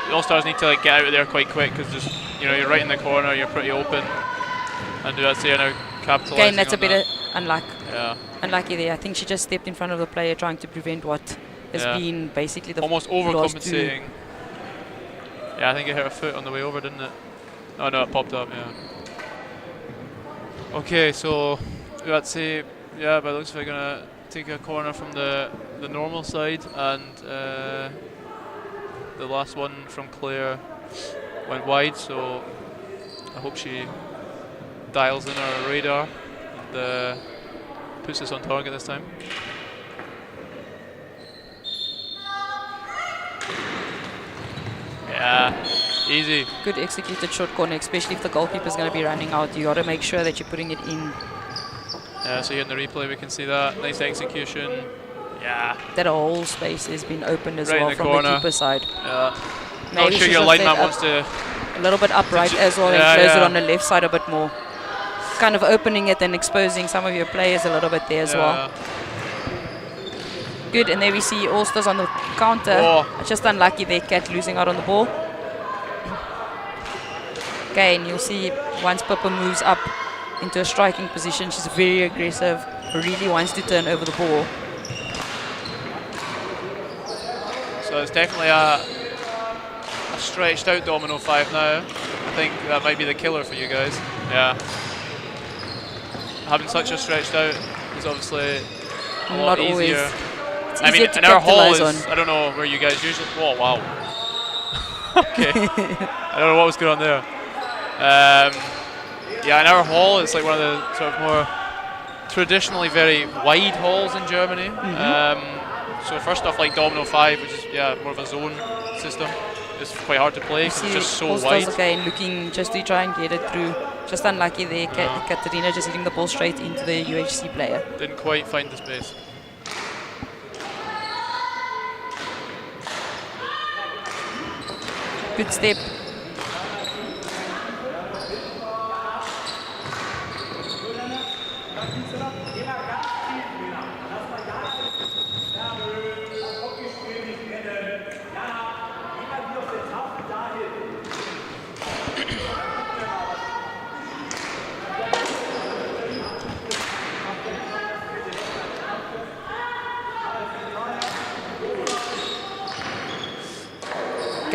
the All-Stars need to like get out of there quite quick, because just you're right in the corner, you're pretty open, and let's say now capitalising. Again, that's a on bit that. unlucky there. I think she just stepped in front of the player, trying to prevent what has been basically the almost last overcompensating. Yeah, I think it hit her foot on the way over, didn't it? Oh no, it popped up. Yeah. Okay, so let's say. Yeah, but it looks like we're gonna take a corner from the normal side, and the last one from Claire went wide, so I hope she dials in our radar and puts us on target this time. Yeah, easy. Good executed short corner, especially if the goalkeeper is going to be running out. You got to make sure that you're putting it in. Yeah, so here in the replay we can see that. Nice execution. Yeah. That whole space has been opened as right well the from corner. the keeper side. Yeah. Maybe Not sure she your should lineman set wants to... a little bit upright as well, and close it on the left side a bit more. Kind of opening it and exposing some of your players a little bit there as well. Good, and there we see All-Stars on the counter. Oh. Just unlucky there, Kat losing out on the ball. Okay, and you'll see once Pippa moves up into a striking position, she's very aggressive, really wants to turn over the ball. So it's definitely a stretched out domino 5 now. I think that might be the killer for you guys. Yeah. Having such a stretched out is obviously a lot easier. I mean, and our hall is, I don't know where you guys usually... Oh, wow. Okay. I don't know what was going on there. Yeah, in our hall, it's like one of the sort of more traditionally very wide halls in Germany. So first off, like Domino 5, which is more of a zone system, it's quite hard to play because it's just so wide. Again, looking just to try and get it through. Just unlucky there, Katarina just hitting the ball straight into the UHC player. Didn't quite find the space. Good step.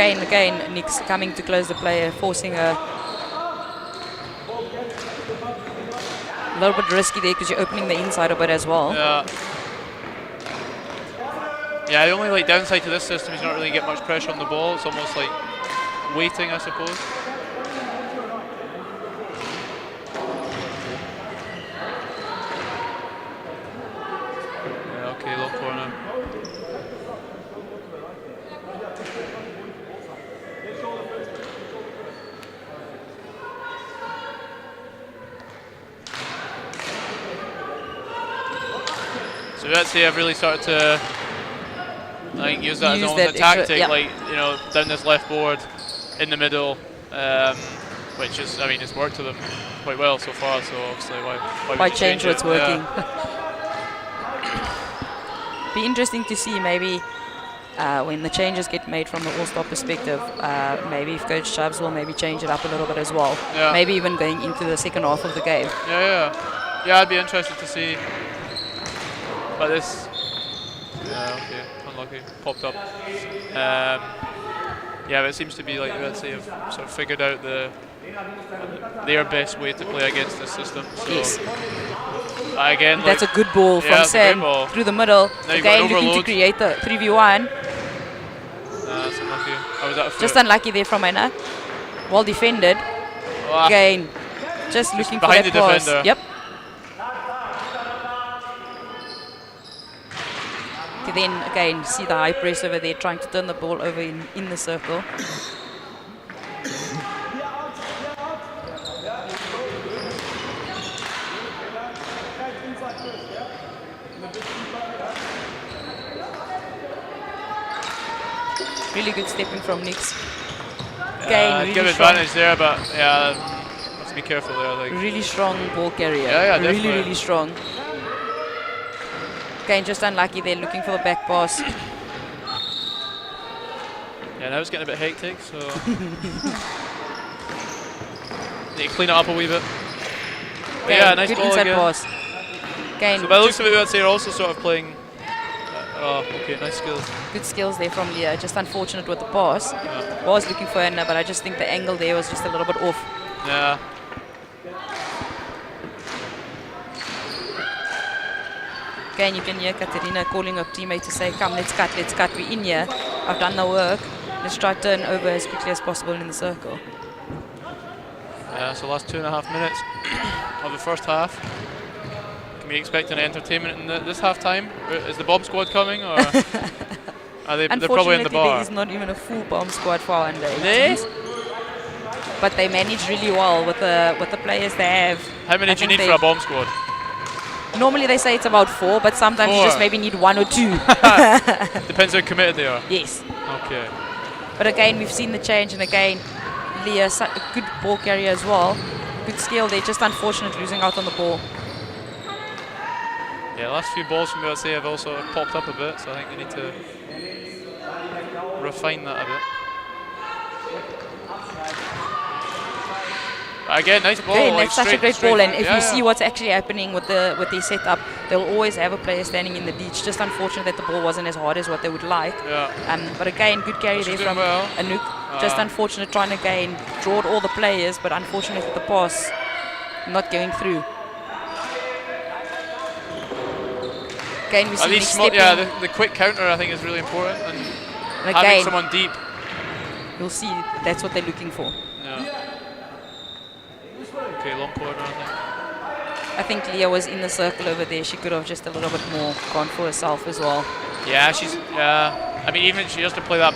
Again, Nick's coming to close the player, forcing a little bit risky there because you're opening the inside a bit as well. Yeah, the only downside to this system is you don't really get much pressure on the ball. It's almost like waiting, I suppose. Yeah, okay, low corner. So let's say I've really started to use that as almost a tactic, down this left board in the middle, which is, I mean, it's worked to them quite well so far. So obviously, why change what's working? Be interesting to see maybe when the changes get made from the all-star perspective. Maybe if Coach Chubbs will maybe change it up a little bit as well. Maybe even going into the second half of the game. Yeah, I'd be interested to see. But this, okay, unlucky, popped up. Yeah, but it seems to be like U18 have sort of figured out their best way to play against this system. So Yes. again, That's a good ball from that's a great Sam ball. through the middle. Now you've got Again, looking to overload. create the 3v1. That's unlucky. I was at a foot. Just unlucky there from Anna. Well defended. Ah, Again, just looking for behind that the pass. defender. Yep. To then again see the high press over there, trying to turn the ball over in the circle. Really good stepping from Nix. Again, really give strong. advantage there, but yeah, have to be careful there. Like, Really strong ball carrier. Yeah, really, definitely. really strong. Again, just unlucky there, looking for the back pass. yeah, now it's getting a bit hectic, so need to clean it up a wee bit. But Again, yeah, nice good ball inside again. pass. Again, So by the looks of it, I'd say you're also sort of playing. Oh, okay, nice skills. good skills there from Leah. Just unfortunate with the pass. Yeah. Was looking for Anna, but I just think the angle there was just a little bit off. Yeah. Again, you can hear Katerina calling her teammate to say, come, let's cut, we're in here. I've done the work. Let's try to turn over as quickly as possible in the circle. Yeah, so last 2.5 minutes of the first half. Can we expect an entertainment in this half time? Is the bomb squad coming, or are they? They're probably in the Unfortunately, there bar. is not even a full bomb squad for our under They? 18s. But they manage really well with the players they have. How many I do you think need for a bomb squad? Normally they say it's about 4, but sometimes you 4. just maybe need 1 or 2. Depends how committed they are. Yes. Okay. But again, we've seen the change, and again, Leah, a good ball carrier as well. Good skill there, just unfortunate losing out on the ball. Yeah, the last few balls from USA have also popped up a bit, so I think they need to refine that a bit. Again, nice ball. Again, like that's such a straight- great straight ball, and through. if Yeah, you yeah. see what's actually happening with the setup, they'll always have a player standing in the ditch. Just unfortunate that the ball wasn't as hard as what they would like. Yeah. But again, good carry She's there doing from well. Anouk. Just unfortunate trying to again draw all the players, but unfortunate with the pass not going through. Again, we see At Nick least, stepping, yeah, the quick counter I think is really important, and and having again, someone deep. you'll see that's what they're looking for. Yeah. Okay, long corner, I I think Leah was in the circle over there. She could have just a little bit more gone for herself as well. think. Yeah, she's. Yeah. I mean, even she has to play that,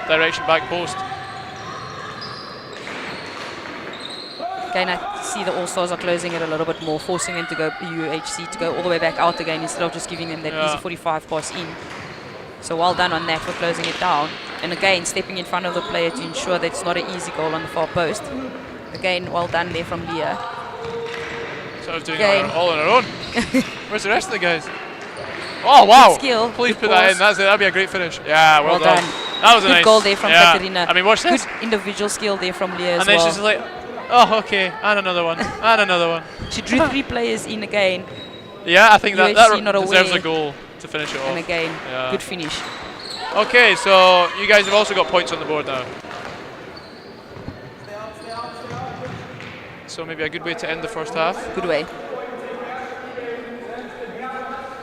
direction back post. Again, I see the All-Stars are closing it a little bit more, forcing them to go UHC to go all the way back out again instead of just giving them that Yeah. easy 45 pass in. So well done on that for closing it down. And again, stepping in front of the player to ensure that it's not an easy goal on the far post. Again, well done there from Leah. Sort of doing Again. it all on her own. Where's the rest of the guys? Oh wow! skill, Please good put that pass. in. That'd be a great finish. Yeah, well, Well done. done. That was a Good nice goal there from yeah. Katerina. I mean, watch this. Good individual skill there from Leah as And then well. she's just like, oh, okay, and another one, and another one. She drew 3 players in again, Yeah, I think that UHC not deserves away. a goal to finish it off. and again, Yeah. good finish. Okay, so you guys have also got points on the board now. So maybe a good way to end the first half. Good way.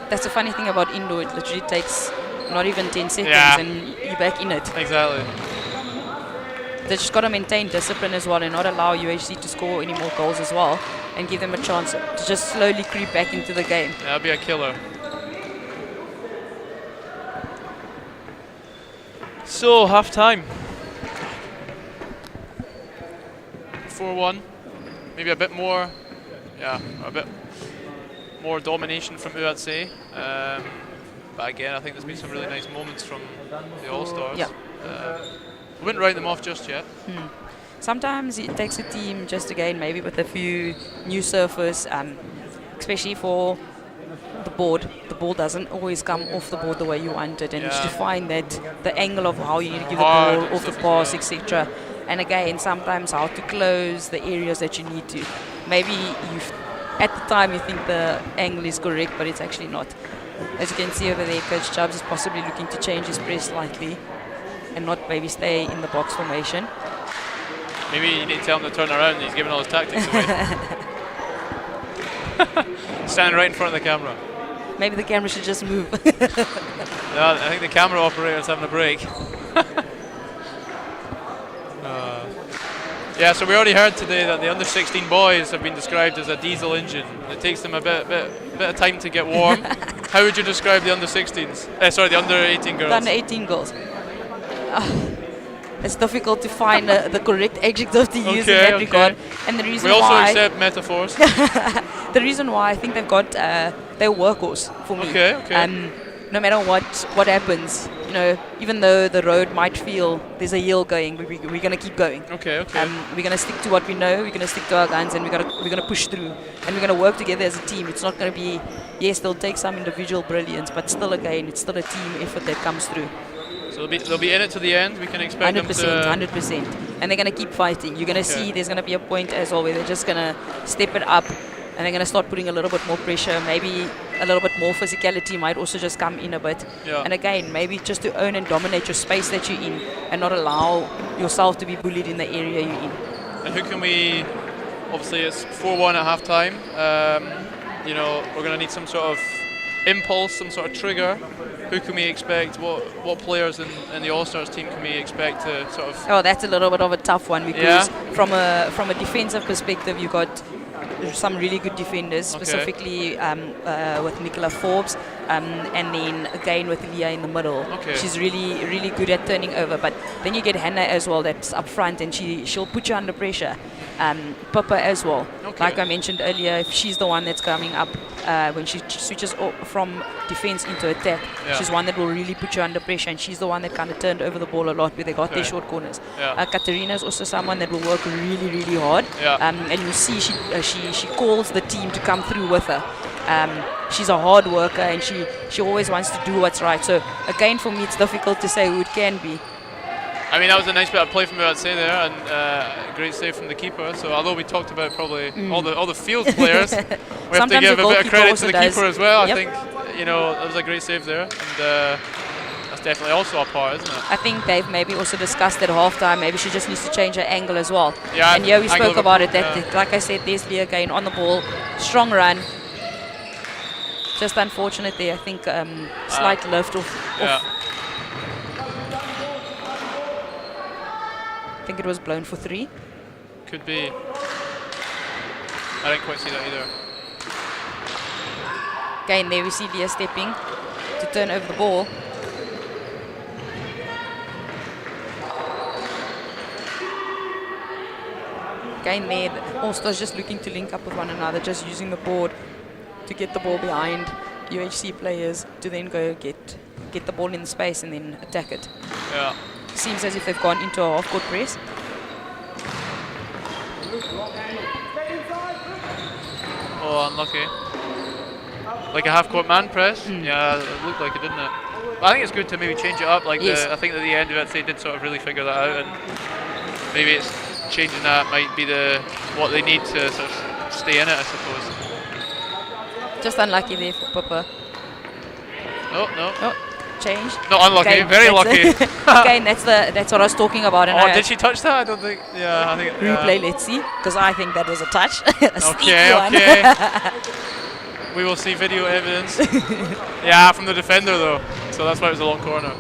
That's the funny thing about indoor. It literally takes not even 10 seconds Yeah. and you're back in it. Exactly. They just got to maintain discipline as well and not allow UHC to score any more goals as well and give them a chance to just slowly creep back into the game. Yeah, that'd be a killer. So, half time. 4-1. Maybe a bit more, a bit more domination from UHC. But again, I think there's been some really nice moments from the All-Stars. Yeah. I wouldn't write them off just yet. Sometimes it takes a team just again maybe with a few new surfers, especially for the board. The ball doesn't always come off the board the way you want it, and Yeah. to find that the angle of how you give the Hard ball and off the stuff, pass, yeah. etc. And again, sometimes how to close the areas that you need to. Maybe at the time you think the angle is correct, but it's actually not. As you can see over there, Coach Chubbs is possibly looking to change his press slightly. and not maybe stay in the box formation. Maybe you need to tell him to turn around. He's giving all his tactics away. Standing right in front of the camera. Maybe the camera should just move. No, I think the camera operator's having a break. Yeah, so we already heard today that the under-16 boys have been described as a diesel engine. It takes them a bit of time to get warm. How would you describe the under-16s? Sorry, the under-18 girls. The under-18 girls. It's difficult to find the correct adjective to use in that regard. And the reason we also why accept metaphors. the reason why I think they've got their workhorse for me. Okay. No matter what happens, you know, even though the road might feel there's a hill going, we're gonna keep going. Okay. We're gonna stick to what we know. We're gonna stick to our guns, and we're gonna push through, and we're gonna work together as a team. It's not gonna be, yes, they'll take some individual brilliance, but still, again, it's still a team effort that comes through. So they'll be in it to the end. We can expect 100%, them to 100%, and they're gonna keep fighting. You're gonna see there's gonna be a point as well where they're just gonna step it up, and they're gonna start putting a little bit more pressure. Maybe a little bit more physicality might also just come in a bit. Yeah. And again, maybe just to own and dominate your space that you're in, and not allow yourself to be bullied in the area you're in. And who can we? Obviously, it's 4-1 at half time. You know, we're going to need some sort of impulse, some sort of trigger. Who can we expect? What players in the All-Stars team can we expect to sort of? Oh, that's a little bit of a tough one, because from a defensive perspective, you got some really good defenders, specifically with Nicola Forbes, and then again with Leah in the middle. She's really good at turning over. But then you get Hannah as well, that's up front, and she'll put you under pressure. Pippa as well. Like I mentioned earlier, if she's the one that's coming up when she switches from defense into attack, she's one that will really put you under pressure, and she's the one that kind of turned over the ball a lot where they got their short corners. Katarina is also someone that will work really hard, and you see she calls the team to come through with her. She's a hard worker, and she always wants to do what's right. So again, for me, it's difficult to say who it can be. I mean, that was a nice bit of play from me, I'd say there, and a great save from the keeper. So although we talked about probably all the field players, we have to give a bit of credit to the keeper as well. I think, you know, that was a great save there, and that's definitely also a part, isn't it? I think they've maybe also discussed at halftime, maybe she just needs to change her angle as well. Yeah, and we spoke about it. That, like I said, there's Leah again on the ball, strong run. Just unfortunate there, I think, slight lift off. I think it was blown for 3. Could be. I didn't quite see that either. Again, there we see Leah stepping to turn over the ball. Again, there, All Stars just looking to link up with one another, just using the board to get the ball behind UHC players to then go get the ball in the space and then attack it. Yeah. Seems as if they've gone into a half-court press. Oh, unlucky. Like a half-court man press? Yeah, it looked like it, didn't it? But I think it's good to maybe change it up. Like I think at the end of it, they did sort of really figure that out, and maybe it's changing that might be what they need to sort of stay in it, I suppose. Just unlucky there for Pippa. No. Changed. Not unlucky, again, very lucky. Again, that's what I was talking about. And did she touch that? I don't think. Yeah, I think. Replay, let's see, because I think that was a touch. Okay. We will see video evidence. Yeah, from the defender though, so that's why it was a long corner.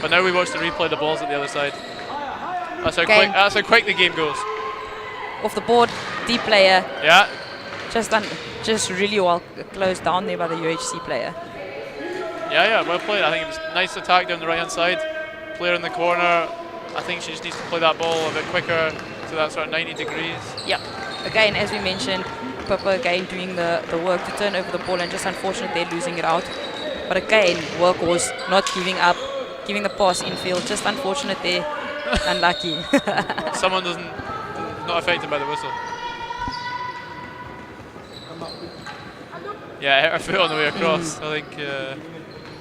But now we watch the replay. The ball's at the other side. That's how quick the game goes. Off the board, deep player. Yeah. Just really well closed down there by the UHC player. Yeah, well played. I think it was a nice attack down the right-hand side. Player in the corner. I think she just needs to play that ball a bit quicker to that sort of 90 degrees. Yeah. Again, as we mentioned, Pippa again doing the work to turn over the ball, and just unfortunate they're losing it out. But again, workhorse, not giving up, giving the pass infield. Just unfortunate there. Unlucky. Someone not affected by the whistle. Yeah, hit her foot on the way across. I think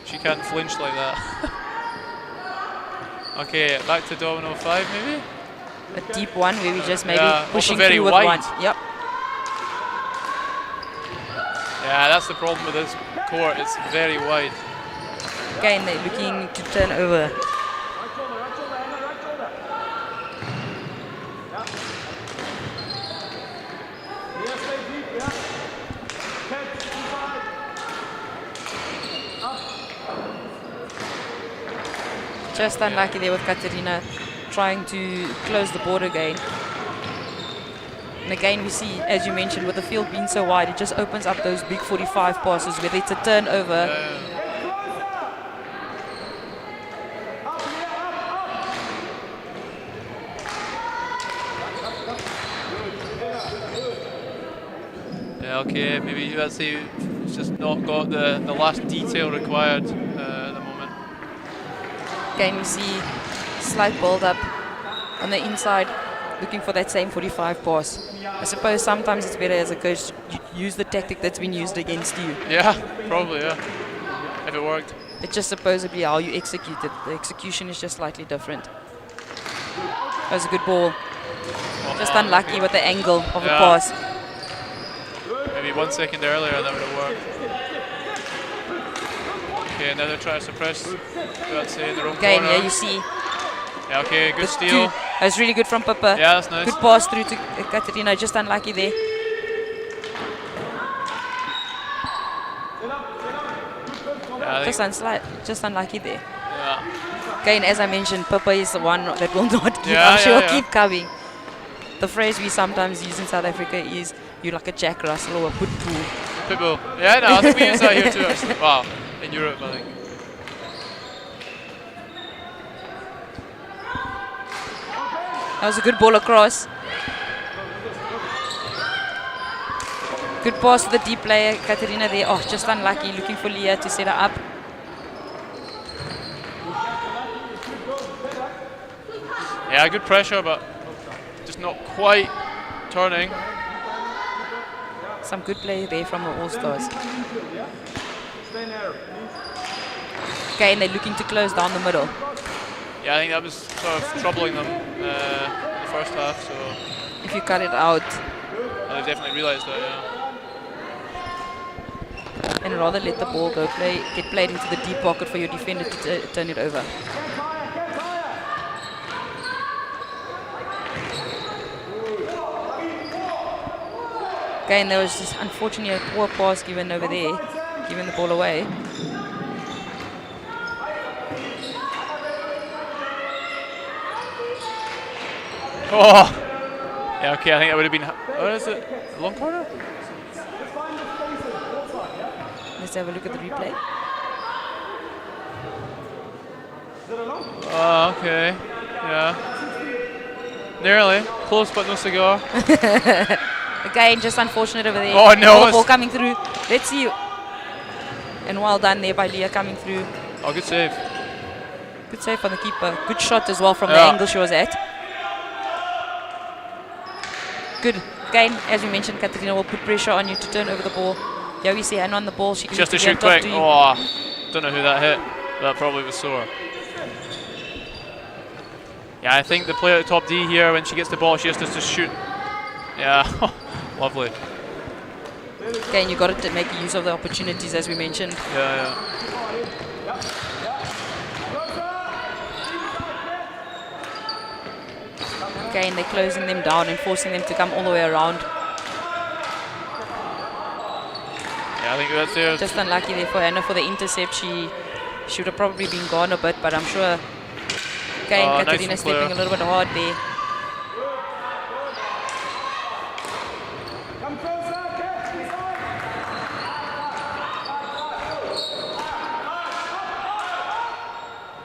she can't flinch like that. Okay, back to Domino 5 maybe? A deep one where we just maybe pushing very through with wide. one. Yep. Yeah, that's the problem with this court. It's very wide. Again, they're looking to turn over. Just unlucky there with Katerina trying to close the board again. And again we see, as you mentioned, with the field being so wide, it just opens up those big 45 passes, whether it's a turnover. Yeah, okay, maybe let's say it's just not got the last detail required at the moment. Again we see slight build up on the inside, looking for that same 45 pass. I suppose sometimes it's better as a coach to use the tactic that's been used against you. Yeah, probably, yeah. If it worked. It's just supposedly how you execute it. The execution is just slightly different. That was a good ball. Just unlucky with the angle of the pass. Maybe 1 second earlier that would have worked. Okay, now they're trying to suppress, let's say, in the wrong Again, corner. yeah, you see. Yeah, okay, good steal. That was really good from Pippa. Yeah, that's nice. Good pass through to Katerina, just unlucky there. Yeah, just unlucky there. yeah. Again, as I mentioned, Pippa is the one that will not give up. She'll keep coming. The phrase we sometimes use in South Africa is, you're like a Jack Russell or a Pitbull. Pitbull. Yeah, no, I think we use that here too, actually. Wow, in Europe, I think. That was a good ball across. Good pass to the deep player, Katerina there. Oh, just unlucky, looking for Leah to set her up. Yeah, good pressure, but just not quite turning. Some good play there from the All-Stars. Okay, and they're looking to close down the middle. Yeah, I think that was sort of troubling them in the first half, so... If you cut it out. They definitely realised that, yeah. And rather let the ball go, get played into the deep pocket for your defender to turn it over. Okay, and there was just unfortunately a poor pass given over there, giving the ball away. Oh! Yeah, okay, I think that would have been... What is it? Long corner? Let's have a look at the replay. Oh, okay. Yeah. Nearly. Close but no cigar. Again, just unfortunate over there. Oh no! Ball coming through. Let's see. And well done there by Leah coming through. Oh, good save. Good save from the keeper. Good shot as well from the angle she was at. Good. Again, as we mentioned, Katerina will put pressure on you to turn over the ball. Yeah, we see hand on the ball. She can Just to shoot quick. Oh, don't know who that hit. That probably was sore. Yeah, I think the player at top D here, when she gets the ball, she has to just shoot. Yeah, lovely. Again, you got to make use of the opportunities, as we mentioned. Yeah. Again, they're closing them down and forcing them to come all the way around. Yeah, I think that's it. Just unlucky there for Anna for the intercept. She should have probably been gone a bit, but I'm sure. Again, Katerina nice stepping a little bit hard there.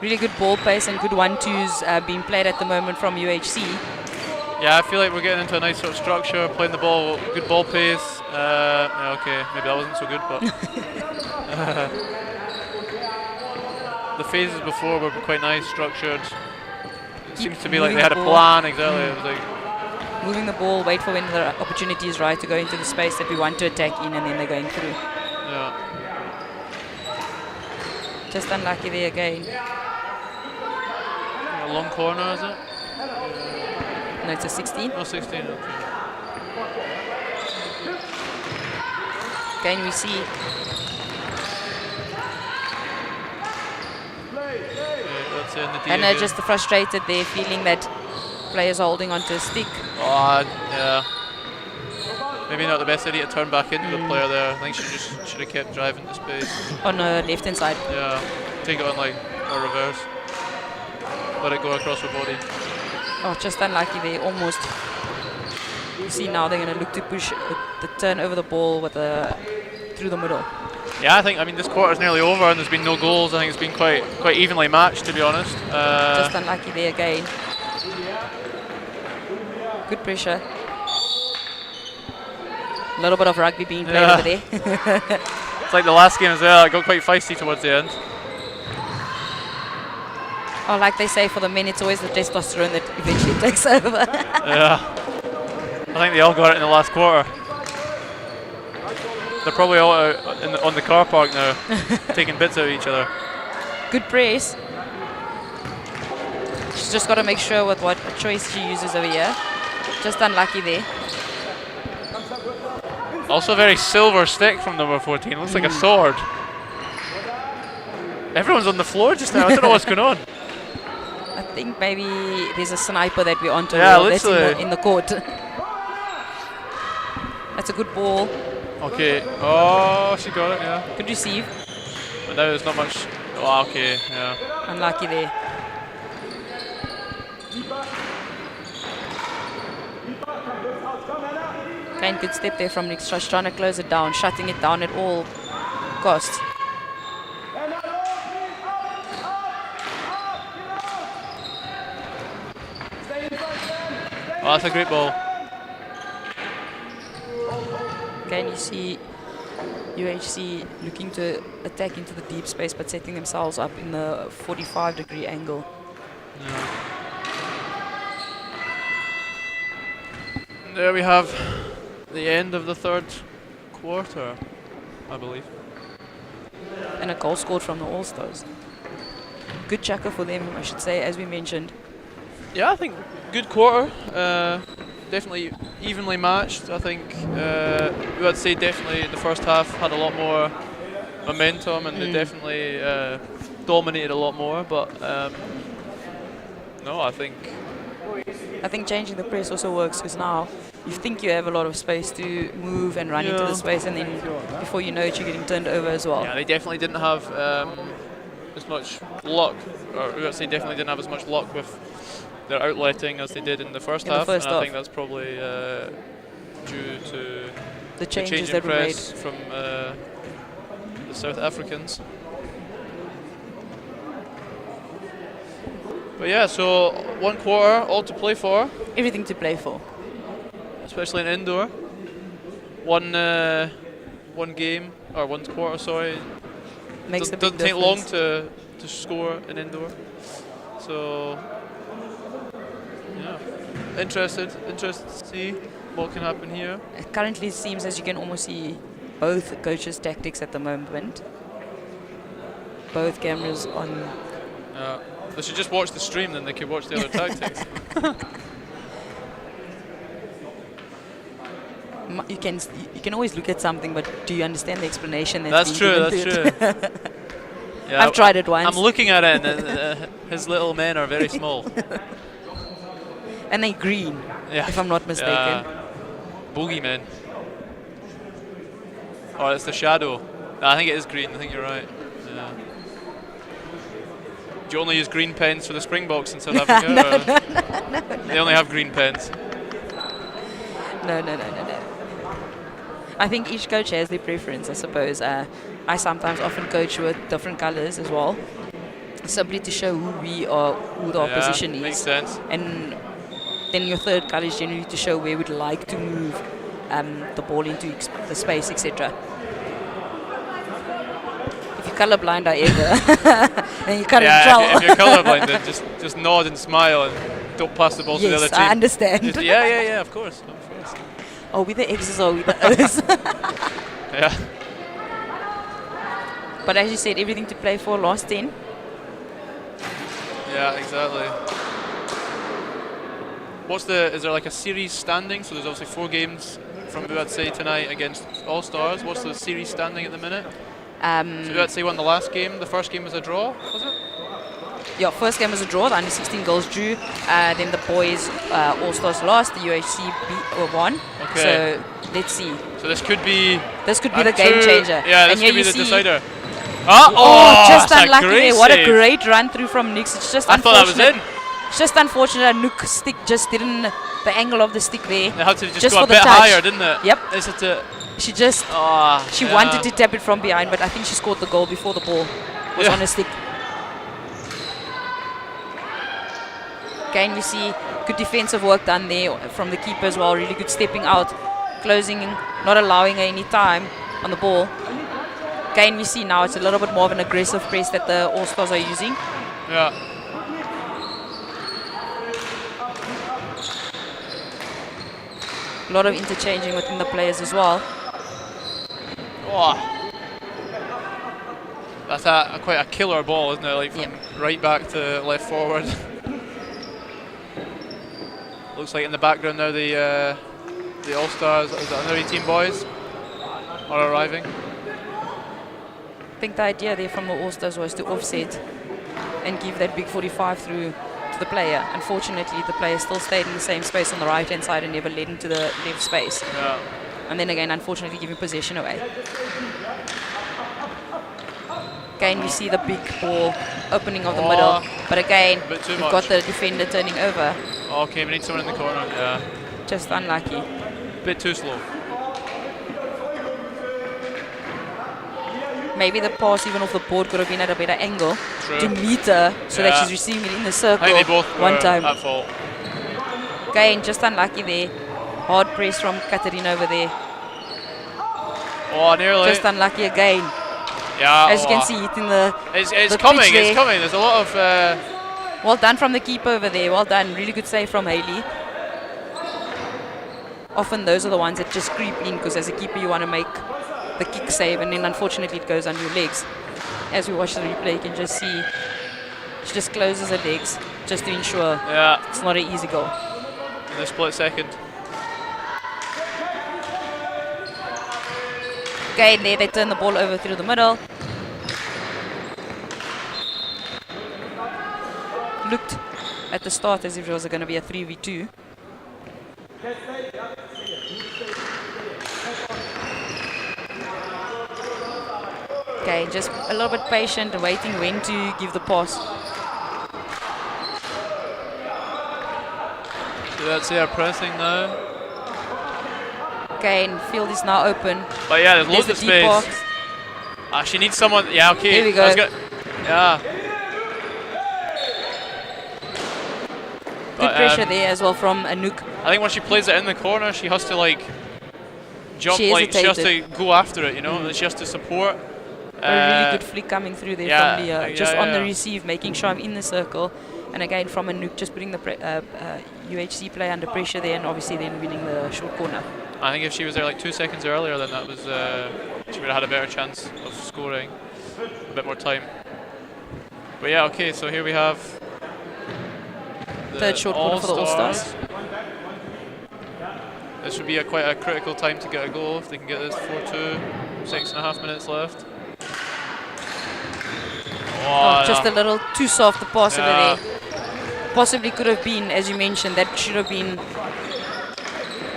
Really good ball pace and good 1-2s being played at the moment from UHC. Yeah, I feel like we're getting into a nice sort of structure, playing the ball, good ball pace. Yeah, okay, maybe that wasn't so good, but the phases before were quite nice, structured. It seems to be like they had a plan, exactly. It was like moving the ball, wait for when the opportunity is right to go into the space that we want to attack in, and then they're going through. Yeah. Just unlucky there again. A long corner, is it? No, it's a 16. Oh, 16, okay. Again, we see. And they're just frustrated there, feeling that players are holding onto a stick. Oh, yeah. Maybe not the best idea to turn back into the player there. I think she just should have kept driving to space. On the left-hand side. Yeah, take it on like a reverse. let it go across her body. Oh, just unlucky there, almost. You see now they're going to look to push the turn over the ball with through the middle. Yeah, I mean this quarter's nearly over and there's been no goals. I think it's been quite evenly matched, to be honest. Just unlucky there again. Good pressure. A little bit of rugby being played over there. It's like the last game as well. It got quite feisty towards the end. Oh, like they say, for the men, it's always the testosterone that eventually takes over. Yeah. I think they all got it in the last quarter. They're probably all out on the car park now, taking bits out of each other. Good press. She's just got to make sure with what choice she uses over here. Just unlucky there. Also a very silver stick from number 14. Looks like a sword. Everyone's on the floor just now. I don't know what's going on. I think maybe there's a sniper that we're onto. Yeah, that's literally. in the court. That's a good ball. Okay. Oh, she got it, yeah. Good receive. But now there's not much. Oh, okay, yeah. Unlucky there. Again, good step there from Nick Strush, trying to close it down, shutting it down at all costs. Oh, that's a great ball. Again, you see UHC looking to attack into the deep space, but setting themselves up in the 45-degree angle. Yeah. There we have the end of the third quarter, I believe. And a goal scored from the All-Stars. Good checker for them, I should say, as we mentioned. Yeah, I think good quarter. Definitely evenly matched. I think we would say definitely the first half had a lot more momentum and they definitely dominated a lot more. But no, I think changing the press also works because now you think you have a lot of space to move and run into the space, and then before you know it, you're getting turned over as well. Yeah, they definitely didn't have as much luck, or we would say definitely didn't have as much luck with their outletting as they did in the first half. And I think that's probably due to the changes change in that were made press from the South Africans. But yeah, so one quarter, all to play for. Everything to play for. Especially in indoor. One game, or one quarter, sorry. Makes doesn't take long to score in indoor. So yeah, interested to see what can happen here. Currently it seems as you can almost see both coaches' tactics at the moment. Both cameras on. They should just watch the stream, then they could watch the other tactics. You can always look at something, but do you understand the explanation That's true. Yeah, I've tried it once. I'm looking at it, and his little men are very small. And they're green, if I'm not mistaken. Boogeymen. Oh, it's the shadow. No, I think it is green. I think you're right. Yeah. Do you only use green pens for the Springboks in South Africa? No. They only have green pens. No. I think each coach has their preference, I suppose. I sometimes often coach with different colors as well, simply to show who we are, who the opposition is. Makes sense. And then your third color is generally to show where we'd like to move the ball into the space, etc. If you're colorblind, then you can't tell. If you're colorblind, then just nod and smile and don't pass the ball to the other team. I understand. Yeah, of course. Are we the X's or are we the O's? Yeah. But as you said, everything to play for, last 10. Yeah, exactly. Is there like a series standing? So there's obviously 4 games from UHC tonight against All Stars. What's the series standing at the minute? So UHC won the last game. The first game was a draw, was it? Yeah, first game was a draw. The under-16 Girls drew. Then the boys All Stars lost. The UHC won. Okay. So let's see. So this could be the game changer. Yeah, this and could be the decider. Oh, just that's a unlucky great there. What a save. great run through from Nix. It's just I thought that was unfortunate. in. It's just unfortunate that Nook's stick just didn't, the angle of the stick there. They had to just Just go a for the bit touch. higher, didn't it? Yep. Is it a, She just, she yeah. wanted to tap it from behind, but I think she scored the goal before the ball was Yeah. on her stick. Again, you see good defensive work done there from the keeper as well. Really good stepping out, closing, not allowing her any time on the ball. Again, we see now it's a little bit more of an aggressive press that the All-Stars are using. Yeah. A lot of interchanging within the players as well. Oh. That's quite a killer ball, isn't it? Like from right back to left forward. Looks like in the background now the All-Stars, is that another 18 boys are arriving. I think the idea there from the All-Stars was to offset and give that big 45 through to the player. Unfortunately, the player still stayed in the same space on the right-hand side and never led into the left space. Yeah. And then again, unfortunately, giving possession away. Again, we see the big ball opening of the middle. But again, Bit too we've much. got the defender turning over. Okay, we need someone in the corner. Yeah. Just unlucky. Bit too slow. Maybe the pass even off the board could have been at a better angle True. to meet her so that Yeah. she's receiving it in the I circle think they both one were time. at fault. Again, just unlucky there. Hard press from Katarina over there. Oh, nearly. Just unlucky again. Yeah. As you can see, it in the It's the coming, pitch it's there. coming. There's a lot of... well done from the keeper over there. Well done. Really good save from Hayley. Often those are the ones that just creep in because as a keeper you want to make the kick save and then unfortunately it goes under your legs. As we watch the replay, you can just see she just closes her legs just to ensure yeah, it's not an easy goal. in a split second. Again, there they turn the ball over through the middle. Looked at the start as if it was going to be a 3v2. Okay, just a little bit patient and waiting when to give the pass. So that's our pressing now. Okay, and field is now open. But yeah, there's There's loads the of deep space. box. She needs someone. Yeah, okay. Here we go. That's good. Yeah. Good pressure there as well from Anouk. I think when she plays it in the corner, she has to like jump, She like she has to hesitated. go after it. You know, she has to support. A really good flick coming through there yeah, from Leah. yeah, Just on the yeah. receive, making sure I'm in the circle. And again from Anouk, just putting the UHC player under pressure there and obviously then winning the short corner. I think if she was there like 2 seconds earlier, then that was she would have had a better chance of scoring, a bit more time. But yeah, okay. So here we have the Third short corner for the All-Stars. This would be quite a critical time to get a goal if they can get this 4-2. 6.5 minutes left. Oh, just a little too soft the pass over Yeah. there. Possibly could have been, as you mentioned, that should have been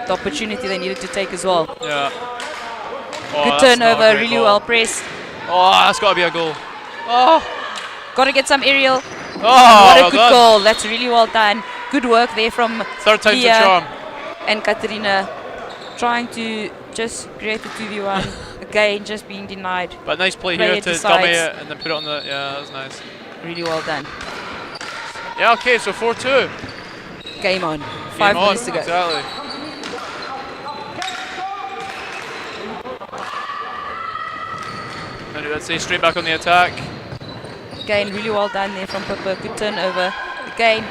the opportunity they needed to take as well. Yeah. Oh, Good that's not a turnover, great really ball. well pressed. Oh, that's got to be a goal. Oh, Got to get some aerial. oh, What well a good done. goal. That's really well done. Good work there from Third time's the Leah charm. and Katarina. Trying to just create the 2v1. Again, just being denied. But nice play Player here to decides. dummy it and then put it on the. Yeah, that was nice. Really well done. Yeah, okay, so 4-2. Game on. Game 5 on, minutes to go. Exactly. And let's say straight back on the attack. Again, really well done there from Pippa. Good turnover. Again,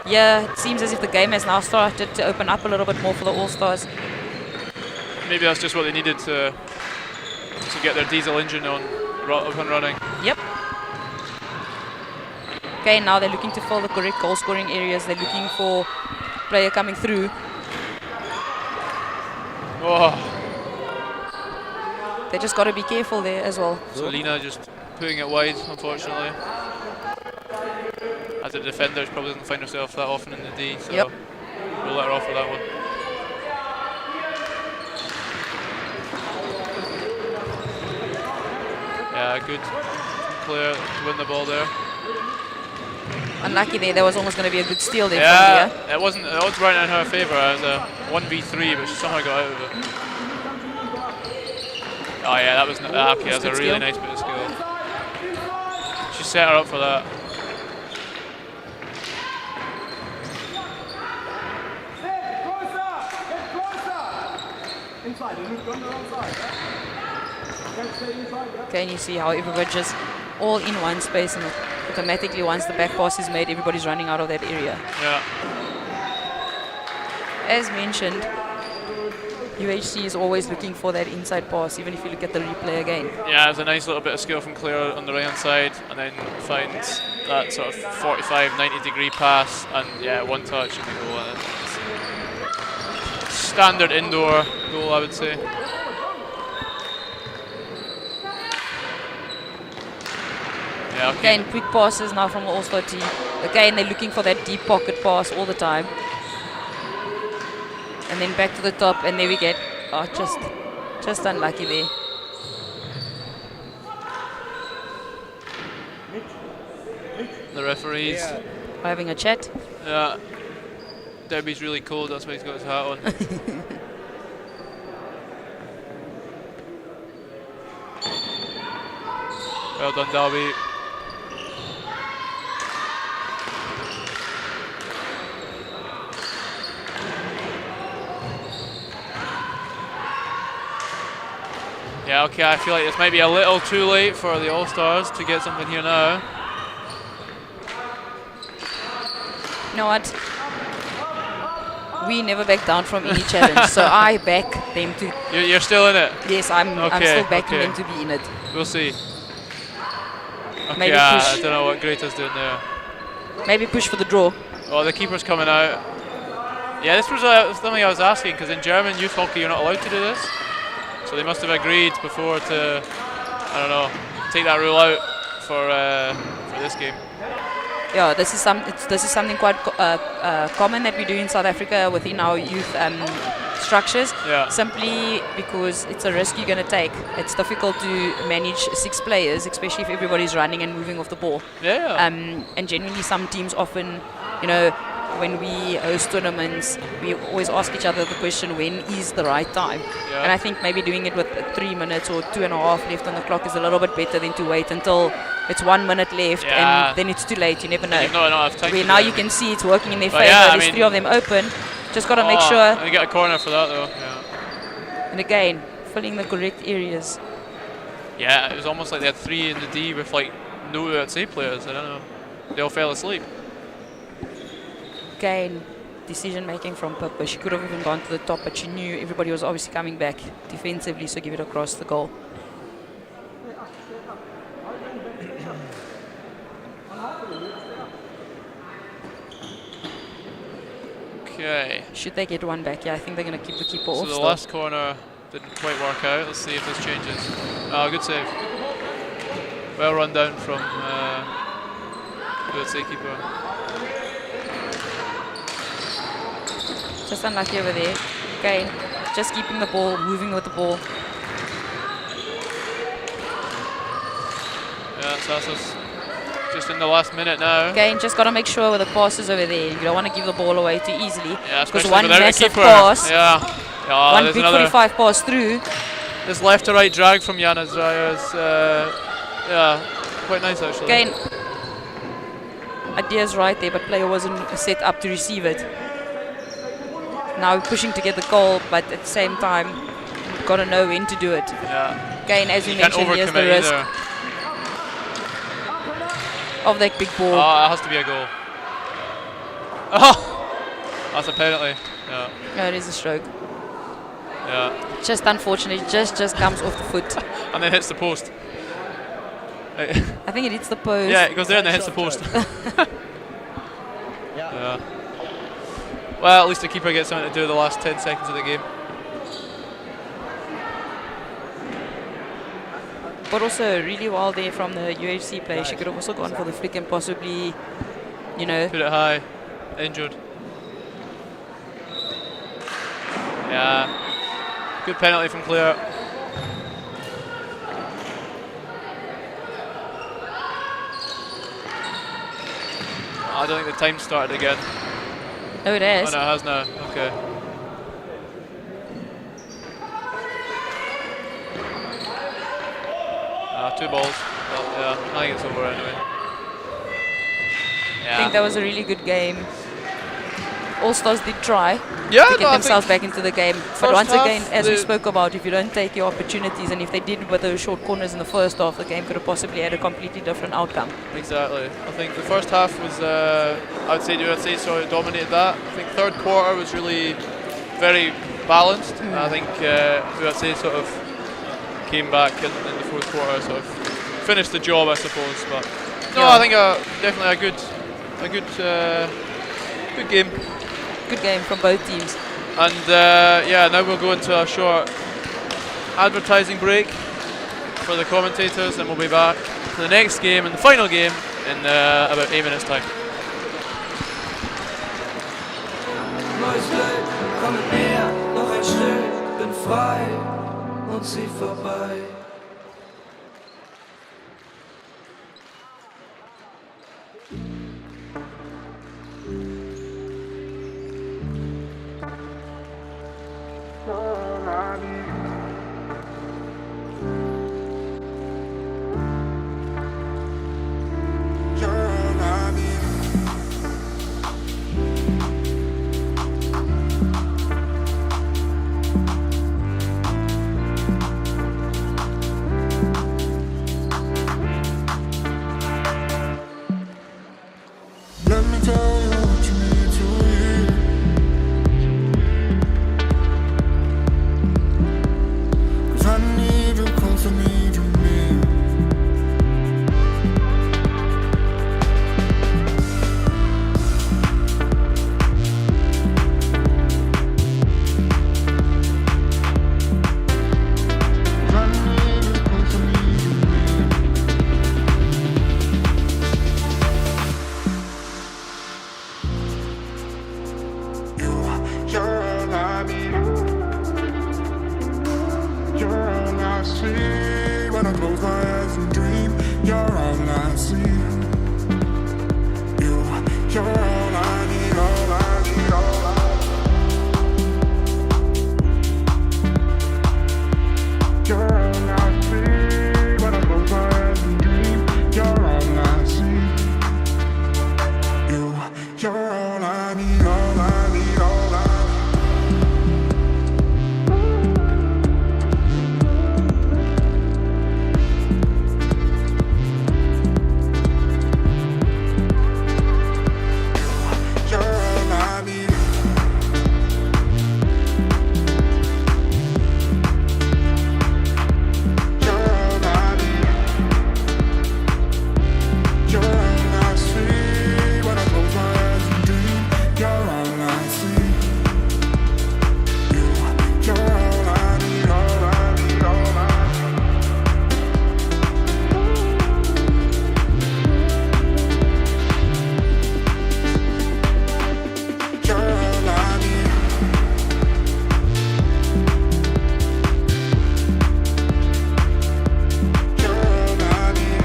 yeah, it seems as if the game has now started to open up a little bit more for the All-Stars. Maybe that's just what they needed to get their diesel engine up and running. Yep. Okay, now they're looking to fill the correct goal scoring areas. They're looking for player coming through. Oh, They just got to be careful there as well. so Lena just putting it wide, unfortunately. As a defender, she probably doesn't find herself that often in the D, so Yep. we'll let her off with that one. Yeah, good player to win the ball there. Unlucky there. That was almost going to be a good steal there Yeah, from Leah. it wasn't. The odds weren't in her favour. It was a 1v3, but she somehow got out of it. Oh yeah, that was okay. That was a really skill. nice bit of skill. She set her up for that. Okay, and you see how everybody just all in one space, and automatically once the back pass is made, everybody's running out of that area. Yeah. As mentioned, UHC is always looking for that inside pass, even if you look at the replay again. Yeah, there's a nice little bit of skill from Claire on the right hand side, and then finds that sort of 45, 90 degree pass, and yeah, one touch and the goal. Standard indoor goal, I would say. Yeah, okay. Again, quick passes now from the All-Star team. Again, they're looking for that deep pocket pass all the time. And then back to the top, and there we get, just unlucky there. The referees. We're having a chat. Yeah. Debbie's really cold, that's why he's got his hat on. Well done, Derby. Yeah, okay, I feel like this might be a little too late for the All-Stars to get something here now. You know what? We never back down from any challenge, so I back them to. You're still in it? Yes, I'm still backing them to be in it. We'll see. Okay, Maybe I push. don't know what Greta's doing there. Maybe push for the draw. Oh, the keeper's coming out. Yeah, this was something I was asking, because in German youth hockey you're not allowed to do this. So they must have agreed before to, I don't know, take that rule out for this game. Yeah, this is something quite common that we do in South Africa within our youth structures. Yeah. Simply because it's a risk you're going to take. It's difficult to manage 6 players, especially if everybody's running and moving off the ball. Yeah. And genuinely, some teams often, you know, when we host tournaments, we always ask each other the question, when is the right time? Yeah. And I think maybe doing it with 3 minutes or 2.5 left on the clock is a little bit better than to wait until it's 1 minute left, Yeah. and then it's too late. You never know. You've not enough time. Where now you can see it's working in their But favor. yeah, I There's mean- 3 of them open. Just got to make Oh, sure. and you get a corner for that though. Yeah. And again, filling the correct areas. Yeah, it was almost like they had 3 in the D with like no UHC players. I don't know. They all fell asleep. Again, decision making from Pippa. She could have even gone to the top, but she knew everybody was obviously coming back defensively, so give it across the goal. Okay. Should they get one back? Yeah, I think they're going to keep the keeper So off. the still. last corner didn't quite work out. Let's see if this changes. Oh, good save. Well run down from UHC keeper. Just unlucky over there. Again, just keeping the ball, moving with the ball. Yeah, so that's us just in the last minute now. Again, just got to make sure with the passes over there. You don't want to give the ball away too easily. Yeah, Because especially one without a massive keeper. pass, Yeah. Oh, one there's big another. 45 pass through. This left to right drag from Jana Zraya is yeah, quite nice actually. Again, idea's right there, but player wasn't set up to receive it. Now we're pushing to get the goal, but at the same time, you've got to know when to do it. Yeah. Again, as we You can't mentioned, here's the overcommit risk either. of that big ball. Oh, it has to be a goal. Oh, that's a penalty. Yeah. No, it is a stroke. Yeah. Just unfortunate, it just comes off the foot. And then hits the post. I think it hits the post. Yeah, it goes there and then hits the post. Yeah. Well, at least the keeper gets something to do the last 10 seconds of the game. But also really well there from the UHC player. She could have also gone for the flick and possibly, you know. Put it high. Injured. Yeah. Good penalty from Claire. I don't think the time started again. Oh, it is. Oh no, it has now. Okay. Two balls. Well, yeah, I think it's over anyway. I Yeah. think that was a really good game. All Stars did try Yeah, to no, get I themselves think back into the game. But first once half, again, as we the- spoke about, if you don't take your opportunities, and if they did with those short corners in the first half, the game could have possibly had a completely different outcome. Exactly. I think the first half was, I would say USA sort of dominated that. I think third quarter was really very balanced. I think USA sort of came back in the fourth quarter, sort of finished the job, I suppose. But no, Yeah. I think definitely a good game. Good game from both teams. And yeah, now we'll go into a short advertising break for the commentators, and we'll be back for the next game and the final game in about 8 minutes' time. Neues Glück, komme näher, noch ein Stück, bin frei und zieh vorbei. Let me tell you what you need to hear. 'Cause I need you close, I need you near. I need you close, I need you near. You're all I need. You're all I see when I close my eyes and dream. You're all I see. You're all I need, all I need, all I need. You're all I see when I close my eyes and dream. You're all I see. You're all I need, all I need, all I need. You're all I need. You're all I need. You're all I see when I close my eyes and dream. You're all I see. You're all I need, all I need, all I need. You're all I need. You're all I need.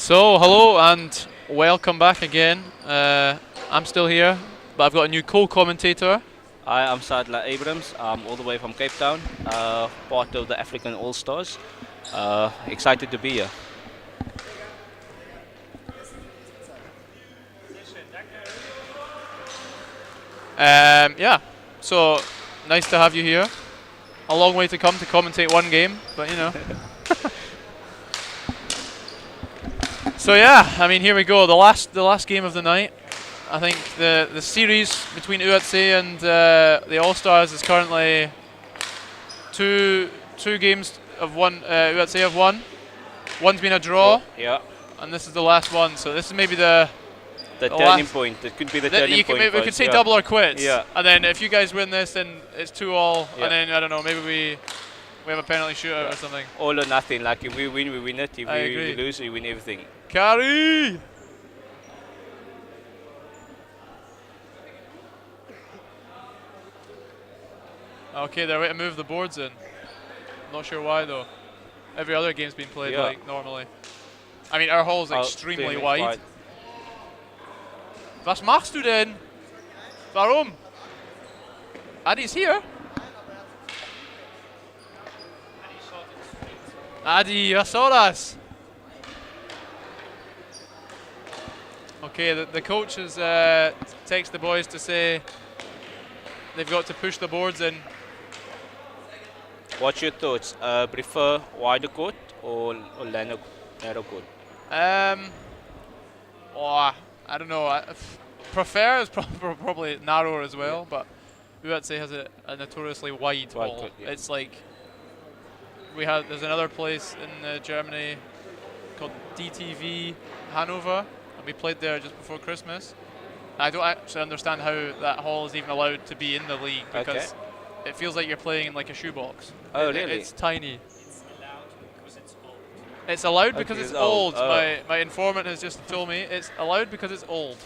So, hello and welcome back again. I'm still here, but I've got a new co-commentator. Hi, I'm Sadla Abrams. I'm all the way from Cape Town, part of the African All-Stars. Excited to be here. Yeah, so nice to have you here. A long way to come to commentate one game, but you know. So yeah, I mean, here we go. The last game of the night. I think the series between UHC and the All Stars is currently two games of one. UHC have won. One's been a draw. Yeah. And this is the last one. So this is maybe the turning point. It could be the turning point. We could say double or quits. Yeah. And then if you guys win this, then it's 2-2. Yeah. And then I don't know, maybe we have a penalty shootout or something. All or nothing. Like if we win, we win it. If I we agree. lose, we win everything. Carry! Okay, they're way to move the boards in. I'm not sure why though. Every other game's been played like normally. I mean, our hall's extremely wide. Was machst du denn? Warum? Adi's here. Adi, was soll das? Okay, the coach has texted the boys to say they've got to push the boards in. What's your thoughts? Prefer wider court or narrow court? Oh, I don't know. I prefer is probably narrower as well, but UHC has a notoriously wide hall. Court, yeah. It's like there's another place in Germany called DTV Hanover, and we played there just before Christmas. I don't actually understand how that hall is even allowed to be in the league because it feels like you're playing in like a shoebox. Oh, really? It's tiny. It's allowed because it's old. Oh. My informant has just told me it's allowed because it's old.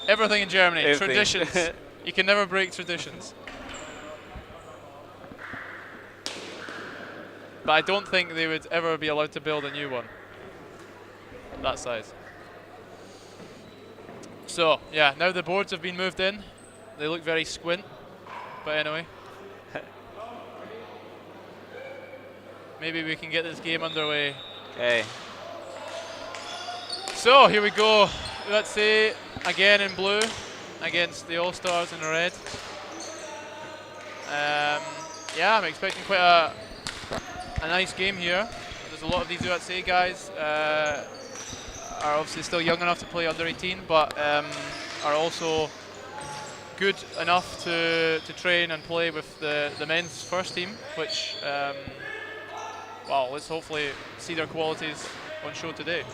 Everything in Germany, Everything. traditions. You can never break traditions. But I don't think they would ever be allowed to build a new one that size. So, yeah, now the boards have been moved in. They look very squint, but anyway. Maybe we can get this game underway. Okay. So, here we go. Let's see, again in blue against the All-Stars in red. Yeah, I'm expecting quite a nice game here. There's a lot of these UHC guys are obviously still young enough to play under 18, but are also good enough to train and play with the men's first team, which, well, let's hopefully see their qualities on show today.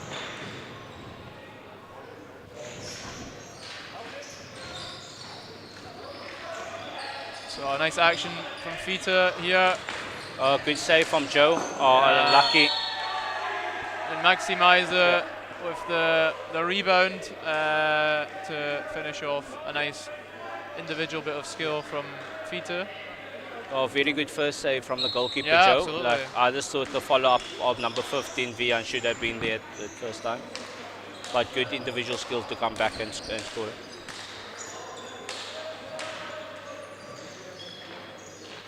So a nice action from Fita here. Good save from Joe. Unlucky. And Maximizer with the rebound to finish off a nice individual bit of skill from Fita. Oh, very good first save from the goalkeeper, Yeah, Joe. absolutely. Like, I just thought the follow-up of number 15, Vian, should have been there the first time. But good individual skills to come back and score.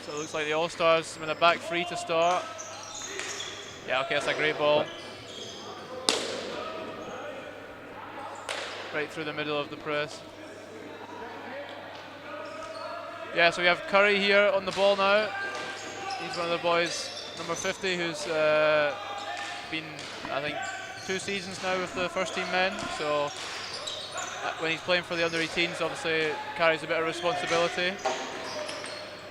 So it looks like the All-Stars with a back free to start. Yeah, okay, that's a great ball. right through the middle of the press. Yeah, so we have Curry here on the ball now. He's one of the boys, number 50, who's been, I think, 2 seasons now with the first team men. So when he's playing for the under-18s, obviously carries a bit of responsibility.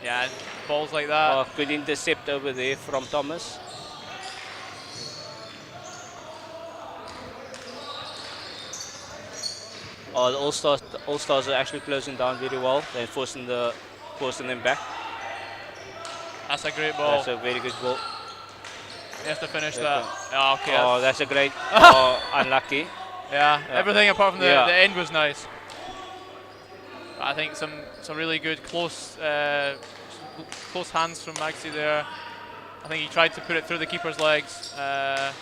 Yeah, and balls like that. Oh, good intercept over there from Thomas. Oh, the All-Stars are actually closing down very well. They're forcing them back. That's a great ball. That's a very good ball. He has to finish that. Oh, okay. Oh, that's a great. Oh, unlucky. Yeah, everything apart from the end was nice. I think some really good close hands from Maxi there. I think he tried to put it through the keeper's legs, but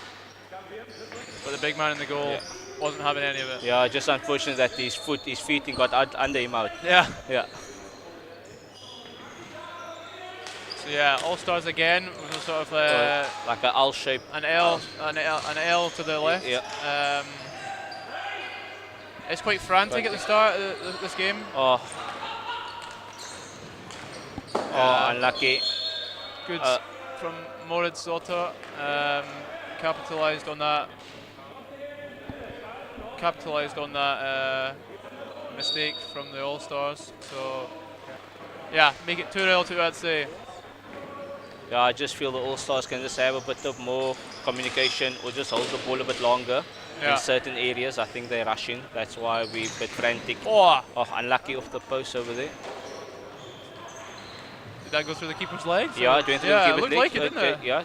the big man in the goal wasn't having any of it. Yeah, just unfortunate that his feet got under him out. Yeah. Yeah. So yeah, All-Stars again with a sort of like an L shape. An L to the left. Yeah. It's quite frantic at the start of this game. Oh. Oh, unlucky. Good from Moritz Zotter. Capitalised on that mistake from the All-Stars. So yeah, make it 2-0 to UHC. Yeah, I just feel the All-Stars can just have a bit of more communication or just hold the ball a bit longer in certain areas. I think they're rushing. That's why we're a bit frantic. Oh, unlucky off the post over there. Did that go through the keeper's legs? Yeah, it went through the keeper's legs. It looked like it, didn't it? Yeah.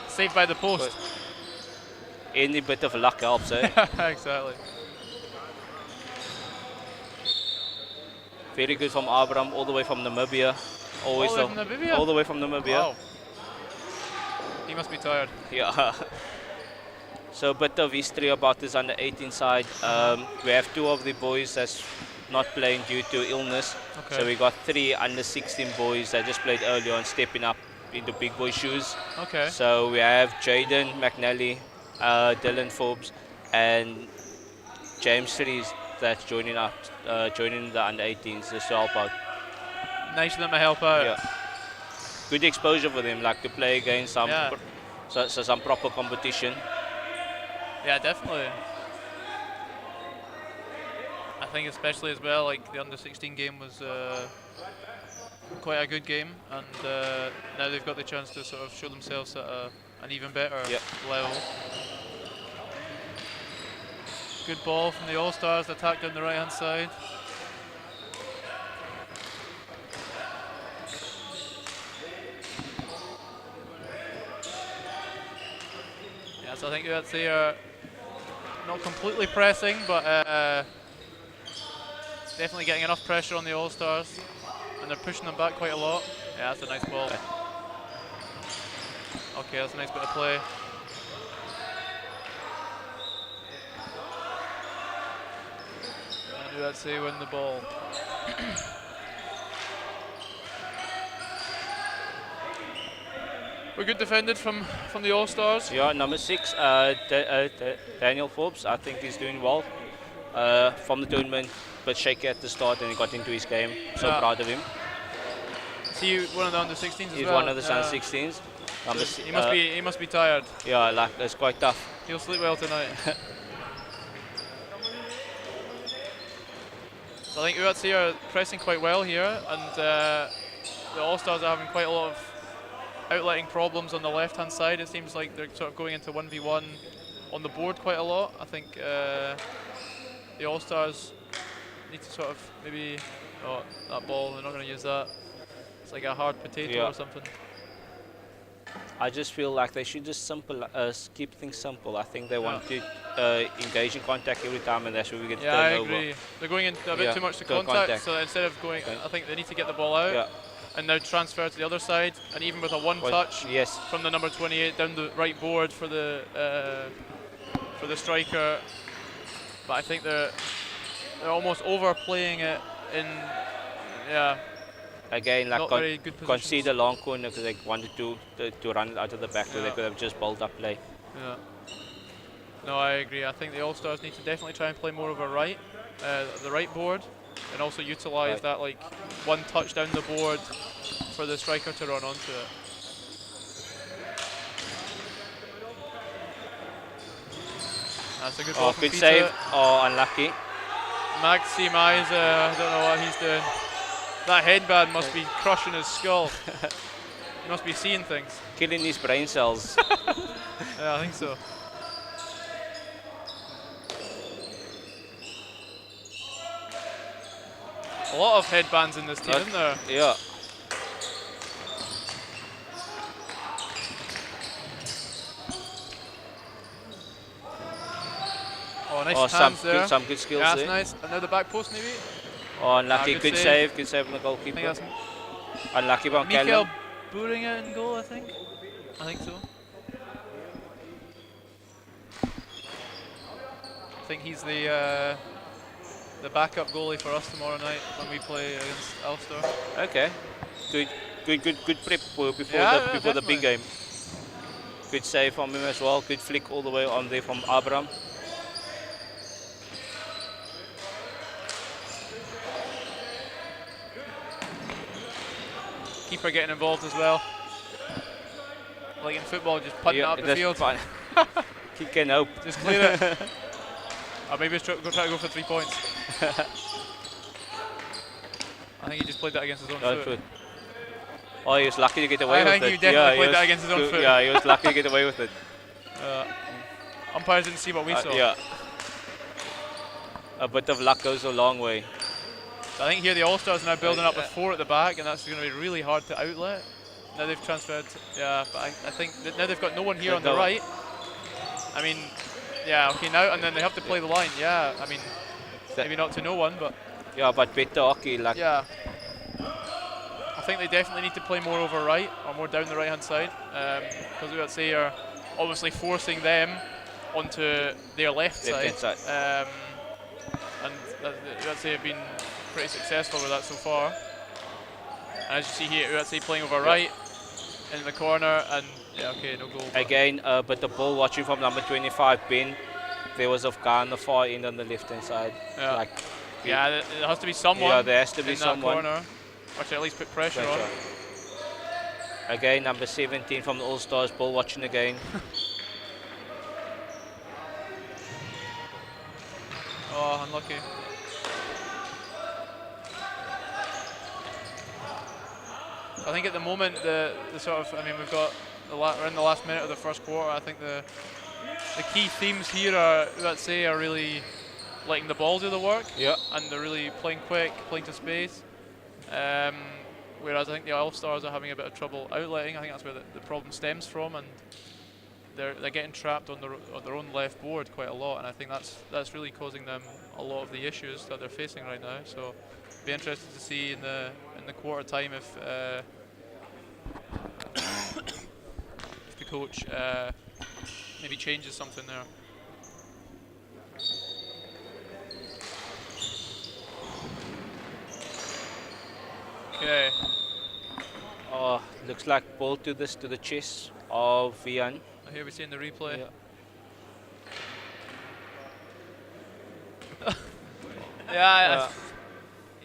Saved by the post. But any bit of luck helps, eh? Exactly. Very good from Abraham, all the way from Namibia. All the way from Namibia. Wow. He must be tired. Yeah. So a bit of history about this under 18 side. We have 2 of the boys that's not playing due to illness. Okay. So we got 3 under 16 boys that just played early on, stepping up into big boy shoes. Okay. So we have Jaden McNally, Dylan Forbes, and James Fries that's joining up, joining the under 18s just to help out. Nice of them to help out. Yeah. Good exposure for them, like to play against some, some proper competition. Yeah, definitely. I think especially as well, like the under 16 game was quite a good game, and now they've got the chance to sort of show themselves at an even better level. Good ball from the All-Stars, attack down the right hand side. Yeah, so I think UHC are not completely pressing, but definitely getting enough pressure on the All-Stars, and they're pushing them back quite a lot. Yeah, that's a nice ball. Okay, that's a nice bit of play. And UHC win the ball. We're good defended from the All-Stars. Yeah, number 6, Daniel Forbes, I think he's doing well. From the tournament, but shaky at the start and he got into his game. So proud of him. Is he one of the under 16s as He's well? one of the under 16s. He must be tired. Yeah, like it's quite tough. He'll sleep well tonight. So I think UHC are pressing quite well here, and the All-Stars are having quite a lot of outletting problems on the left-hand side. It seems like they're sort of going into 1v1 on the board quite a lot. I think the All-Stars need to sort of maybe... Oh, that ball, they're not going to use that. It's like a hard potato or something. I just feel like they should just keep things simple. I think they want to engage in contact every time, and that's where we get I turnover. agree. They're going into a bit too much to contact, so instead of going, I think they need to get the ball out and now transfer to the other side, and even with a one-touch from the number 28 down the right board for the striker. But I think they're almost overplaying it in, Again, like very good concede a long corner because they wanted to run it out of the back, where they could have just bowled up play. Yeah. No, I agree. I think the All-Stars need to definitely try and play more over right, the right board, and also utilise that like one touch down the board for the striker to run onto it. That's a good ball. Good save. Oh, unlucky. Maxime Eyes, I don't know what he's doing. That headband must be crushing his skull. He must be seeing things. Killing his brain cells. Yeah, I think so. A lot of headbands in this team, isn't there? Yeah. Oh, nice hands there. Some good skills yeah, there. that's nice. Another back post maybe? Oh, unlucky. Good Good save. save. Good save from the goalkeeper. I think that's Unlucky from Mikael Callum. Boeringa in goal, I think. I think so. I think he's the backup goalie for us tomorrow night when we play against Ulster. Okay. Good prep before the big game. Good save from him as well. Good flick all the way on there from Abraham. Keeper getting involved as well. Like in football, just punting it up the field. He can hope. Just clear it. Or maybe try to go for 3 points. I think he just played that against his own foot. Oh, he was lucky to get away with it. I think he definitely played that against his own foot. Yeah, he was lucky to get away with it. Umpires didn't see what we saw. Yeah. A bit of luck goes a long way. So I think here the All-Stars are now building up with 4 at the back, and that's going to be really hard to outlet. Now they've transferred, but I think that now they've got no one here on the right. I mean, yeah, okay, now, and then they have to play the line, yeah, I mean, maybe not to no one, but... Yeah, but better hockey, like... Yeah. I think they definitely need to play more over right, or more down the right-hand side, because UHC are obviously forcing them onto their left side. And UHC have been pretty successful with that so far. And as you see here, UHC playing over right, in the corner, and yeah, okay, no goal. Again, but the ball watching from number 25, Ben, there was a guy on the far end on the left-hand side. Yeah. Like, yeah, there has to be someone. Yeah, there has to be in someone. That corner, or to at least put pressure on. Again, number 17 from the All-Stars, ball watching again. Oh, unlucky. I think at the moment the sort of, I mean, we've got we're in the last minute of the first quarter. I think the key themes here are, let's say, are really letting the ball do the work. Yeah. And they're really playing quick, playing to space. Whereas I think the All-Stars are having a bit of trouble outletting. I think that's where the problem stems from, and they're getting trapped on their own left board quite a lot. And I think that's really causing them a lot of the issues that they're facing right now. So, be interested to see in the quarter time if the coach maybe changes something there. Okay. Oh, looks like ball to the chest of Vian. Here we see in the replay. Yeah. Yeah.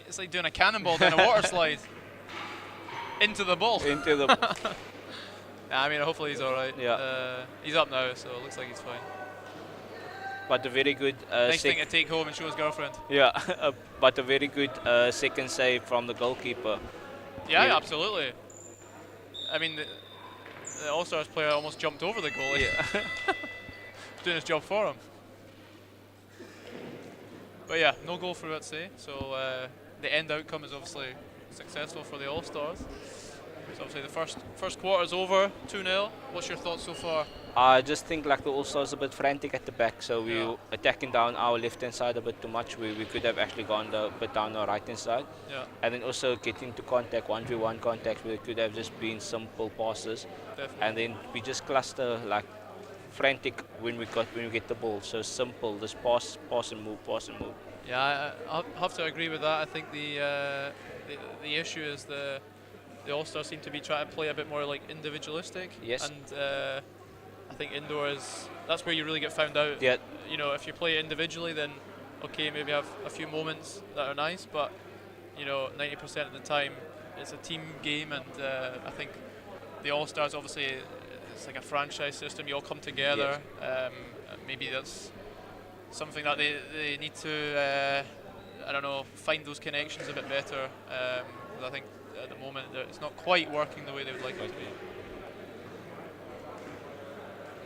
It's like doing a cannonball down a water slide into the ball. Into the ball. I mean, hopefully he's all right. Yeah. He's up now, so it looks like he's fine. But a very good nice thing to take home and show his girlfriend. Yeah, but a very good second save from the goalkeeper. Yeah, absolutely. I mean, the All-Stars player almost jumped over the goalie. Yeah. Doing his job for him. But yeah, no goal for UHC, so the end outcome is obviously successful for the All-Stars. So obviously the first quarter is over, 2-0. What's your thoughts so far? I just think like the All-Stars a bit frantic at the back, so we were attacking down our left-hand side a bit too much. We could have actually gone a bit down our right-hand side. Yeah. And then also getting to contact, 1v1 contact, where it could have just been simple passes. Definitely. And then we just cluster like frantic when we get the ball. So simple, just pass and move, pass and move. Yeah, I'll have to agree with that. I think the issue is the All-Stars seem to be trying to play a bit more like individualistic. Yes. And I think indoors that's where you really get found out. Yeah. You know, if you play individually, then okay, maybe have a few moments that are nice, but you know, 90% of the time it's a team game, and I think the All-Stars, obviously it's like a franchise system. You all come together. Maybe that's something that they need to I don't know, find those connections a bit better, because I think at the moment it's not quite working the way they would like it to be.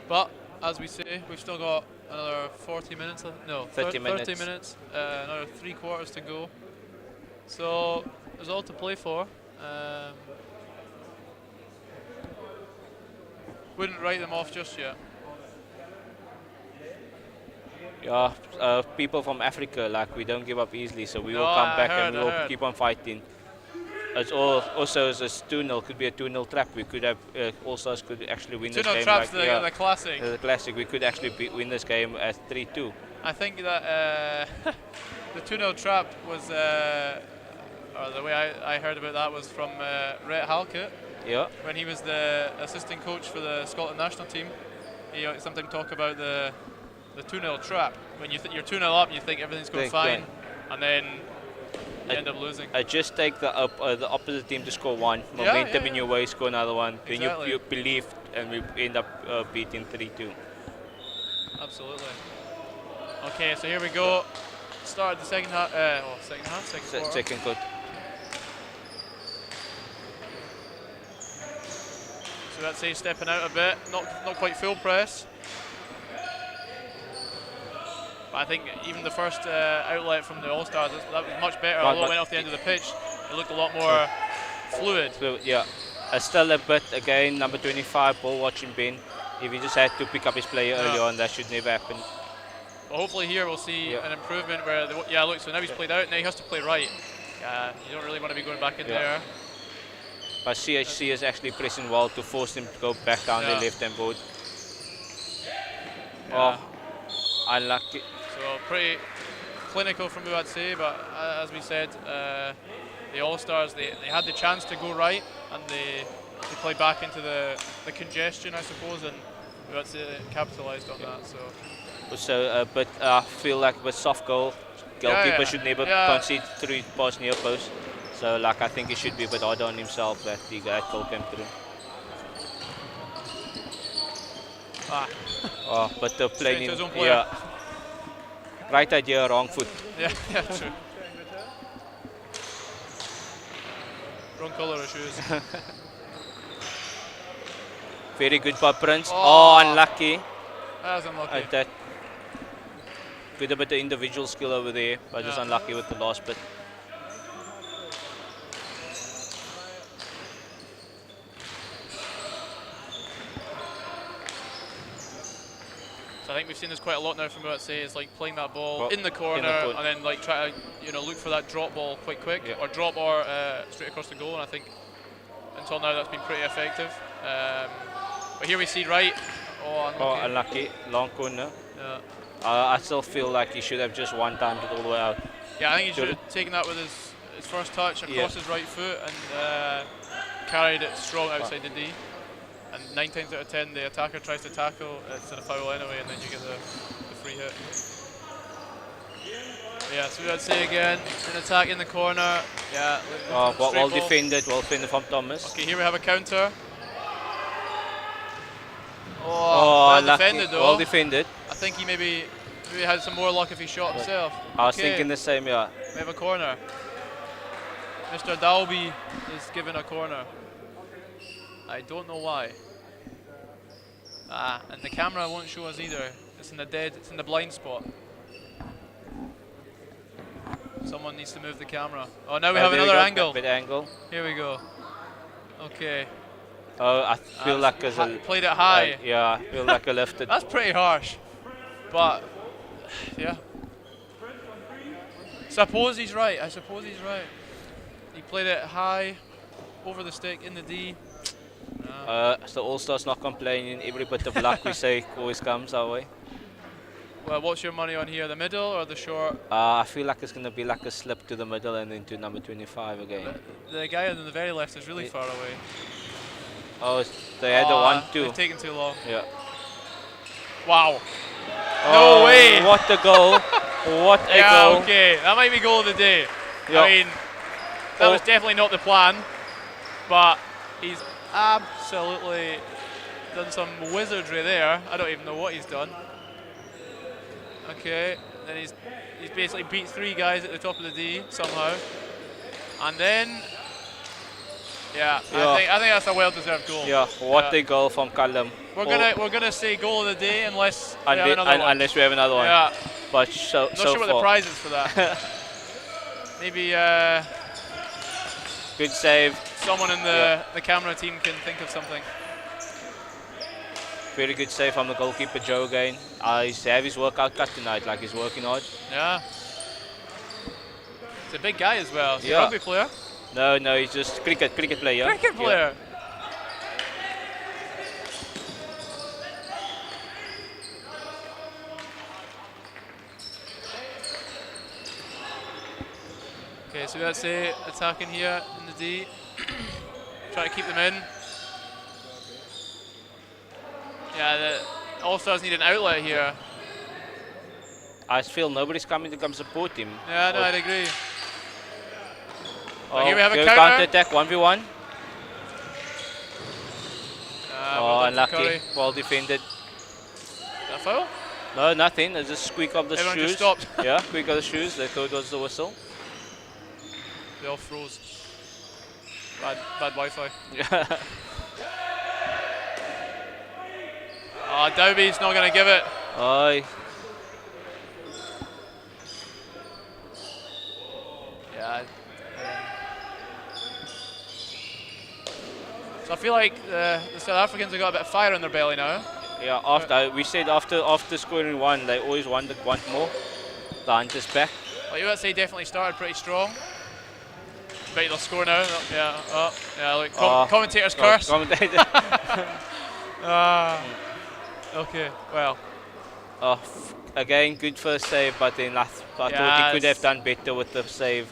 But as we say, we've still got another 40 minutes, no, 30 minutes. 30 minutes, another 3 quarters to go. So there's all to play for. Wouldn't write them off just yet. Yeah, people from Africa, like, we don't give up easily, so we will No, come I back heard, and we I will heard. keep on fighting. It's also as a 2-0, could be a 2-0 trap. We could have All-Stars could actually win this 2-0 game. trap's like, the classic. The classic. We could actually win this game at 3-2. I think that the 2-0 trap was, or the way I heard about that was from Rhett Halkett. Yeah. When he was the assistant coach for the Scotland national team. He sometimes talk about the 2-0 trap. When you're 2-0 up and you think everything's going fine, and then you end up losing. Just take the opposite team to score one, momentum in your way, score another one. Exactly. Then you believe, and we end up beating 3-2. Absolutely. Okay, so here we go. Start the second half. Second quarter. Second quarter. So that's say stepping out a bit, not quite full press. But I think even the first outlet from the All-Stars, that was much better. Although it went off the end of the pitch, it looked a lot more fluid. Yeah, still a bit, again, number 25, ball watching Ben. If he just had to pick up his player early on, that should never happen. But hopefully here we'll see an improvement where, look, so now he's played out, now he has to play right. You don't really want to be going back in there. But CHC is actually pressing well to force him to go back down the left-hand board. Oh, unlucky. So pretty clinical from UHC, but as we said, the All-Stars, they had the chance to go right, and they played back into the congestion, I suppose, and UHC capitalised on that. So, but I feel like with soft goal, goalkeeper should never concede 3 balls near post. So, like, I think he should be a bit harder on himself that the guy goal came through. Oh, but the playing, right idea, wrong foot. Yeah, true. Wrong colour of shoes. Very good by Prince. Oh, unlucky. That was unlucky. That with a bit of individual skill over there, but just unlucky with the last bit. So I think we've seen this quite a lot now from UHC. It's like playing that ball in the corner and then like try to look for that drop ball quite quick, or drop or straight across the goal. And I think until now that's been pretty effective. But here we see Wright. Oh, unlucky. Long corner. Yeah. I still feel like he should have just one timed it all the way out. Yeah, I think he should have taken that with his first touch across his right foot and carried it strong outside the D. And 9 times out of 10, the attacker tries to tackle, it's a foul anyway, and then you get the free hit. Yeah, so let's say again, an attack in the corner. Yeah. Well defended from Thomas. Okay, here we have a counter. Well defended though. Well defended. I think he maybe had some more luck if he shot himself. I was thinking the same, yeah. We have a corner. Mr. Dalby is given a corner. I don't know why. And the camera won't show us either. It's in the blind spot. Someone needs to move the camera. Oh, now we have another angle. Here we go. Okay. Oh, I feel like played it high. Yeah, I feel like I left it. That's pretty harsh. But yeah. Suppose he's right. He played it high, over the stick, in the D. So All-Stars not complaining. Every bit of luck we say always comes our way. Well, what's your money on here? The middle or the short? I feel like it's going to be like a slip to the middle and into number 25 again. The guy on the very left is really far away. Oh, they had the 1-2. They've taken too long. Yeah. Wow. No way. What a goal. What a Yeah, goal. okay. That might be goal of the day. Yep. I mean, that was definitely not the plan, but he's absolutely done some wizardry there. I don't even know what he's done. Okay, then he's basically beat 3 guys at the top of the D somehow. And then, yeah. I think that's a well-deserved goal. Yeah, what a goal from Callum. We're gonna say goal of the day unless we have another one. Unless we have another one. Yeah. But Not sure what the prize is for that. Maybe good save. someone in the camera team can think of something. Very good save from the goalkeeper Joe again. He's have his workout cut tonight, like he's working hard. Yeah. He's a big guy as well. Is he a Yeah. rugby player? No, he's just cricket player. Cricket player. Okay, so let's say attacking here in the D. Try to keep them in. Yeah, the All-Stars need an outlet here. I feel nobody's coming to come support him. Yeah, no, I'd agree. Oh, here we have a good counter. attack, 1v1. Well done, unlucky. Curry. Well defended. Is that a foul? No, nothing. It's just squeak of the Everyone shoes. just stopped. Yeah, squeak of the shoes. They thought it was the whistle. They all froze. Bad Wi-Fi. Yeah. Oh, Dowby's not going to give it. Aye. Yeah. So I feel like the South Africans have got a bit of fire in their belly now. Yeah, after we said after scoring 1, they always want more. The Hunters back. Well, USA definitely started pretty strong. Bet they'll score now. Yeah. Oh, yeah. Look, commentator's curse. Commentator. Okay. Well. Again, good first save, but then I thought he could have done better with the save.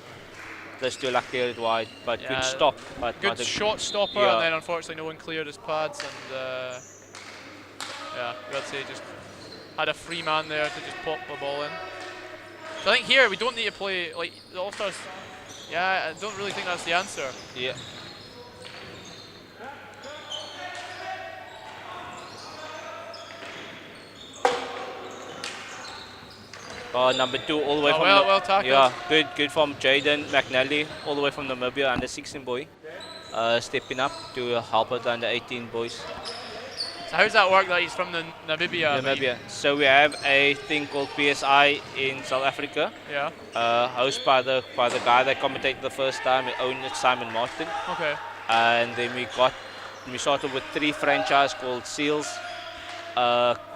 Just too lucky it wide, but Yeah, good stop. But Good not a- shot stopper, Yeah. and then unfortunately no one cleared his pads, and yeah, USA just had a free man there to just pop the ball in. So I think here we don't need to play like the All-Stars. Yeah, I don't really think that's the answer. Yeah. Number 2 all the way from well tackled. Yeah, good from Jaden McNally, all the way from Namibia, under 16 boy, stepping up to help out the under 18 boys. So how's that work that he's from the Namibia? Namibia. So we have a thing called PSI in South Africa. Yeah. Hosted by the guy that commentated the first time, he owned it, Simon Martin. Okay. And then we started with 3 franchises called Seals,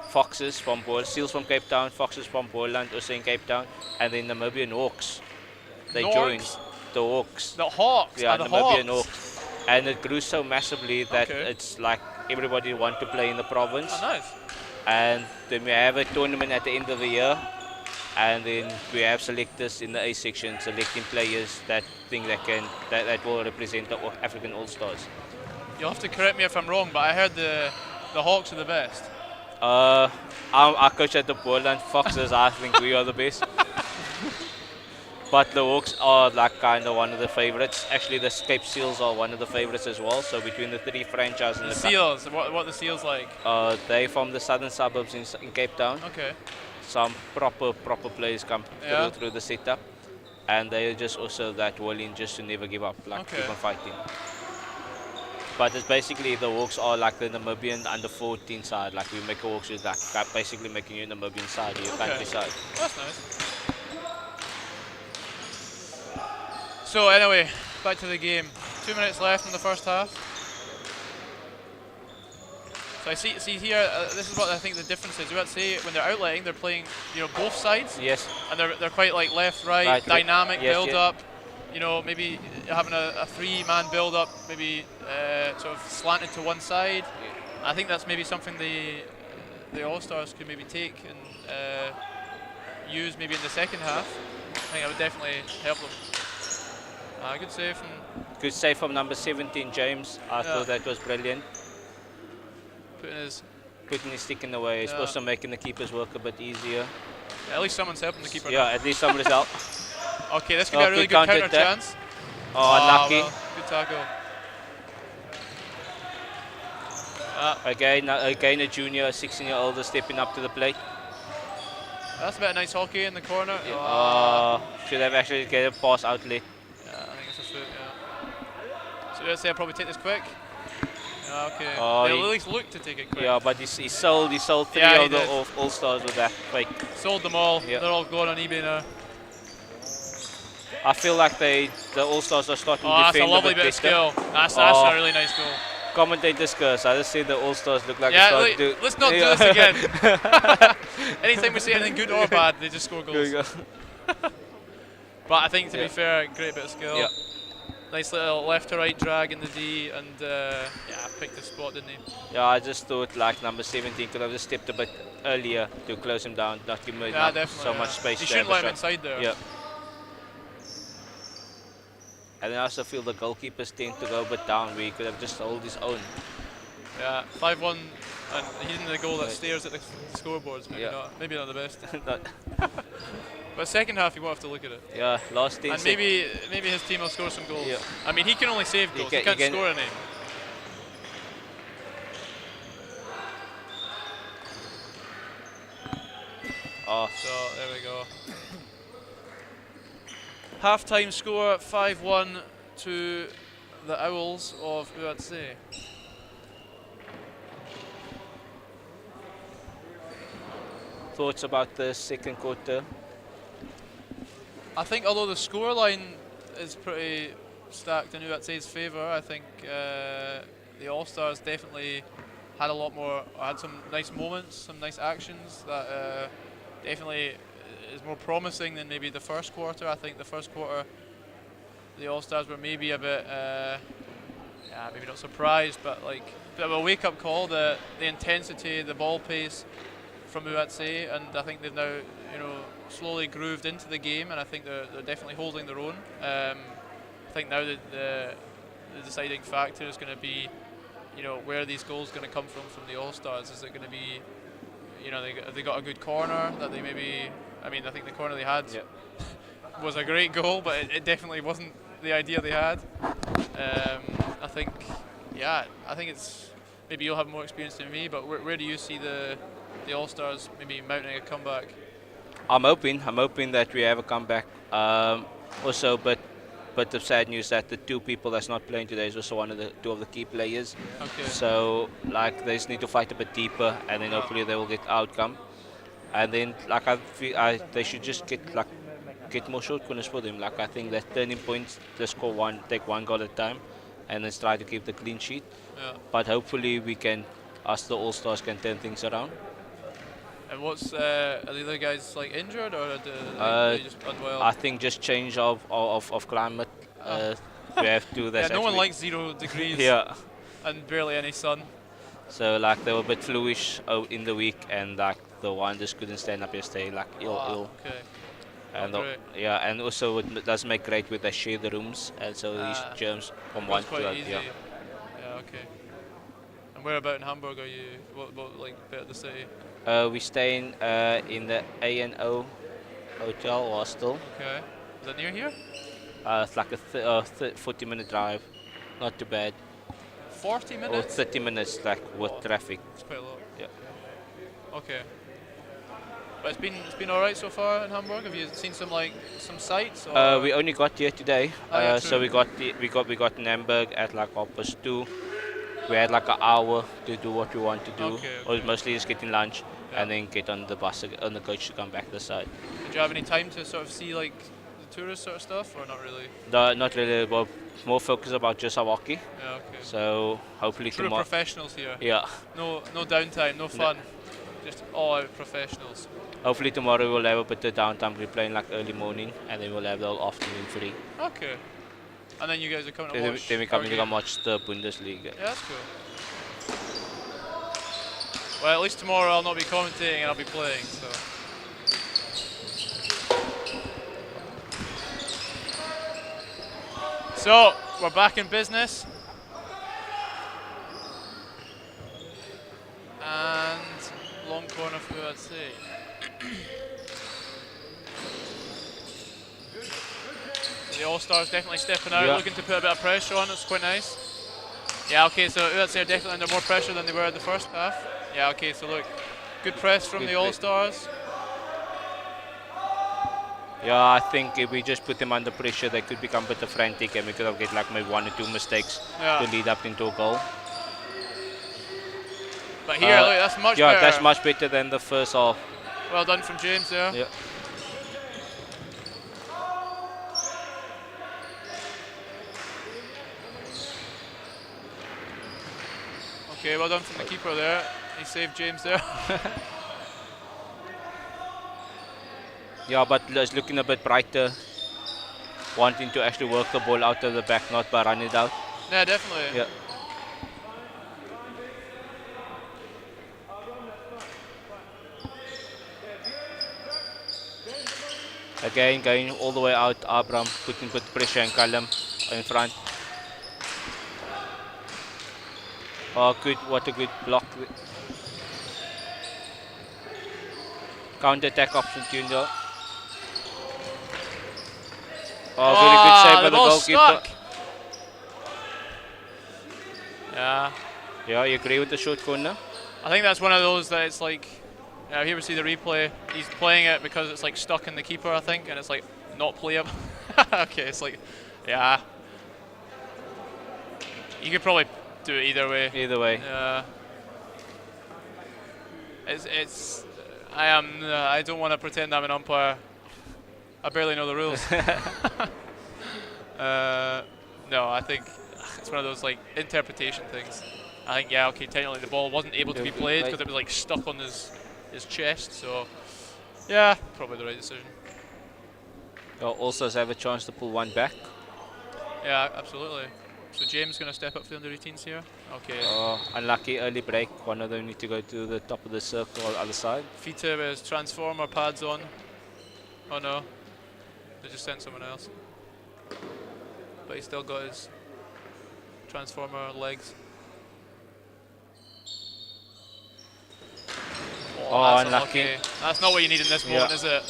Foxes from Seals from Cape Town, Foxes from Boland, also in Cape Town, and then Namibian Hawks. They joined the Hawks. The Hawks. Yeah, the Namibian Hawks. Hawks. And it grew so massively that it's like everybody want to play in the province. Oh, nice. And then we have a tournament at the end of the year, and then we have selectors in the A section selecting players that think that will represent the African All-Stars. You'll have to correct me if I'm wrong, but I heard the Hawks are the best. I coach at the Boland Foxes. I think we are the best. But the Hawks are like kind of one of the favorites. Actually, the Cape Seals are one of the favorites as well. So between the 3 franchises and The Seals, what are the Seals like? they from the southern suburbs in Cape Town. Okay. Some proper players come through the setup, and they are just also that willing just to never give up, like keep on fighting. But it's basically the Hawks are like the Namibian under 14 side. Like we make a Hawks is like basically making you Namibian side, your country side. That's nice. So anyway, back to the game. 2 minutes left in the first half. So I see here. This is what I think the difference is. We would say when they're outletting, they're playing, both sides. Yes. And they're quite like left, right, dynamic build up. Maybe having a 3-man build up, maybe sort of slanted to one side. I think that's maybe something the All-Stars could maybe take and use maybe in the second half. I think that would definitely help them. Good save from... Good save from number 17, James. I thought that was brilliant. Putting his putting his stick in the way. It's also making the keeper's work a bit easier. Yeah, at least someone's helping the keeper. Yeah, now. at least somebody's out. Okay, this could be a really good counter chance. Oh, unlucky. Well, good tackle. Again a junior, 16-year-old stepping up to the plate. That's a bit of nice hockey in the corner. Should have actually get a pass outlet. Yeah, I think it's a foot, yeah. So let's say I'll probably take this quick. Yeah, okay. They'll at least look to take it quick. Yeah, but he sold 3 of the All-Stars with that fake. Sold them all. Yeah. They're all going on eBay now. I feel like the All-Stars are starting to defend that's a lovely bit of skill. That's a really nice goal. Commentator's curse. I just say the All-Stars look like let's not do this again. Anytime we say anything good or bad, they just score goals. But I think, to be fair, great bit of skill. Yeah. Nice little left to right drag in the D, and picked the spot, didn't he? Yeah, I just thought like number 17 could have just stepped a bit earlier to close him down, not give him so much space. You shouldn't let him inside there. Yeah. And I also feel the goalkeepers tend to go a bit down where he could have just hold his own. Yeah, 5-1, and he's in the goal that stares at the scoreboards. Maybe not the best. But second half, you won't have to look at it. Yeah, last 10 and maybe his team will score some goals. Yeah. I mean, he can only save goals. He can't score any. So there we go. Half-time score 5-1 to the Owls of UHC. Thoughts about the second quarter? I think although the scoreline is pretty stacked in UHC's favour, I think the All-Stars definitely had had some nice moments, some nice actions that definitely is more promising than maybe the first quarter. I think the first quarter, the All-Stars were maybe a bit, maybe not surprised, but like a bit of a wake-up call. The intensity, the ball pace from UHC, and I think they've now, slowly grooved into the game, and I think they're definitely holding their own. I think now that the deciding factor is going to be, where are these goals going to come from the All-Stars? Is it going to be, they got a good corner that they maybe? I mean, I think the corner they had was a great goal, but it definitely wasn't the idea they had. I think it's maybe you'll have more experience than me, but where do you see the All-Stars maybe mounting a comeback? I'm hoping that we have a comeback. Also, but the sad news that the 2 people that's not playing today is also two of the key players. Okay. So like they just need to fight a bit deeper, and then hopefully they will get outcome. And then like they should just get more short corners for them. Like I think that turning points, just take one goal at a time, and then try to keep the clean sheet. Yeah. But hopefully the All-Stars can turn things around. And are the other guys like injured, or are they just unwell? I think just change of climate. We have to. No one likes 0 degrees. Yeah. And barely any sun. So like they were a bit fluish in the week, and like the one just couldn't stand up yesterday, like ill. Okay. And and also it does make great with they share the rooms, and so these germs from one to the other. Yeah. Okay. And where about in Hamburg are you? What like bit of the city? We stay in the A&O hotel or hostel. Okay. Is that near here? It's like a 40-minute drive. Not too bad. 40 minutes? Or 30 minutes, like with traffic. It's quite a lot. Yeah. Okay. But it's been all right so far in Hamburg. Have you seen some sights? Or? We only got here today. So we got in Hamburg at like 2:30. We had like an hour to do what we want to do. Okay. Or mostly just getting lunch and then get on the bus, on the coach to come back to the side. Did you have any time to sort of see like the tourist sort of stuff, or not really? No, not really. Well, more focus about just our hockey. Yeah, okay. So hopefully True tomorrow. professionals here. Yeah. No downtime, no fun. Just all out professionals. Hopefully tomorrow we'll have a bit of downtime. We're playing like early morning, and then we'll have the whole afternoon free. Okay. And then you guys are coming to watch. Then we're coming to come watch the Bundesliga. Yeah, that's cool. Well, at least tomorrow I'll not be commentating and I'll be playing. So we're back in business, and The All-Stars definitely stepping out, looking to put a bit of pressure on. It's quite nice. Yeah, okay, so U18 are definitely under more pressure than they were in the first half. Yeah, okay, so look, good press from the All-Stars. Yeah, I think if we just put them under pressure, they could become a bit frantic and we could have get like maybe 1 or 2 mistakes to lead up into a goal. But here, look, that's much better. Yeah, that's much better than the first half. Well done from James there. Yeah. Okay, well done from the keeper there. He saved James there. Yeah, but it's looking a bit brighter. Wanting to actually work the ball out of the back, not by running it out. Yeah, definitely. Yeah. Again, going all the way out, Abram putting pressure on Callum in front. Oh, good! What a good block. Counter-attack option, Junior. Oh, very good save by the goalkeeper. Yeah. Yeah, you agree with the short corner? I think that's one of those that it's like, here we see the replay. He's playing it because it's like stuck in the keeper, I think, and it's like not playable. Okay, it's like, yeah. You could probably do it either way. Either way. Yeah. I don't want to pretend I'm an umpire. I barely know the rules. No, I think it's one of those like interpretation things. I think, yeah, okay, technically the ball wasn't able to be played because it was like stuck on his chest. So, yeah, probably the right decision. Also have a chance to pull one back. Yeah, absolutely. So James going to step up for the under-18s here. Okay. Unlucky early break. One of them need to go to the top of the circle on the other side. Fita with his transformer pads on. Oh no. They just sent someone else. But he's still got his transformer legs. Oh, that's unlucky. That's not what you need in this moment, is it?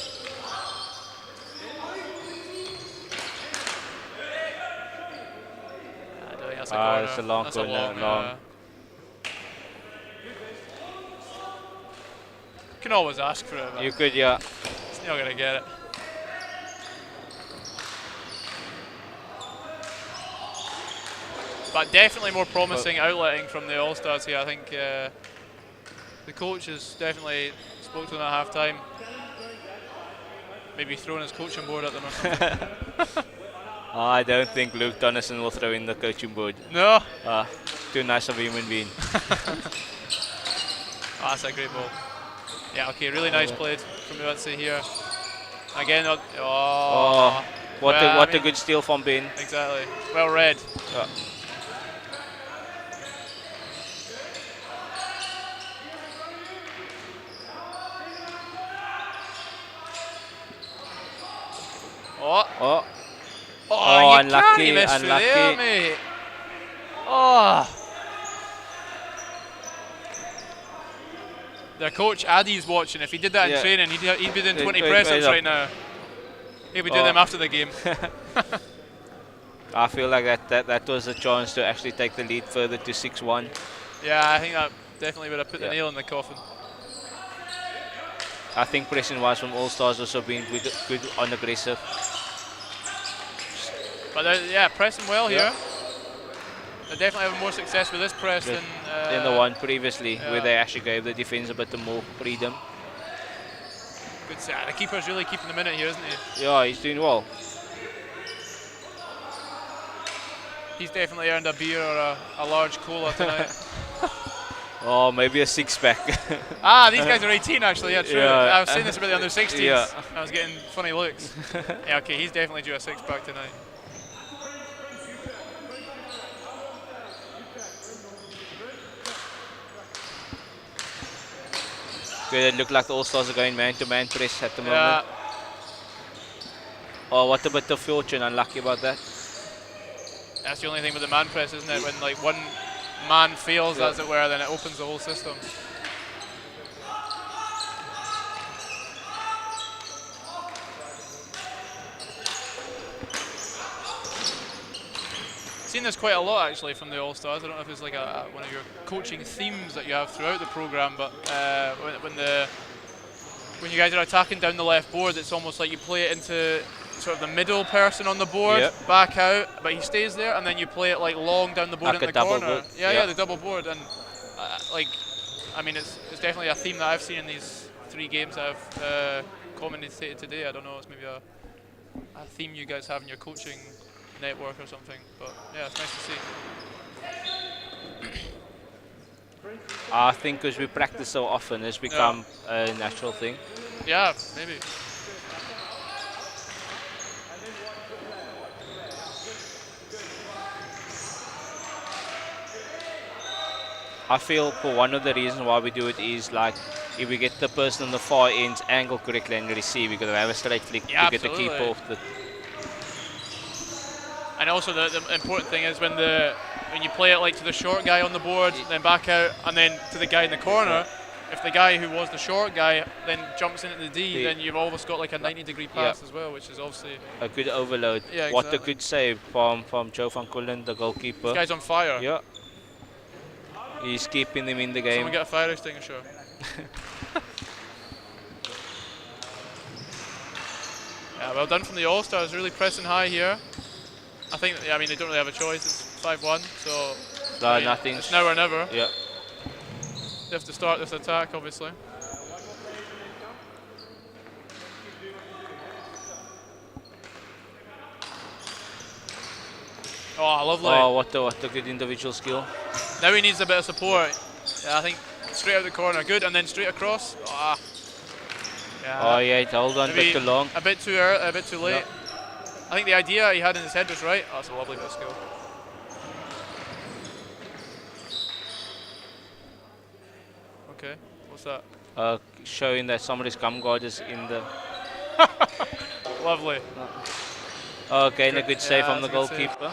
I don't think that's a corner. It's a long that's corner. You can always ask for it. But You could, yeah. It's not going to get it. But definitely more promising outletting from the All-Stars here. I think the coach has definitely spoke to them at half-time. Maybe throwing his coaching board at them or something. I don't think Luke Donnerson will throw in the coaching board. No? Too nice of a human being. That's a great ball. Yeah, okay, really nice play from U18 here. Again, what a good steal from Ben. Exactly. Well read. You unlucky, can't miss through there, mate. Oh. Their coach Addy's watching. If he did that in training, he'd be doing 20 press-ups right now. He'd be doing them after the game. I feel like that was a chance to actually take the lead further to 6-1. Yeah, I think that definitely would have put the nail in the coffin. I think pressing-wise from All-Stars also being good on aggressive. But they're pressing well here. They're definitely having more success with this press than the one previously, where they actually gave the defense a bit more freedom. Good set. The keeper's really keeping them in it here, isn't he? Yeah, he's doing well. He's definitely earned a beer or a large cola tonight. Oh, maybe a 6-pack. These guys are 18 actually, yeah, true. Yeah. I was saying this about the under 16s. Yeah. I was getting funny looks. Yeah, okay, he's definitely due a 6-pack tonight. Good, it looked like the All-Stars are going man-to-man press at the moment. Oh, what a bit of fortune, unlucky about that. That's the only thing with the man press, isn't it? When like one man fails, as it were, then it opens the whole system. seen this quite a lot actually from the All-Stars. I don't know if it's like one of your coaching themes that you have throughout the program, but when you guys are attacking down the left board, it's almost like you play it into sort of the middle person on the board, back out, but he stays there, and then you play it like long down the board like in the corner. Board. Yeah, the double board, and like, I mean, it's definitely a theme that I've seen in these 3 games that I've commentated today. I don't know, it's maybe a theme you guys have in your coaching network or something, but yeah, it's nice to see. I think because we practice so often, it's become a natural thing. Yeah, maybe. I feel for one of the reasons why we do it is like if we get the person on the far ends angle correctly and receive, we're going to have a straight flick to get the keeper off the. And also the important thing is when you play it like to the short guy on the board, then back out, and then to the guy in the corner. If the guy who was the short guy then jumps into the D, then you've always got like a 90-degree pass as well, which is obviously a good overload. Yeah, what a good save from Joe van Kullen, the goalkeeper. This guy's on fire. Yeah. He's keeping them in the game. Someone get a fire extinguisher. Yeah, well done from the All-Stars, really pressing high here. I think, I mean, they don't really have a choice. It's 5-1, so nothing. It's now or never. Yeah. They have to start this attack, obviously. Oh, lovely. Oh, what a good individual skill. Now he needs a bit of support. Yeah, I think straight out the corner, good, and then straight across. Oh, yeah, hold on, a bit too long. A bit too early, a bit too late. Yeah. I think the idea he had in his head was right. Oh, that's a lovely bit of skill. Okay, what's that? Showing that somebody's gum guard is in the. Lovely. Okay, and a good save from the goalkeeper.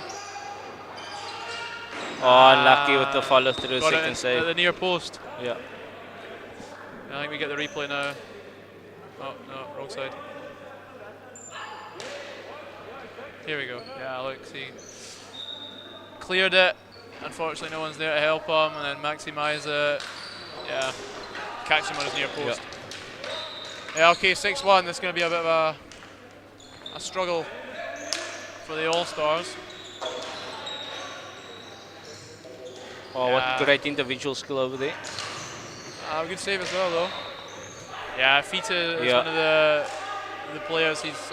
Oh, unlucky with the follow through, second save. At the near post. Yeah. I think we get the replay now. Oh, no, wrong side. Here we go. Yeah, look, see. Cleared it. Unfortunately, no one's there to help him, and then maximise it. Yeah, catch him on his near post. Yeah, okay, 6-1. This is going to be a bit of a struggle for the All-Stars. Oh, what great individual skill over there. Good save as well, though. Yeah, Fita is one of the players. He's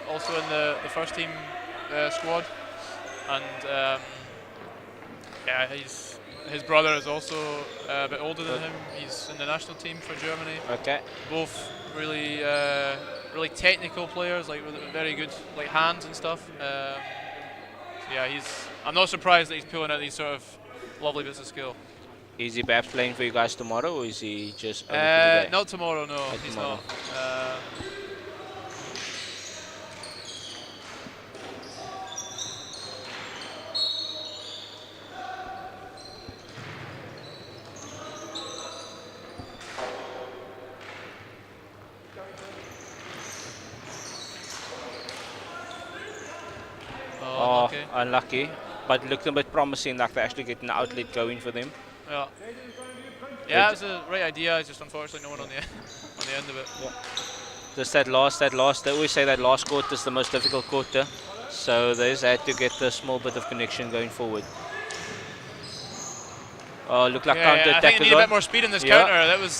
also in the first team squad, and yeah, his brother is also a bit older than him. He's in the national team for Germany. Okay. Both really really technical players, like with very good like hands and stuff. So yeah, I'm not surprised that he's pulling out these sort of lovely bits of skill. Is he perhaps playing for you guys tomorrow, or is he just over today? Not tomorrow, no, he's tomorrow. not. Unlucky, but looked a bit promising, like they're actually getting an outlet going for them. Yeah. Yeah, it was the right idea. It's just unfortunately no one on the end of it. Yeah. Just that last. They always say that last quarter is the most difficult quarter, so they just had to get a small bit of connection going forward. Oh, looked like counter attack. I think they need a bit more speed in this counter. That was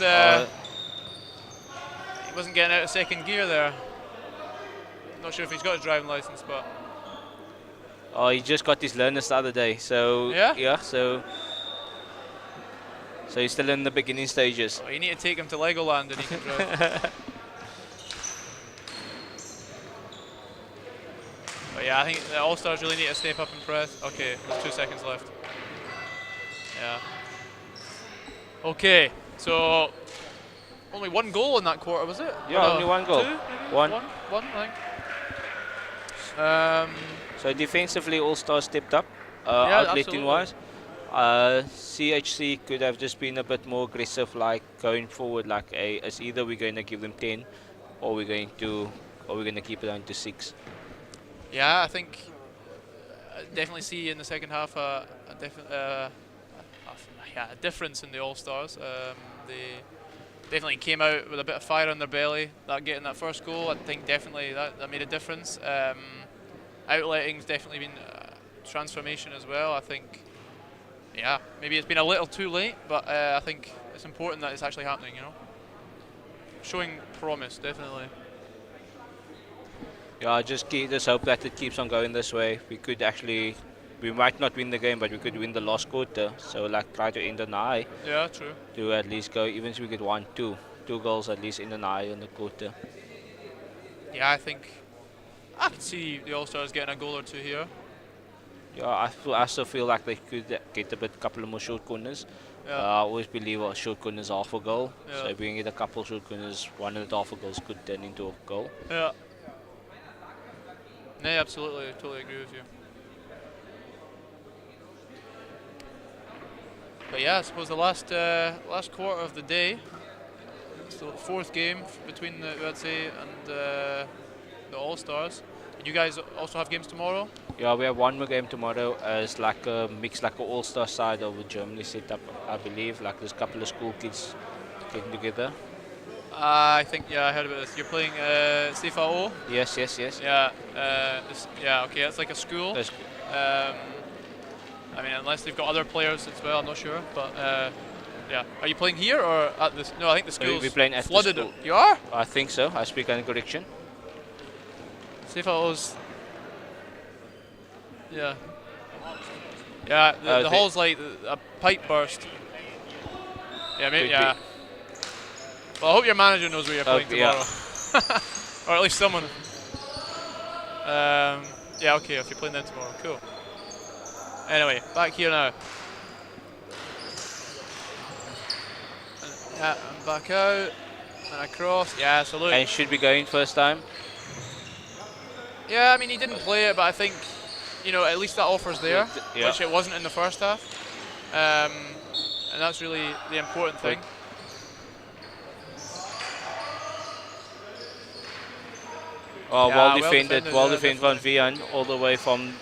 he wasn't getting out of second gear there. Not sure if he's got his driving license, but. Oh, he just got his learners the other day, so so he's still in the beginning stages. Oh, you need to take him to Legoland and he can drive. But yeah, I think the All-Stars really need to step up and press. Okay, there's 2 seconds left. Yeah. Okay, so only one goal in that quarter, was it? Yeah, only one goal. Two, one, I think. So defensively, All-Stars stepped up, yeah, outletting-wise. CHC could have just been a bit more aggressive, like going forward. Like it's either we're going to give them 10, or we're going to keep it down to 6. Yeah, I think definitely see in the second half a difference in the All-Stars. They definitely came out with a bit of fire in their belly. That getting that first goal, I think definitely that made a difference. Outletting's definitely been transformation as well. I think, yeah, maybe it's been a little too late, but I think it's important that it's actually happening. You know, showing promise, definitely. Yeah, I just hope that it keeps on going this way. We might not win the game, but we could win the last quarter. So like try to end an eye. Yeah, true. To at least go, even if we get 1-2, 2 goals at least in an eye in the quarter. Yeah, I think I can see the All-Stars getting a goal or two here. Yeah, I also feel like they could get a couple of more short corners. Yeah. I always believe a short corner is half a goal. Yeah. So if we can get a couple short corners, 1.5 goals could turn into a goal. Yeah. No, absolutely, I totally agree with you. But yeah, I suppose the last quarter of the day, it's the fourth game between the UHC and the All-Stars. And you guys also have games tomorrow? Yeah, we have one more game tomorrow as like a mix, like an all-star side over Germany set up, I believe. Like there's a couple of school kids getting together. I think, yeah, I heard about this. You're playing CVO? Yes. Yeah, yeah, okay, that's like a school. I mean, unless they've got other players as well, I'm not sure. But yeah, are you playing here or at this? No, I think the school's we're playing at flooded. the school. You are? I think so. I speak in correction. CVO's. Yeah. Yeah, the hall's like a pipe burst. Yeah, maybe, yeah. Well, I hope your manager knows where you're playing tomorrow. Yeah. Or at least someone. Yeah, okay, if you're playing them tomorrow, cool. Anyway, back here now. Yeah, I'm back out. And across. Yeah, so look. And should be going first time? Yeah, I mean, he didn't play it, but I think, you know, at least that offer's there, which it wasn't in the first half. And that's really the important thing. Oh, yeah, well defended van Vian, all the way from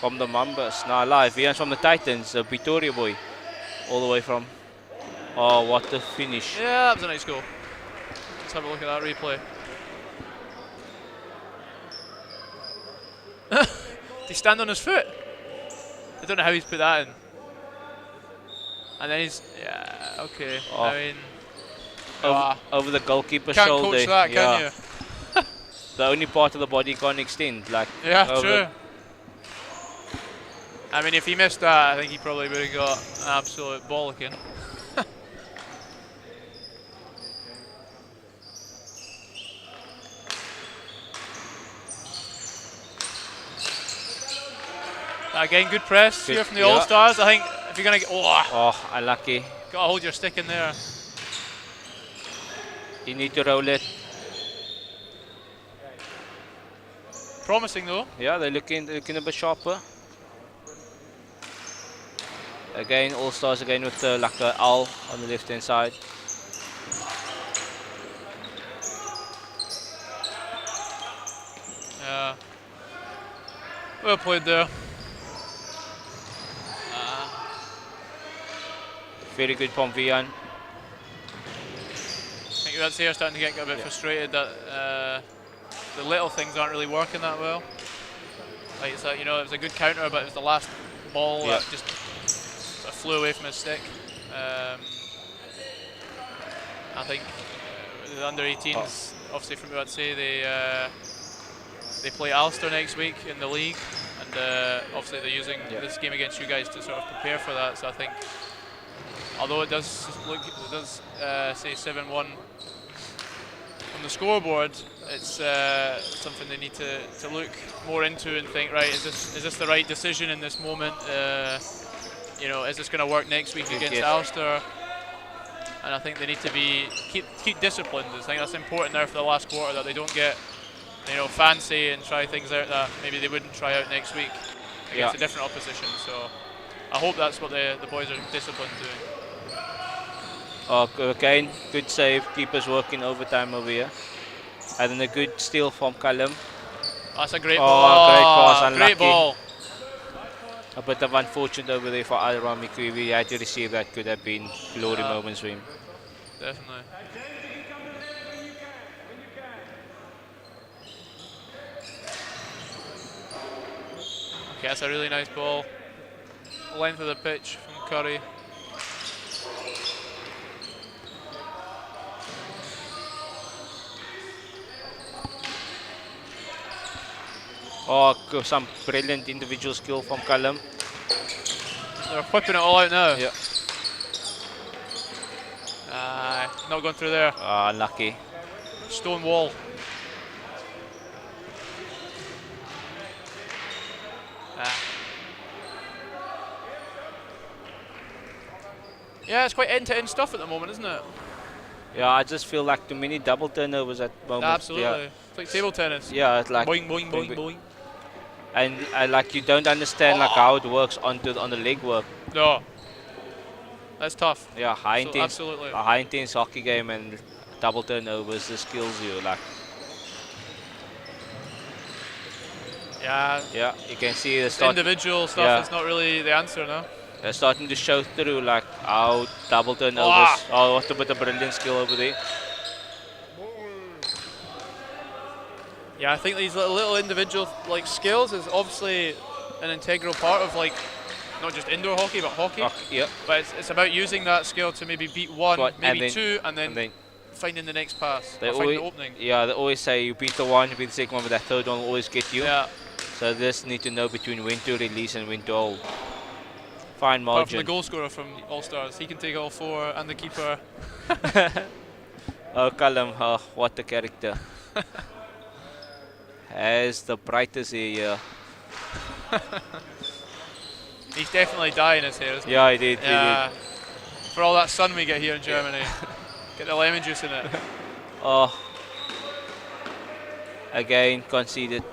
the Mambas. Now live, Vian's from the Titans, the Pretoria boy, all the way from. Oh, what a finish! Yeah, that was a nice goal. Let's have a look at that replay. Did he stand on his foot? I don't know how he's put that in. And then he's, yeah, okay. Oh. I mean, over the goalkeeper's can't shoulder. Coach that, can you? The only part of the body can't extend, like. Yeah, true. I mean, if he missed that, I think he probably would have got an absolute bollocking. Again, good press here from the All-Stars. I think if you're going to get... Oh, unlucky. Got to hold your stick in there. You need to roll it. Promising though. Yeah, they're looking a bit sharper. Again, All-Stars again with like the owl on the left-hand side. Yeah. Well played there. Very good from Vian. I think that's here starting to get a bit frustrated that the little things aren't really working that well. Like it's you know, it was a good counter, but it was the last ball that just sort of flew away from his stick. I think the under-18s, obviously from UHC, they play Ulster next week in the league, and obviously they're using this game against you guys to sort of prepare for that. So I think, although it does say 7-1 on the scoreboard, it's something they need to look more into and think, right, is this the right decision in this moment? You know, is this going to work next week against Ulster? And I think they need to keep disciplined. I think that's important now for the last quarter, that they don't get, you know, fancy and try things out that maybe they wouldn't try out next week against a different opposition. So I hope that's what the boys are disciplined doing. Again, good save. Keepers working overtime over here. And then a good steal from Callum. That's a great Oh, ball. great pass, unlucky. Great ball. A bit of unfortunate over there for Alrami. If he had to receive that, could have been glory moments for him. Definitely. Okay, that's a really nice ball. Length of the pitch from Curry. Oh, some brilliant individual skill from Callum. They're whipping it all out now. Yeah. Not going through there. Unlucky. Stone wall. Yeah, it's quite end-to-end stuff at the moment, isn't it? Yeah, I just feel like too many double turnovers at the moment. Absolutely. Yeah. It's like table tennis. Yeah, it's like Boing, boing, boing, boing. And like you don't understand like how it works on the leg work. No. That's tough. Yeah, high intense. Absolutely. A high intense hockey game and double turnovers, the skills you like. Yeah. Yeah, you can see the It's individual stuff is not really the answer now. They're starting to show through like how double turnovers. Oh, what a bit of brilliant skill over there. Yeah, I think these little individual like skills is obviously an integral part of like not just indoor hockey but hockey. Yeah. But it's about using that skill to maybe beat one, maybe and two, and then finding the next pass. They Finding the opening. Yeah, they always say you beat the one, you beat the second one, but that third one will always get you. Yeah. So just need to know between when to release and when to hold. Fine Apart from margin. the goal scorer from All Stars, he can take all four, and the keeper. Oh, Callum, what a character. Has the brightest hair. He's definitely dyeing his hair, isn't he? Yeah, he did. Yeah. For all that sun we get here in Germany. Get the lemon juice in it. Oh. Again, conceded.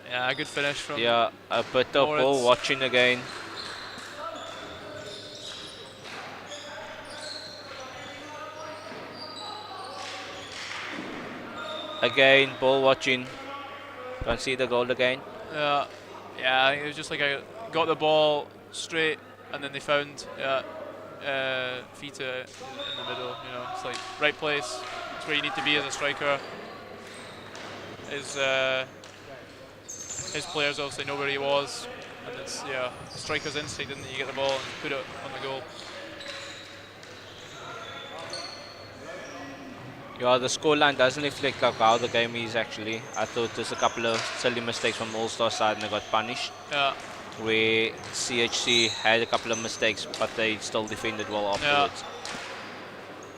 Yeah, a good finish from. Yeah, a bit of ball watching again. Again, ball watching. Can't see the goal again. Yeah, I think it was just like I got the ball straight, and then they found Vita in the middle. You know, it's like right place. It's where you need to be as a striker. His players obviously know where he was, and it's striker's instinct, and you get the ball and put it on the goal. Yeah, the scoreline doesn't reflect like how the game is actually. I thought there's a couple of silly mistakes from All-Star side and they got punished. Yeah. Where CHC had a couple of mistakes, but they still defended well afterwards.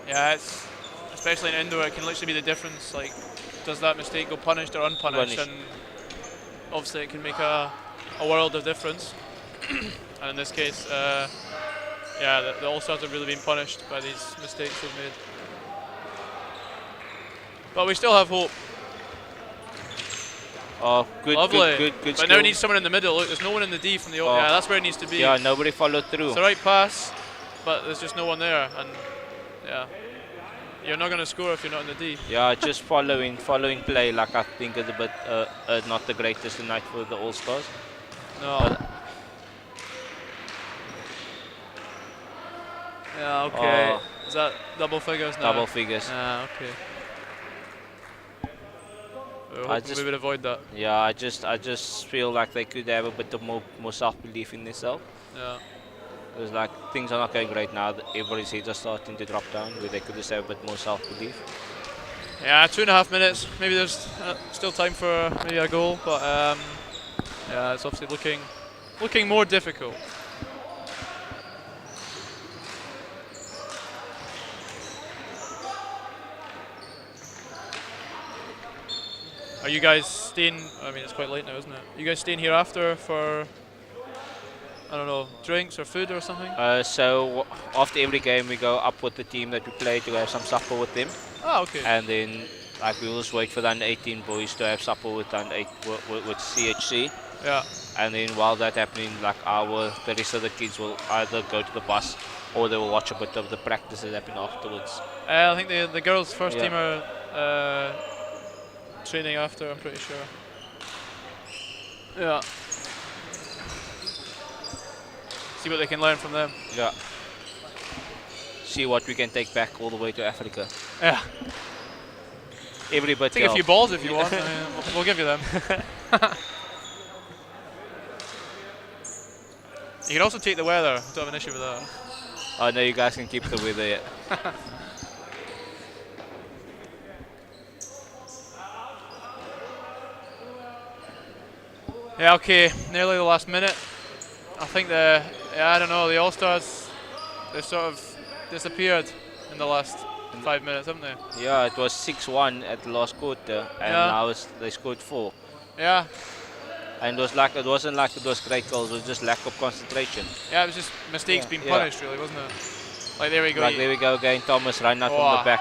Yeah, it's especially in indoor, it can literally be the difference. Like, does that mistake go punished or unpunished? And obviously, it can make a world of difference. And in this case, the All-Stars have really been punished by these mistakes they've made. But we still have hope. Oh, good, lovely. Good but skill. now it needs someone in the middle. Look, there's no one in the D from the yeah, that's where it needs to be. Yeah, nobody followed through. It's the right pass, but there's just no one there, and yeah, you're not going to score if you're not in the D. Yeah, just following play. Like I think it's a bit not the greatest tonight for the All Stars. No. Yeah. Okay. Is that double figures now? Double figures. Ah, okay. We would avoid that. Yeah, I just feel like they could have a bit of more self-belief in themselves. Yeah. It's like things are not going great now. Everybody's heads are starting to drop down. Where they could just have a bit more self-belief. Yeah, 2.5 minutes. Maybe there's still time for maybe a goal, but yeah, it's obviously looking more difficult. Are you guys staying? I mean, it's quite late now, isn't it? Are you guys staying here after for, I don't know, drinks or food or something? So after every game, we go up with the team that we play to have some supper with them. Oh, okay. And then, like, we will just wait for the U18 boys to have supper with with CHC. Yeah. And then while that's happening, like the rest of the kids will either go to the bus or they will watch a bit of the practice that happen afterwards. I think the girls' first Yeah. team are training after, I'm pretty sure. Yeah. See what they can learn from them. Yeah. See what we can take back all the way to Africa. Yeah. Every bit Take a few helps. balls if you want. I mean, we'll give you them. You can also take the weather. Don't have an issue with that. Oh no, you guys can keep the weather. Yeah. Yeah, okay, nearly the last minute. I think I don't know, the All-Stars, they sort of disappeared in the last 5 minutes, haven't they? Yeah, it was 6-1 at the last quarter, and now they scored 4. Yeah. And it wasn't like it was great goals, it was just lack of concentration. Yeah, it was just mistakes being punished, really, wasn't it? Like, there we go. Like, there we go again, Thomas ran out from the back.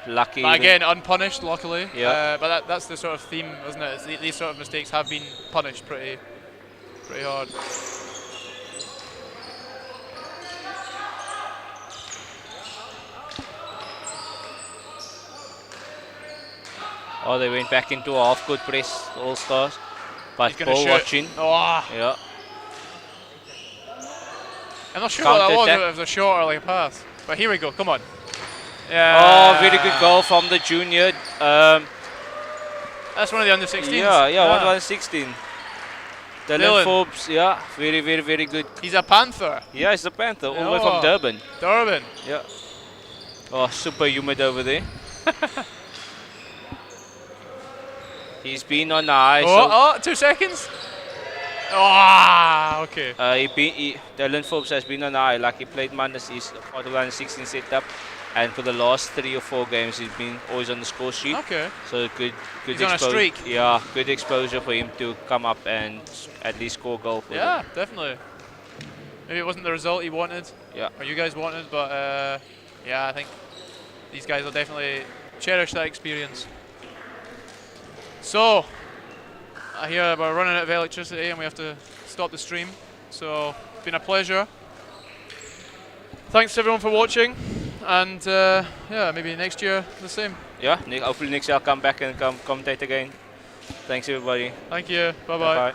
Lucky. But again, unpunished, luckily. Yeah. But that's the sort of theme, isn't it? These sort of mistakes have been punished pretty hard. Oh, they went back into a half-court press, All-Stars. But He's gonna ball shoot. watching. Oh. Yeah. I'm not sure what that was, Counter-attack. if it was a shot or like a pass. But here we go, come on. Yeah. Oh, very good goal from the junior. That's one of the under-16s. Yeah, 116. Dylan Forbes, yeah, very, very, very good. He's a Panther. Yeah, he's a Panther, all the way from Durban. Durban. Yeah. Oh, super humid over there. He's been on the high. Oh, 2 seconds. Ah, okay. Dylan Forbes has been on the high, like he played minus, he's part of the 16 setup. And for the last 3 or 4 games, he's been always on the score sheet. Okay. So good He's on a streak. Yeah, good exposure for him to come up and at least score a goal for them. Yeah, definitely. Maybe it wasn't the result he wanted, or you guys wanted, but yeah, I think these guys will definitely cherish that experience. So, I hear we're running out of electricity and we have to stop the stream. So, it's been a pleasure. Thanks to everyone for watching. And yeah, maybe next year the same. Yeah, hopefully next year I'll come back and commentate again. Thanks everybody. Thank you. Bye bye. Bye.